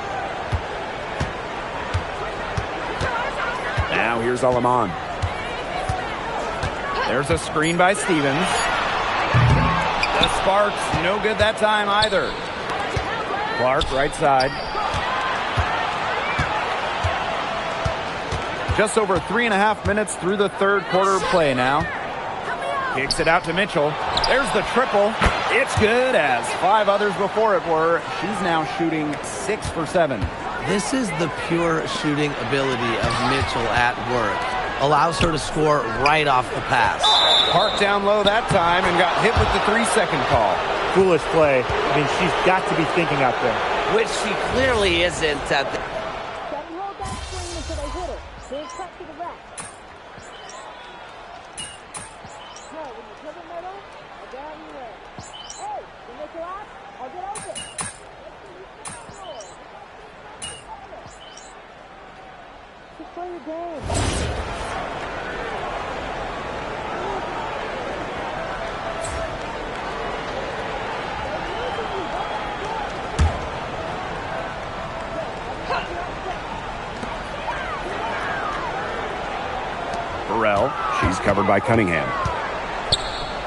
Now here's Alaman. There's a screen by Stevens. The Sparks, no good that time either. Clark, right side. Just over 3.5 minutes through the third quarter play now. Kicks it out to Mitchell. There's the triple. It's good, as 5 others before it were. She's now shooting 6 for 7. This is the pure shooting ability of Mitchell at work. Allows her to score right off the pass. Park down low that time and got hit with the 3-second call. Foolish play. I mean, she's got to be thinking out there. Which she clearly isn't at the... Don't hold that screen until they hit it. Big cut to the rack. No, when you hit the middle, I'll get on your way. Hey, you make your ass, I'll get open. Just play your game. Burrell, she's covered by Cunningham.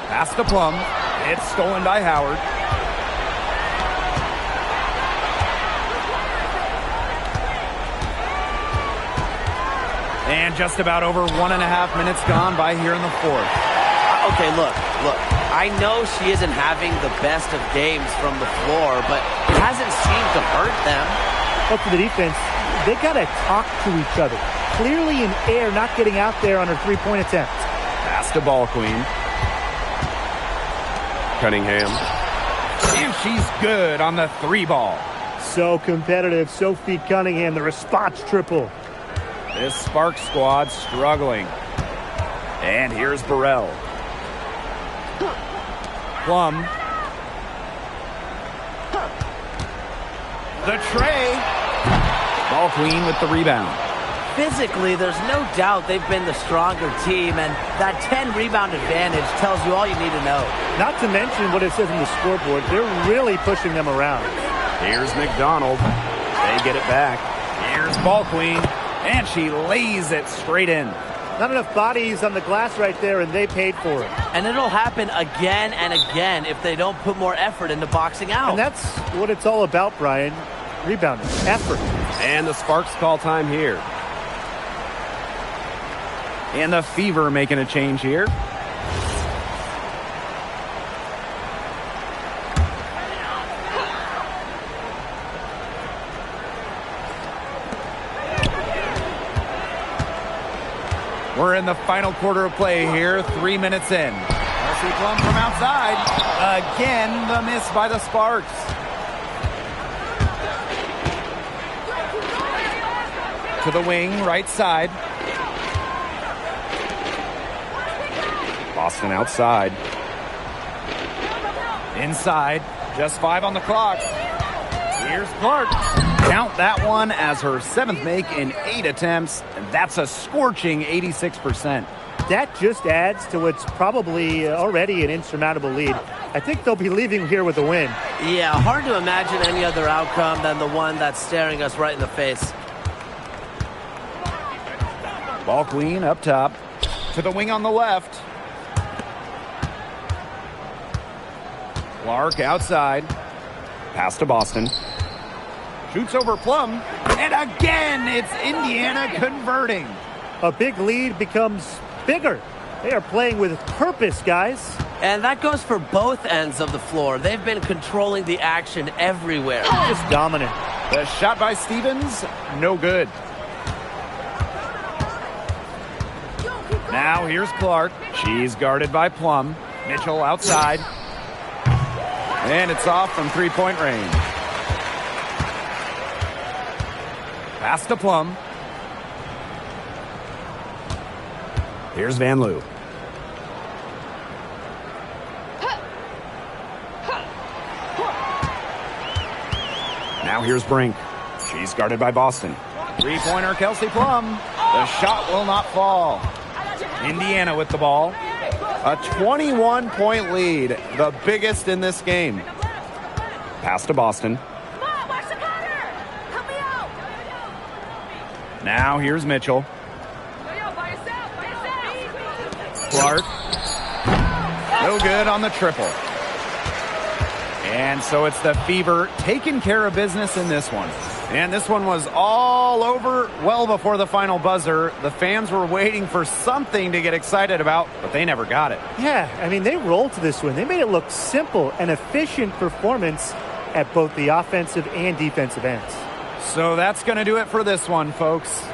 Pass to Plum. It's stolen by Howard. And just about over 1.5 minutes gone by here in the fourth. Okay, look. I know she isn't having the best of games from the floor, but it hasn't seemed to hurt them. Up to the defense, they got to talk to each other. Clearly in air, not getting out there on her three-point attempt. Pass to Ball Queen. Cunningham. And she's good on the 3-ball. So competitive. Sophie Cunningham, the response triple. This Sparks squad struggling. And here's Burrell. Plum. The tray. Ball Queen with the rebound. Physically, there's no doubt they've been the stronger team, and that 10-rebound advantage tells you all you need to know. Not to mention what it says in the scoreboard. They're really pushing them around. Here's McDonald. They get it back. Here's Ball Queen. And she lays it straight in. Not enough bodies on the glass right there, and they paid for it. And it'll happen again and again if they don't put more effort into boxing out. And that's what it's all about, Brian. Rebounding, effort. And the Sparks call time here. And the Fever making a change here. We're in the final quarter of play here, 3 minutes in. Kelsey Plum from outside. Again, the miss by the Sparks. To the wing, right side. Boston outside. Inside, just 5 on the clock. Here's Clark. Count that one as her 7th make in 8 attempts, and that's a scorching 86%. That just adds to what's probably already an insurmountable lead. I think they'll be leaving here with a win. Yeah, hard to imagine any other outcome than the one that's staring us right in the face. Ball Queen up top. To the wing on the left. Clark outside. Pass to Boston. Shoots over Plum. And again, it's Indiana converting. A big lead becomes bigger. They are playing with purpose, guys. And that goes for both ends of the floor. They've been controlling the action everywhere. Just dominant. The shot by Stevens, no good. Now here's Clark. She's guarded by Plum. Mitchell outside. And it's off from 3-point range. Pass to Plum. Here's Van Loo. Now here's Brink. She's guarded by Boston. 3-pointer Kelsey Plum. The shot will not fall. Indiana with the ball. A 21-point lead, the biggest in this game. Pass to Boston. Now here's Mitchell. Clark. No good on the triple. And so it's the Fever taking care of business in this one. And this one was all over well before the final buzzer. The fans were waiting for something to get excited about, but they never got it. Yeah, I mean, they rolled to this one. They made it look simple and efficient performance at both the offensive and defensive ends. So that's going to do it for this one, folks.